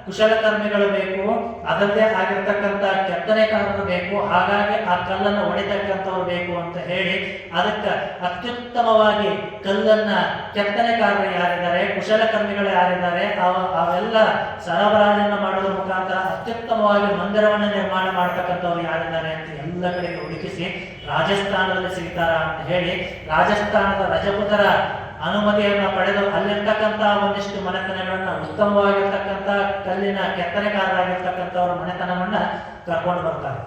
ಕುಶಲಕರ್ಮಿಗಳು ಬೇಕು, ಅದರದೇ ಆಗಿರ್ತಕ್ಕಂಥ ಕೆತ್ತನೆಕಾರರು ಬೇಕು, ಹಾಗಾಗಿ ಆ ಕಲ್ಲನ್ನು ಹೊಡಿತಕ್ಕಂಥವ್ರು ಬೇಕು ಅಂತ ಹೇಳಿ ಅದಕ್ಕೆ ಅತ್ಯುತ್ತಮವಾಗಿ ಕಲ್ಲನ್ನ ಕೆತ್ತನೆಕಾರರು ಯಾರಿದ್ದಾರೆ, ಕುಶಲಕರ್ಮಿಗಳು ಯಾರಿದ್ದಾರೆ, ಅವೆಲ್ಲ ಸರಬರಾಜನ್ನು ಮಾಡೋದ್ರ ಮುಖಾಂತರ ಅತ್ಯುತ್ತಮವಾಗಿ ಮಂದಿರವನ್ನು ನಿರ್ಮಾಣ ಮಾಡತಕ್ಕಂಥವ್ರು ಯಾರಿದ್ದಾರೆ ಅಂತ ಎಲ್ಲ ಕಡೆಗೆ ಹುಡುಕಿಸಿ ರಾಜಸ್ಥಾನದಲ್ಲಿ ಸಿಗ್ತಾರ ಅಂತ ಹೇಳಿ ರಾಜಸ್ಥಾನದ ರಜಪುತರ ಅನುಮತಿಯನ್ನು ಪಡೆದು ಅಲ್ಲಿರ್ತಕ್ಕಂಥ ಒಂದಿಷ್ಟು ಮನೆತನಗಳನ್ನ ಉತ್ತಮವಾಗಿರ್ತಕ್ಕಂಥ ಕಲ್ಲಿನ ಕೆತ್ತನೆಕಾರರಾಗಿರ್ತಕ್ಕಂಥವ್ರ ಮನೆತನವನ್ನ ಕರ್ಕೊಂಡು ಬರ್ತಾರೆ.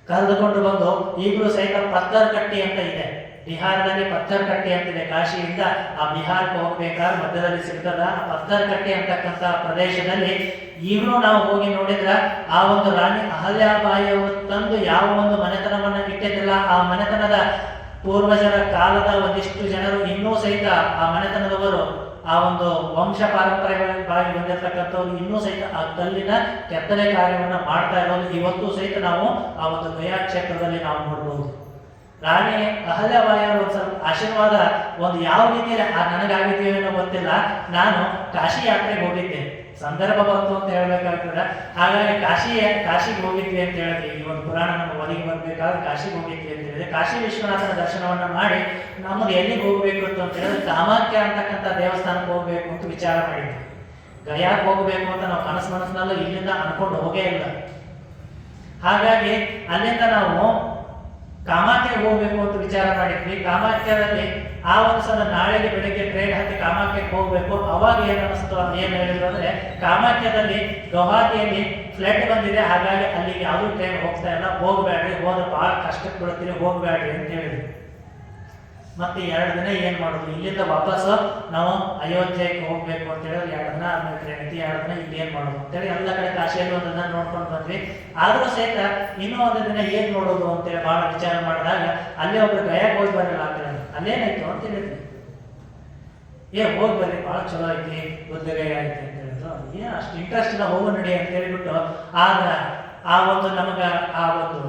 ಕರೆದುಕೊಂಡು ಬಂದು ಈಗಲೂ ಸಹಿತ ಪತ್ತರ್ ಕಟ್ಟಿ ಅಂತ ಇದೆ, ಬಿಹಾರದಲ್ಲಿ ಪತ್ತರ್ ಕಟ್ಟಿ ಅಂತಿದೆ. ಕಾಶಿಯಿಂದ ಆ ಬಿಹಾರಕ್ಕೆ ಹೋಗ್ಬೇಕಾದ್ರೆ ಮಧ್ಯದಲ್ಲಿ ಸಿಗ್ತದ ಆ ಪತ್ತರ್ ಕಟ್ಟಿ ಅಂತಕ್ಕಂಥ ಪ್ರದೇಶದಲ್ಲಿ ಈಗಲೂ ನಾವು ಹೋಗಿ ನೋಡಿದ್ರ ಆ ಒಂದು ರಾಣಿ ಅಹಲ್ಯಾಬಾಯಿಯವರು ತಂದು ಯಾವ ಒಂದು ಮನೆತನವನ್ನ ಇಟ್ಟಿದ್ದಿಲ್ಲ, ಆ ಮನೆತನದ ಪೂರ್ವಜರ ಕಾಲದ ಒಂದಿಷ್ಟು ಜನರು ಇನ್ನೂ ಸಹಿತ ಆ ಮನೆತನದವರು ಆ ಒಂದು ವಂಶ ಪಾರಂಪರ್ಯವಾಗಿ ಬಂದಿರತಕ್ಕಂಥವ್ರು ಇನ್ನೂ ಸಹಿತ ಆ ಕಲ್ಲಿನ ಕೆತ್ತನೆ ಕಾರ್ಯವನ್ನು ಮಾಡ್ತಾ ಇರೋದು ಇವತ್ತು ಸಹಿತ ನಾವು ಆ ಒಂದು ಗಯಾ ಕ್ಷೇತ್ರದಲ್ಲಿ ನಾವು ನೋಡಬಹುದು. ರಾಣಿ ಅಹಲ್ಯಾಬಾಯಿ ಅವರು ಒಂದು ಸ್ವಲ್ಪ ಆಶೀರ್ವಾದ ಒಂದು ಯಾವ ರೀತಿಯಲ್ಲಿ ನನಗಾಗಿದೆಯೋ ಗೊತ್ತಿಲ್ಲ. ನಾನು ಕಾಶಿ ಯಾತ್ರೆಗೆ ಹೋಗಿದ್ದೆ, ಸಂದರ್ಭ ಬಂತು ಅಂತ ಹೇಳ್ಬೇಕಾಗ್ತದೆ. ಹಾಗಾಗಿ ಕಾಶಿಗೆ ಹೋಗಿದ್ವಿ ಅಂತ ಹೇಳಿದ್ವಿ. ಈ ಒಂದು ಪುರಾಣ ನಮ್ಮ ಒದಗಿ ಬರ್ಬೇಕಾದ್ರೆ ಕಾಶಿಗೆ ಹೋಗಿದ್ವಿ ಅಂತ ಹೇಳಿದ್ರೆ ಕಾಶಿ ವಿಶ್ವನಾಥನ ದರ್ಶನವನ್ನ ಮಾಡಿ ನಮಗೆ ಎಲ್ಲಿಗೆ ಹೋಗ್ಬೇಕು ಅಂತ ಹೇಳಿದ್ರೆ ಕಾಮಾಖ್ಯ ಅಂತಕ್ಕಂಥ ದೇವಸ್ಥಾನಕ್ಕೆ ಹೋಗ್ಬೇಕು ಅಂತ ವಿಚಾರ ಮಾಡಿದ್ವಿ. ಗಯಾಕ್ಕೆ ಹೋಗ್ಬೇಕು ಅಂತ ನಾವು ಮನಸ್ಸಿನಲ್ಲೂ ಇಲ್ಲಿಂದ ಅನ್ಕೊಂಡು ಹೋಗೇ ಇಲ್ಲ. ಹಾಗಾಗಿ ಅಲ್ಲಿಂದ ನಾವು ಕಾಮಾಖ್ಯಗೆ ಹೋಗ್ಬೇಕು ಅಂತ ವಿಚಾರ ಮಾಡಿದ್ವಿ. ಕಾಮಾಖ್ಯದಲ್ಲಿ ಆ ಒಂದು ಸಲ ನಾಳೆಗೆ ಬೆಳಿಗ್ಗೆ ಟ್ರೈನ್ ಹತ್ತಿ ಕಾಮಾಖ್ಯಕ್ಕೆ ಹೋಗ್ಬೇಕು. ಅವಾಗ ಏನ್ ಹೇಳಿದ್ರು ಅಂದ್ರೆ ಕಾಮಾಖ್ಯದಲ್ಲಿ ಗೌಹಾತಿಯಲ್ಲಿ ಫ್ಲಡ್ ಬಂದಿದೆ, ಹಾಗಾಗಿ ಅಲ್ಲಿಗೆ ಯಾವುದೂ ಟ್ರೈನ್ ಹೋಗ್ತಾ ಇಲ್ಲ, ಹೋಗ್ಬೇಡ್ರಿ, ಹೋದ್ರೆ ಬಹಳ ಕಷ್ಟಕ್ಕೆ ಬೀಳ್ತೀರಿ, ಹೋಗ್ಬೇಡ್ರಿ ಅಂತ ಹೇಳಿದ್ವಿ. ಮತ್ತೆ 2 ದಿನ ಏನ್ ಮಾಡೋದು, ಇಲ್ಲಿಂದ ವಾಪಸ್ ನಾವು ಅಯೋಧ್ಯೆಗೆ ಹೋಗ್ಬೇಕು ಅಂತ ಹೇಳಿದ್ರೆ 2 ದಿನ ಆದ್ಮೇಲೆ ಟ್ರೈನ್ ಐತಿ, 2 ದಿನ ಇಲ್ಲಿ ಏನ್ ಮಾಡೋದು ಅಂತೇಳಿ ಎಲ್ಲ ಕಡೆ ಕಾಶಿಯಲ್ಲಿ ಒಂದು ದಿನ ನೋಡ್ಕೊಂಡು ಬಂದ್ವಿ. ಆದ್ರೂ ಸಹಿತ ಇನ್ನೂ ಒಂದು ದಿನ ಏನ್ ನೋಡೋದು ಅಂತೇಳಿ ಬಹಳ ವಿಚಾರ ಮಾಡಿದಾಗ ಅಲ್ಲೇ ಒಬ್ರು ಗಯಾಗೆ ಹೋಗಿ ಬರಲ್ಲ ಅಂತ ಹೇಳಿದ್ರು. ಅಲ್ಲೇನಾಯ್ತು ಅಂತ ಹೇಳಿದ್ವಿ, ಹೋಗಿ ಬರ್ರಿ ಬಹಳ ಚಲೋ ಐತಿ, ಬುದ್ಧಗಯ ಐತಿ ಅಂತ ಹೇಳಿದ್ರು. ಅಷ್ಟು ಇಂಟ್ರೆಸ್ಟ್ ಇಲ್ಲ, ಹೋಗು ನಡಿ ಅಂತ ಹೇಳಿಬಿಟ್ಟು ಆಗ ಆ ಒಂದು ನಮಗ ಆ ಒಂದು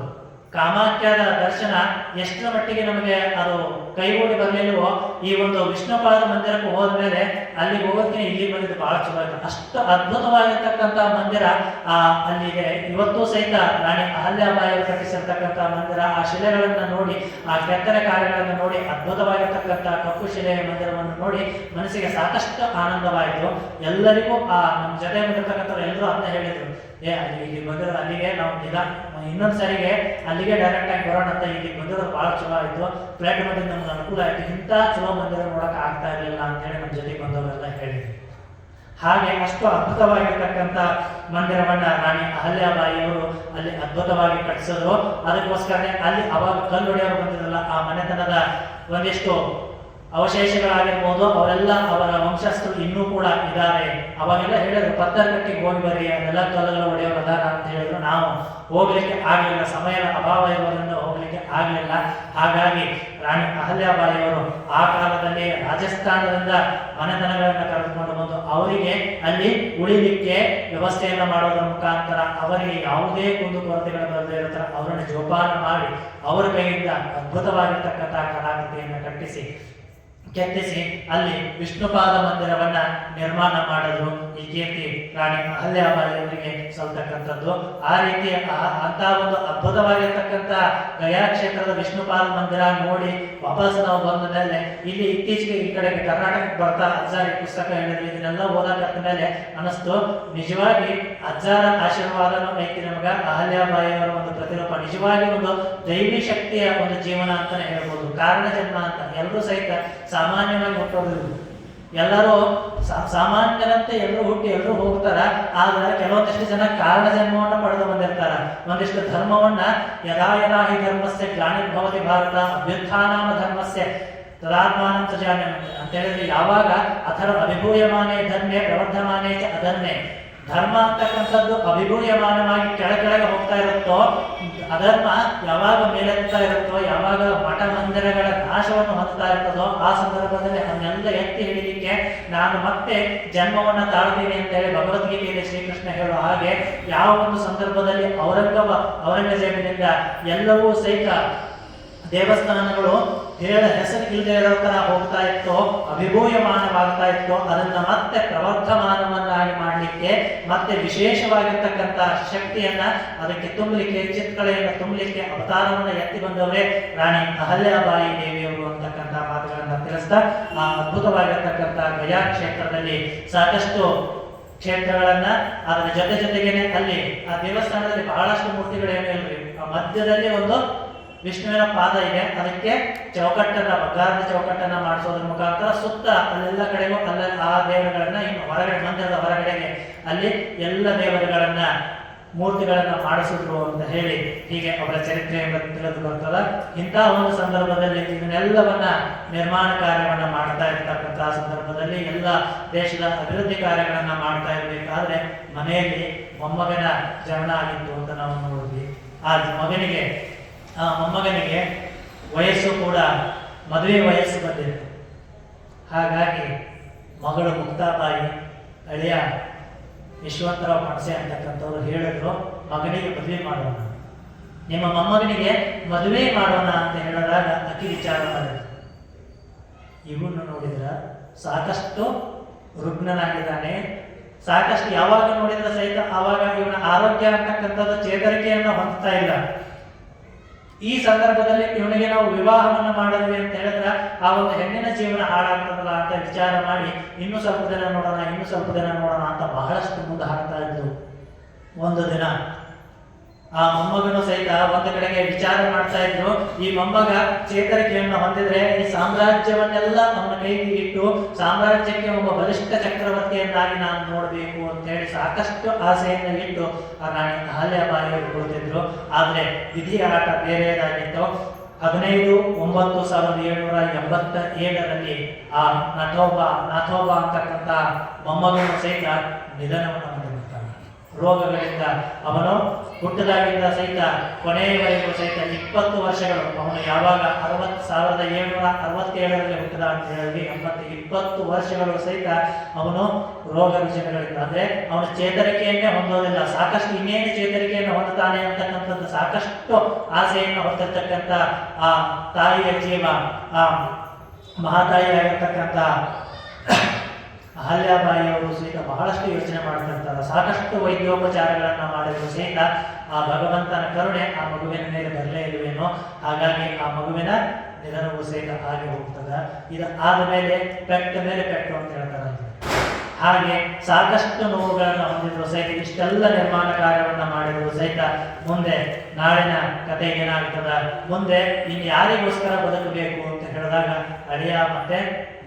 ಕಾಮಾಖ್ಯದ ದರ್ಶನ ಎಷ್ಟರ ಮಟ್ಟಿಗೆ ನಮಗೆ ಅದು ಕೈಗೂಡಿ ಬರಲಿಲ್ವೋ, ಈ ಒಂದು ವಿಷ್ಣುಪಾದ ಮಂದಿರಕ್ಕೆ ಹೋದ್ಮೇಲೆ ಅಲ್ಲಿಗೆ ಹೋಗೋದಕ್ಕೆ ಇಲ್ಲಿ ಬಂದಿದ್ದು ಬಹಳ ಚಲೋ ಆಯ್ತು. ಅಷ್ಟು ಅದ್ಭುತವಾಗಿರ್ತಕ್ಕಂಥ ಮಂದಿರ ಅಲ್ಲಿಗೆ ಇವತ್ತು ಸಹಿತ ರಾಣಿ ಅಹಲ್ಯಾಬಾಯಿ ಕಟ್ಟಿಸಿರ್ತಕ್ಕಂಥ ಮಂದಿರ. ಆ ಶಿಲೆಗಳನ್ನ ನೋಡಿ, ಆ ಕೆತ್ತನೆ ಕಾರ್ಯಗಳನ್ನು ನೋಡಿ, ಅದ್ಭುತವಾಗಿರ್ತಕ್ಕಂಥ ಕಪ್ಪು ಶಿಲೆಯ ಮಂದಿರವನ್ನು ನೋಡಿ ಮನಸ್ಸಿಗೆ ಸಾಕಷ್ಟು ಆನಂದವಾಯಿತು. ಎಲ್ಲರಿಗೂ ನಮ್ಮ ಜೊತೆ ಬಂದಿರ್ತಕ್ಕಂಥವ್ರು ಎಲ್ಲರೂ ಅಂತ ಹೇಳಿದ್ರು, ಇಲ್ಲಿ ಬಂದಿರೋದು ಅಲ್ಲಿಗೆ ನಾವು ಇನ್ನೊಂದು ಸರಿಗೆ ಅಲ್ಲಿಗೆ ಡೈರೆಕ್ಟ್ ಆಗಿ ಬರೋಣ ಅಂತ. ಇಲ್ಲಿ ಬಂದಿರೋದು ಬಹಳ ಚಲೋ ಆಯ್ತು, ಫ್ಲೈಟ್ ಬಂದಿದ್ದು ನಮ್ಗೆ ಅನುಕೂಲ ಆಯ್ತು, ಇಂಥ ಚಲೋ ಮಂದಿರ ನೋಡಕ್ ಆಗ್ತಾ ಇರಲಿಲ್ಲ ಅಂತೇಳಿ ನಮ್ಮ ಜೊತೆಗೆ ಬಂದವರೆಲ್ಲ ಹೇಳಿದ್ರು. ಹಾಗೆ ಅಷ್ಟು ಅದ್ಭುತವಾಗಿರ್ತಕ್ಕಂಥ ಮಂದಿರವನ್ನ ರಾಣಿ ಅಹಲ್ಯಾಬಾಯಿಯವರು ಅಲ್ಲಿ ಅದ್ಭುತವಾಗಿ ಕಟ್ಟಿಸಿದ್ರು. ಅದಕ್ಕೋಸ್ಕರನೇ ಅಲ್ಲಿ ಅವಾಗ ಕಲ್ಲು ಹೊಡೆಯವರು ಬಂದಿರಲ್ಲ, ಆ ಮನೆತನದ ಒಂದಿಷ್ಟು ಅವಶೇಷಗಳಾಗಿರ್ಬೋದು, ಅವರೆಲ್ಲ ಅವರ ವಂಶಸ್ಥರು ಇನ್ನೂ ಕೂಡ ಇದ್ದಾರೆ. ಅವಾಗೆಲ್ಲ ಹೇಳಿದ್ರು ಪತ್ತರ್ ಕಟ್ಟಿಗೆ ಹೋಗಿ ಬರ್ರಿ, ಅದೆಲ್ಲ ಕಲ್ಲುಗಳು ಹೊಡೆಯೋರು ಅದಾರ ಅಂತ ಹೇಳಿದ್ರು. ನಾವು ಹೋಗ್ಲಿಕ್ಕೆ ಆಗಲಿಲ್ಲ, ಸಮಯದ ಅಭಾವ ಇರೋದ್ರಿಂದ ಹೋಗ್ಲಿಕ್ಕೆ ಆಗಲಿಲ್ಲ. ಹಾಗಾಗಿ ರಾಣಿ ಅಹಲ್ಯಾಬಾಯಿಯವರು ಆ ಕಾಲದಲ್ಲಿ ರಾಜಸ್ಥಾನದಿಂದ ಮನೆತನಗಳನ್ನ ಕರೆದುಕೊಂಡು ಬಂದು ಅವರಿಗೆ ಅಲ್ಲಿ ಉಳಿಲಿಕ್ಕೆ ವ್ಯವಸ್ಥೆಯನ್ನು ಮಾಡೋದ್ರ ಮುಖಾಂತರ ಅವರಿಗೆ ಯಾವುದೇ ಕುಂದುಕೊರತೆಗಳು ಬರದೇ ಇರೋ ಅವರನ್ನು ಜೋಪಾನ ಮಾಡಿ ಅವರ ಕೈಯಿಂದ ಅದ್ಭುತವಾಗಿರ್ತಕ್ಕಂಥ ಕಲಾಕೃತಿಯನ್ನು ಕೆತ್ತಿಸಿ ಅಲ್ಲಿ ವಿಷ್ಣುಪಾದ ಮಂದಿರವನ್ನ ನಿರ್ಮಾಣ ಮಾಡಿದ್ರು. ಈ ಕೀರ್ತಿ ರಾಣಿ ಅಹಲ್ಯಾಬಾಯಿ ಅವರಿಗೆ ಸಲ್ತಕ್ಕಂಥದ್ದು. ಆ ರೀತಿ ಅಂತ ಒಂದು ಅದ್ಭುತವಾಗಿರ್ತಕ್ಕಂಥ ಗಯಾ ಕ್ಷೇತ್ರದ ವಿಷ್ಣುಪಾದ ಮಂದಿರ ನೋಡಿ ವಾಪಸ್ ನಾವು ಬಂದ ಮೇಲೆ ಇಲ್ಲಿ ಇತ್ತೀಚೆಗೆ ಈ ಕಡೆಗೆ ಕರ್ನಾಟಕಕ್ಕೆ ಬರ್ತಾ ಅಜ್ಜಾರ ಪುಸ್ತಕ ಹೇಳಿದ್ರು. ಇದನ್ನೆಲ್ಲ ಓದಕತ್ತ ಮೇಲೆ ಅನಿಸ್ತು, ನಿಜವಾಗಿ ಅಜ್ಜಾರ ಆಶೀರ್ವಾದನೂ ಐತಿ ನಮಗ. ಅಹಲ್ಯಾಬಾಯಿ ಅವರ ಒಂದು ಪ್ರತಿರೂಪ ನಿಜವಾಗಿ ಒಂದು ದೈವಿ ಶಕ್ತಿಯ ಒಂದು ಜೀವನ ಅಂತಾನೆ ಹೇಳ್ಬೋದು. ಕಾರಣ ಜನ್ಮ ಅಂತ ಎಲ್ಲರೂ ಸಹಿತ ಸಾಮಾನ್ಯವಾಗಿ ಹುಟ್ಟೋದಿಲ್ಲ, ಎಲ್ಲರೂ ಸಾಮಾನ್ಯರಂತೆ ಎಲ್ಲರೂ ಹುಟ್ಟಿ ಎಲ್ಲರೂ ಹೋಗ್ತಾರ. ಆದ್ರೆ ಕೆಲವೊಂದಿಷ್ಟು ಜನ ಕಾರಣ ಜನ್ಮವನ್ನ ಪಡೆದು ಬಂದಿರ್ತಾರ. ಒಂದಿಷ್ಟು ಧರ್ಮವನ್ನ ಯದಾ ಯದಾ ಹಿ ಧರ್ಮಸ್ಯ ಗ್ಲಾನಿರ್ಭವತಿ ಭಾರತ ಅಭ್ಯುತ್ಥಾನಾಮ ಧರ್ಮಸ್ಯ ತದಾತ್ಮಾನಂ ಸಜಾಮ್ಯಂ ಅಂತ ಹೇಳಿದ್ರೆ, ಯಾವಾಗ ಅಥರ ಅಭಿಭೂಯಮಾನೇ ಧರ್ಮೇ ಪ್ರವರ್ಧಮಾನೇ ಚ ಅಧರ್ಮೇ, ಧರ್ಮ ಅಂತಕ್ಕಂಥದ್ದು ಅಭಿಭೂಯಮಾನವಾಗಿ ಕೆಳಗೆ ಹೋಗ್ತಾ ಇರುತ್ತೋ, ಅಧರ್ಮ ಯಾವಾಗ ಮೇಲೆತ್ತಾ ಇರುತ್ತೋ, ಯಾವಾಗ ಮಠ ಮಂದಿರಗಳ ನಾಶವನ್ನು ಹೊಂದ್ತಾ ಇರ್ತದೋ, ಆ ಸಂದರ್ಭದಲ್ಲಿ ಅದನ್ನೆಲ್ಲ ಎತ್ತಿ ಹಿಡಿಲಿಕ್ಕೆ ನಾನು ಮತ್ತೆ ಜನ್ಮವನ್ನ ತಾಳ್ತೀನಿ ಅಂತ ಹೇಳಿ ಭಗವದ್ಗೀತೆಯಲ್ಲಿ ಶ್ರೀಕೃಷ್ಣ ಹೇಳೋ ಹಾಗೆ, ಯಾವ ಒಂದು ಸಂದರ್ಭದಲ್ಲಿ ಔರಂಗಜೇಬನಿಂದ ಎಲ್ಲವೂ ಸಹಿತ ದೇವಸ್ಥಾನಗಳು ಹೆಸರು ಇಲ್ಲದೆ ಇರೋ ತರ ಹೋಗ್ತಾ ಇತ್ತು, ಅಭಿಭೂಯಮಾನವಾಗ್ತಾ ಇತ್ತು, ಅದನ್ನ ಮತ್ತೆ ಪ್ರವರ್ಧಮಾನವನ್ನಾಗಿ ಮಾಡಲಿಕ್ಕೆ, ಮತ್ತೆ ವಿಶೇಷವಾಗಿರ್ತಕ್ಕಂಥ ಶಕ್ತಿಯನ್ನ ಅದಕ್ಕೆ ತುಂಬಲಿಕ್ಕೆ, ಚಿತ್ಕಳೆಯನ್ನು ತುಂಬಲಿಕ್ಕೆ ಅವತಾರವನ್ನ ಎತ್ತಿ ಬಂದವರೇ ರಾಣಿ ಅಹಲ್ಯಾಬಾಯಿ ದೇವಿಯವರು ಅಂತಕ್ಕಂಥ ಮಾತುಗಳನ್ನ ತಿಳಿಸ್ತಾ, ಆ ಅದ್ಭುತವಾಗಿರ್ತಕ್ಕಂಥ ಗಯಾ ಕ್ಷೇತ್ರದಲ್ಲಿ ಸಾಕಷ್ಟು ಕ್ಷೇತ್ರಗಳನ್ನ, ಅದರ ಜೊತೆಗೇನೆ ಅಲ್ಲಿ ಆ ದೇವಸ್ಥಾನದಲ್ಲಿ ಬಹಳಷ್ಟು ಮೂರ್ತಿಗಳೇನು ಇಲ್ರಿ. ಆ ಮಧ್ಯದಲ್ಲಿ ಒಂದು ವಿಷ್ಣುವಿನ ಪಾದ ಇದೆ, ಅದಕ್ಕೆ ಚೌಕಟ್ಟನ್ನ, ಬಂಗಾರದ ಚೌಕಟ್ಟನ್ನ ಮಾಡಿಸೋದ್ರ ಮುಖಾಂತರ ಸುತ್ತ ಅಲ್ಲೆಲ್ಲ ಕಡೆಗೂ ಆ ದೇವರುಗಳನ್ನ, ಇನ್ನು ಹೊರಗಡೆ ಮಂದಿರದ ಹೊರಗಡೆಗೆ ಅಲ್ಲಿ ಎಲ್ಲ ದೇವರುಗಳನ್ನ, ಮೂರ್ತಿಗಳನ್ನ ಮಾಡಿಸಿದ್ರು ಅಂತ ಹೇಳಿ ಹೀಗೆ ಅವರ ಚರಿತ್ರೆಯಿಂದ ತಿಳಿದು ಬರ್ತದ. ಇಂತಹ ಒಂದು ಸಂದರ್ಭದಲ್ಲಿ ಇದನ್ನೆಲ್ಲವನ್ನ ನಿರ್ಮಾಣ ಕಾರ್ಯವನ್ನ ಮಾಡ್ತಾ ಇರ್ತಕ್ಕಂತಹ ಸಂದರ್ಭದಲ್ಲಿ ಎಲ್ಲ ದೇಶದ ಅಭಿವೃದ್ಧಿ ಕಾರ್ಯಗಳನ್ನ ಮಾಡ್ತಾ ಇರಬೇಕಾದ್ರೆ ಮನೆಯಲ್ಲಿ ಮೊಮ್ಮಗನ ಜನನ ಆಗಿತ್ತು ಅಂತ ನಾವು ನೋಡಿದ್ವಿ. ಆ ಮೊಮ್ಮಗನಿಗೆ ವಯಸ್ಸು ಕೂಡ ಮದುವೆ ವಯಸ್ಸು ಬಂದಿತ್ತು. ಹಾಗಾಗಿ ಮಗಳು ಮುಕ್ತಾಬಾಯಿ, ಅಳಿಯ ಯಶವಂತರಾವ್ ಮಣಸೆ ಅಂತಕ್ಕಂಥವ್ರು ಹೇಳಿದ್ರು, ಮಗನಿಗೆ ಮದುವೆ ಮಾಡೋಣ, ನಿಮ್ಮ ಮೊಮ್ಮಗನಿಗೆ ಮದುವೆ ಮಾಡೋಣ ಅಂತ ಹೇಳಿದಾಗ ಅತಿ ವಿಚಾರ ಮಾಡಿದ್ರು. ಇವನು ನೋಡಿದ್ರ ಸಾಕಷ್ಟು ರುಗ್ನನಾಗಿದ್ದಾನೆ, ಸಾಕಷ್ಟು ಯಾವಾಗ ನೋಡಿದ್ರೆ ಸಹಿತ ಆವಾಗ ಇವನ ಆರೋಗ್ಯ ಅಂತಕ್ಕಂಥದ್ದು ಚೇತರಿಕೆಯನ್ನು ಹೊಂದ್ತಾ ಇಲ್ಲ. ಈ ಸಂದರ್ಭದಲ್ಲಿ ಇವನಿಗೆ ನಾವು ವಿವಾಹವನ್ನ ಮಾಡಿದ್ವಿ ಅಂತ ಹೇಳಿದ್ರೆ ಆ ಒಂದು ಹೆಣ್ಣಿನ ಜೀವನ ಹಾಳಾಗ್ತದಲ್ಲ ಅಂತ ವಿಚಾರ ಮಾಡಿ ಇನ್ನೂ ಸ್ವಲ್ಪ ದಿನ ನೋಡೋಣ ಅಂತ ಬಹಳಷ್ಟು ಮುಂದೆ ಹಾಕ್ತಾ ಇದ್ರು. ಒಂದು ದಿನ ಆ ಮೊಮ್ಮಗನು ಸಹಿತ ಒಂದು ಕಡೆಗೆ ವಿಚಾರ ಮಾಡ್ತಾ ಇದ್ರು, ಈ ಮೊಮ್ಮಗ ಚೇತರಿಕೆಯನ್ನು ಹೊಂದಿದ್ರೆ ಈ ಸಾಮ್ರಾಜ್ಯವನ್ನೆಲ್ಲ ಅವನ ಕೈಗೆ ಇಟ್ಟು ಸಾಮ್ರಾಜ್ಯಕ್ಕೆ ಒಬ್ಬ ಬಲಿಷ್ಠ ಚಕ್ರವರ್ತಿಯನ್ನಾಗಿ ನಾನು ನೋಡಬೇಕು ಅಂತ ಹೇಳಿ ಸಾಕಷ್ಟು ಆಸೆಯನ್ನು ಇಟ್ಟು ಆ ರಾಣಿ ಅಹಲ್ಯಾಬಾಯಿಯವರು ಕೊಡ್ತಿದ್ರು. ಆದ್ರೆ ವಿಧಿ ಆಟ ಬೇರೆಯದಾಗಿತ್ತು. 15/9/1787 ಆ ನಾಥೋಬಾ ಅಂತಕ್ಕಂಥ ಮೊಮ್ಮಗನು ಸಹಿತ ನಿಧನವನ್ನು ಹೊಂದಿರುತ್ತಾನೆ. ರೋಗಗಳಿಂದ ಅವನು ಹುಟ್ಟದಾಗಿಂದ ಸಹಿತ ಕೊನೆಯವರೆಗೂ ಸಹಿತ 20 ವರ್ಷಗಳು, ಅವನು ಯಾವಾಗ 1767 ಹುಟ್ಟದ ಅಂತ ಹೇಳಿ 20 ವರ್ಷಗಳು ಸಹಿತ ಅವನು ರೋಗ ರುಜಿನಗಳಿಂದ, ಅಂದ್ರೆ ಅವನು ಚೇತರಿಕೆಯನ್ನೇ ಹೊಂದೋದಿಲ್ಲ. ಸಾಕಷ್ಟು ಇನ್ನೇನು ಚೇತರಿಕೆಯನ್ನು ಹೊಂದುತ್ತಾನೆ ಅಂತಕ್ಕಂಥದ್ದು ಸಾಕಷ್ಟು ಆಸೆಯನ್ನು ಹೊಂದಿರತಕ್ಕಂಥ ಆ ತಾಯಿಯ ಜೀವ, ಆ ಮಹಾತಾಯಿಯಾಗಿರ್ತಕ್ಕಂಥ ಅಹಲ್ಯಾಬಾಯಿಯವರು ಸಹಿತ ಬಹಳಷ್ಟು ಯೋಚನೆ ಮಾಡ್ತಿರ್ತಾರೆ. ಸಾಕಷ್ಟು ವೈದ್ಯೋಪಚಾರಗಳನ್ನ ಮಾಡಿದ್ರು ಸಹಿತ ಆ ಭಗವಂತನ ಕರುಣೆ ಆ ಮಗುವಿನ ಮೇಲೆ ಬರಲೇ ಇರುವೇನೋ, ಹಾಗಾಗಿ ಆ ಮಗುವಿನ ನಿಧನವೂ ಸಹಿತ ಆಗಿ ಹೋಗ್ತದ. ಇದು ಆದ ಮೇಲೆ ಪೆಟ್ಟ ಮೇಲೆ ಪೆಟ್ಟು ಅಂತ ಹೇಳ್ತಾರೆ. ಹಾಗೆ ಸಾಕಷ್ಟು ನೋವುಗಳನ್ನು ಹೊಂದಿದ್ರು ಸಹಿತ, ಇಷ್ಟೆಲ್ಲ ನಿರ್ಮಾಣ ಕಾರ್ಯವನ್ನ ಮಾಡಿದ್ರು ಸಹಿತ ಮುಂದೆ ನಾಳಿನ ಕತೆ ಏನಾಗ್ತದ, ಮುಂದೆ ಇನ್ನು ಯಾರಿಗೋಸ್ಕರ ಬದುಕಬೇಕು ಅಂತ ಹೇಳಿದಾಗ ಅಳಿಯ ಮತ್ತೆ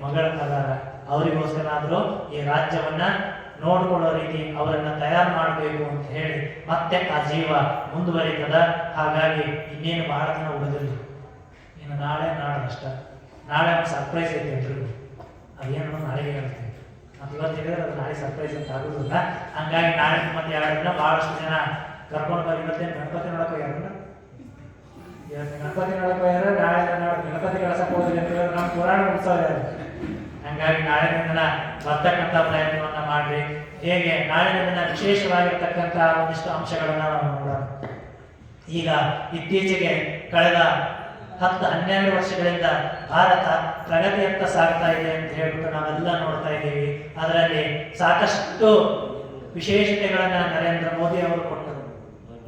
ಮಗಳ ಅದಾರ, ಅವರಿಗೋಸ್ಕರಾದ್ರೂ ಈ ರಾಜ್ಯವನ್ನ ನೋಡ್ಕೊಳ್ಳೋ ರೀತಿ ಅವರನ್ನ ತಯಾರು ಮಾಡಬೇಕು ಅಂತ ಹೇಳಿ ಮತ್ತೆ ಆ ಜೀವ ಮುಂದುವರಿತದ. ಹಾಗಾಗಿ ಇನ್ನೇನು ಬಹಳ ದಿನ ಉಳಿದಿಲ್ಲ, ಇನ್ನು ನಾಡದಷ್ಟ. ನಾಳೆ ಒಂದು ಸರ್ಪ್ರೈಸ್ ಐತೆ ಎಲ್ರಿಗೂ, ಅದೇನು ನಾಳೆಗೆ ಹೇಳ್ತೀನಿ. ಮತ್ತು ಇವತ್ತು ಹೇಳಿದ್ರೆ ಅದು ನಾಳೆ ಸರ್ಪ್ರೈಸ್ ಅಂತ ಆಗೋದಿಲ್ಲ. ಹಂಗಾಗಿ ನಾಳೆ ಮತ್ತೆ 2 ದಿನ ಬಹಳಷ್ಟು ಜನ ಕರ್ಕೊಂಡು ಬರೋ. ಇವತ್ತೇನು ಗಣಪತಿ ನೋಡಕ್ ಹೋಗ್ಯಾರಲ್ಲ, ಇವತ್ತು ಗಣಪತಿ ನೋಡಕ್ ಹೋಗ್ಯಾರ, ನಾಳೆ ಗಣಪತಿ ಕಳ್ಸಕ್ ಹೋದ್ರಿ ಅಂತ ಹೇಳಿದ್ರೆ ನಮ್ಮ ಪುರಾಣ ಉತ್ಸವ ಇದೆ. ಹಂಗಾಗಿ ನಾಳಿನ ದಿನ ಬರ್ತಕ್ಕಂಥ ಪ್ರಯತ್ನವನ್ನ ಮಾಡ್ರಿ. ಹೇಗೆ ನಾಳಿನ ದಿನ ವಿಶೇಷವಾಗಿರ್ತಕ್ಕಂಥ ಒಂದಿಷ್ಟು ಅಂಶಗಳನ್ನ ನಾವು ನೋಡೋಣ. ಈಗ ಇತ್ತೀಚೆಗೆ ಕಳೆದ 10-12 ವರ್ಷಗಳಿಂದ ಭಾರತ ಪ್ರಗತಿಯತ್ತ ಸಾಗ್ತಾ ಇದೆ ಅಂತ ಹೇಳ್ಬಿಟ್ಟು ನಾವೆಲ್ಲ ನೋಡ್ತಾ ಇದ್ದೀವಿ. ಅದರಲ್ಲಿ ಸಾಕಷ್ಟು ವಿಶೇಷತೆಗಳನ್ನ ನರೇಂದ್ರ ಮೋದಿ ಅವರು ಕೊಟ್ಟರು.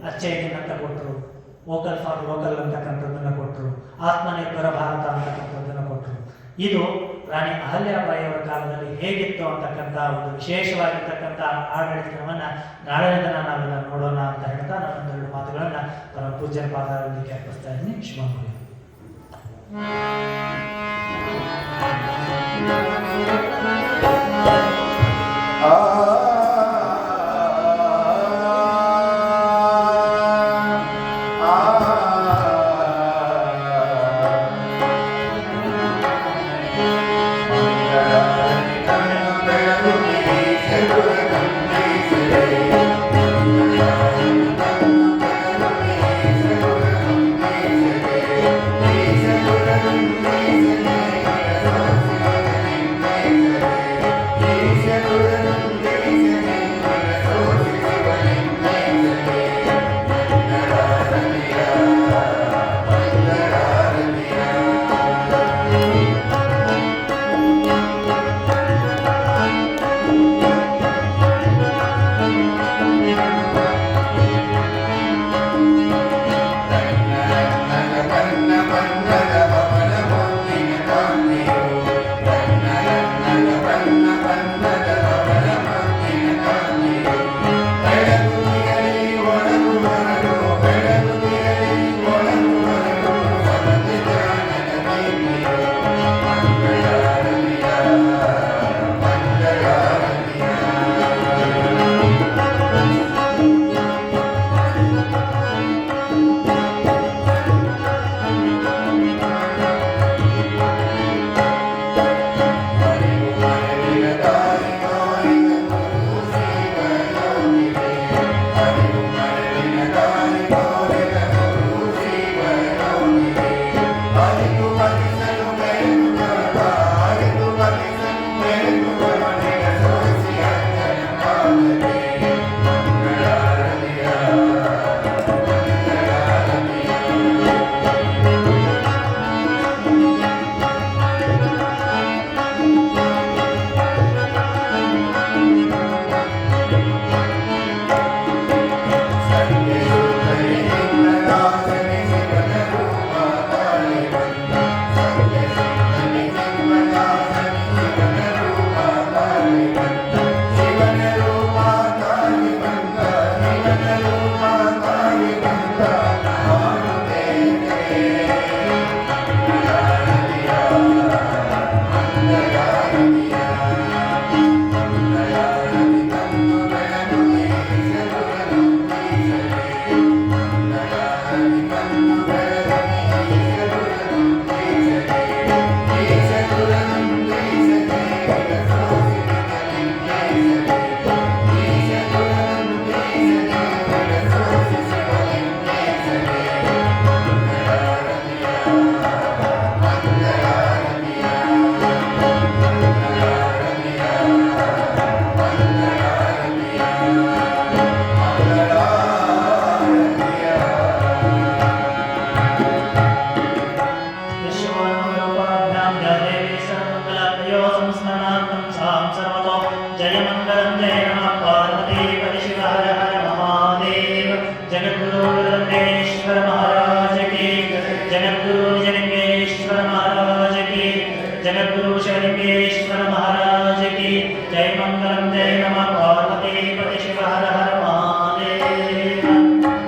ಅಚ್ಚೇ ದಿನ ಅಂತ ಕೊಟ್ಟರು, ವೋಕಲ್ ಫಾರ್ ಲೋಕಲ್ ಅಂತಕ್ಕಂಥದ್ದನ್ನ ಕೊಟ್ಟರು, ಆತ್ಮನಿರ್ಭರ ಭಾರತ ಅಂತಕ್ಕಂಥದ್ದನ್ನ ಕೊಟ್ಟರು. ಇದು ರಾಣಿ ಅಹಲ್ಯಾಬಾಯಿ ಅವರ ಕಾಲದಲ್ಲಿ ಹೇಗಿತ್ತು ಅಂತಕ್ಕಂಥ ಒಂದು ವಿಶೇಷವಾಗಿರ್ತಕ್ಕಂಥ ಆಡಳಿತವನ್ನ ನಾಳಿನ ದಿನ ನಾವೆಲ್ಲ ನೋಡೋಣ ಅಂತ ಹೇಳ್ತಾ ನನ್ನ 2 ಮಾತುಗಳನ್ನ ಪರಮ ಪೂಜ್ಯ ಪಾದಗಳಿಗೆ ಅರ್ಪಿಸ್ತಾ ಇದ್ದೀನಿ. ಶುಭ Thank you. जगद्गुरु शनिकेश्वर महाराज की जय मंगलम जय नमः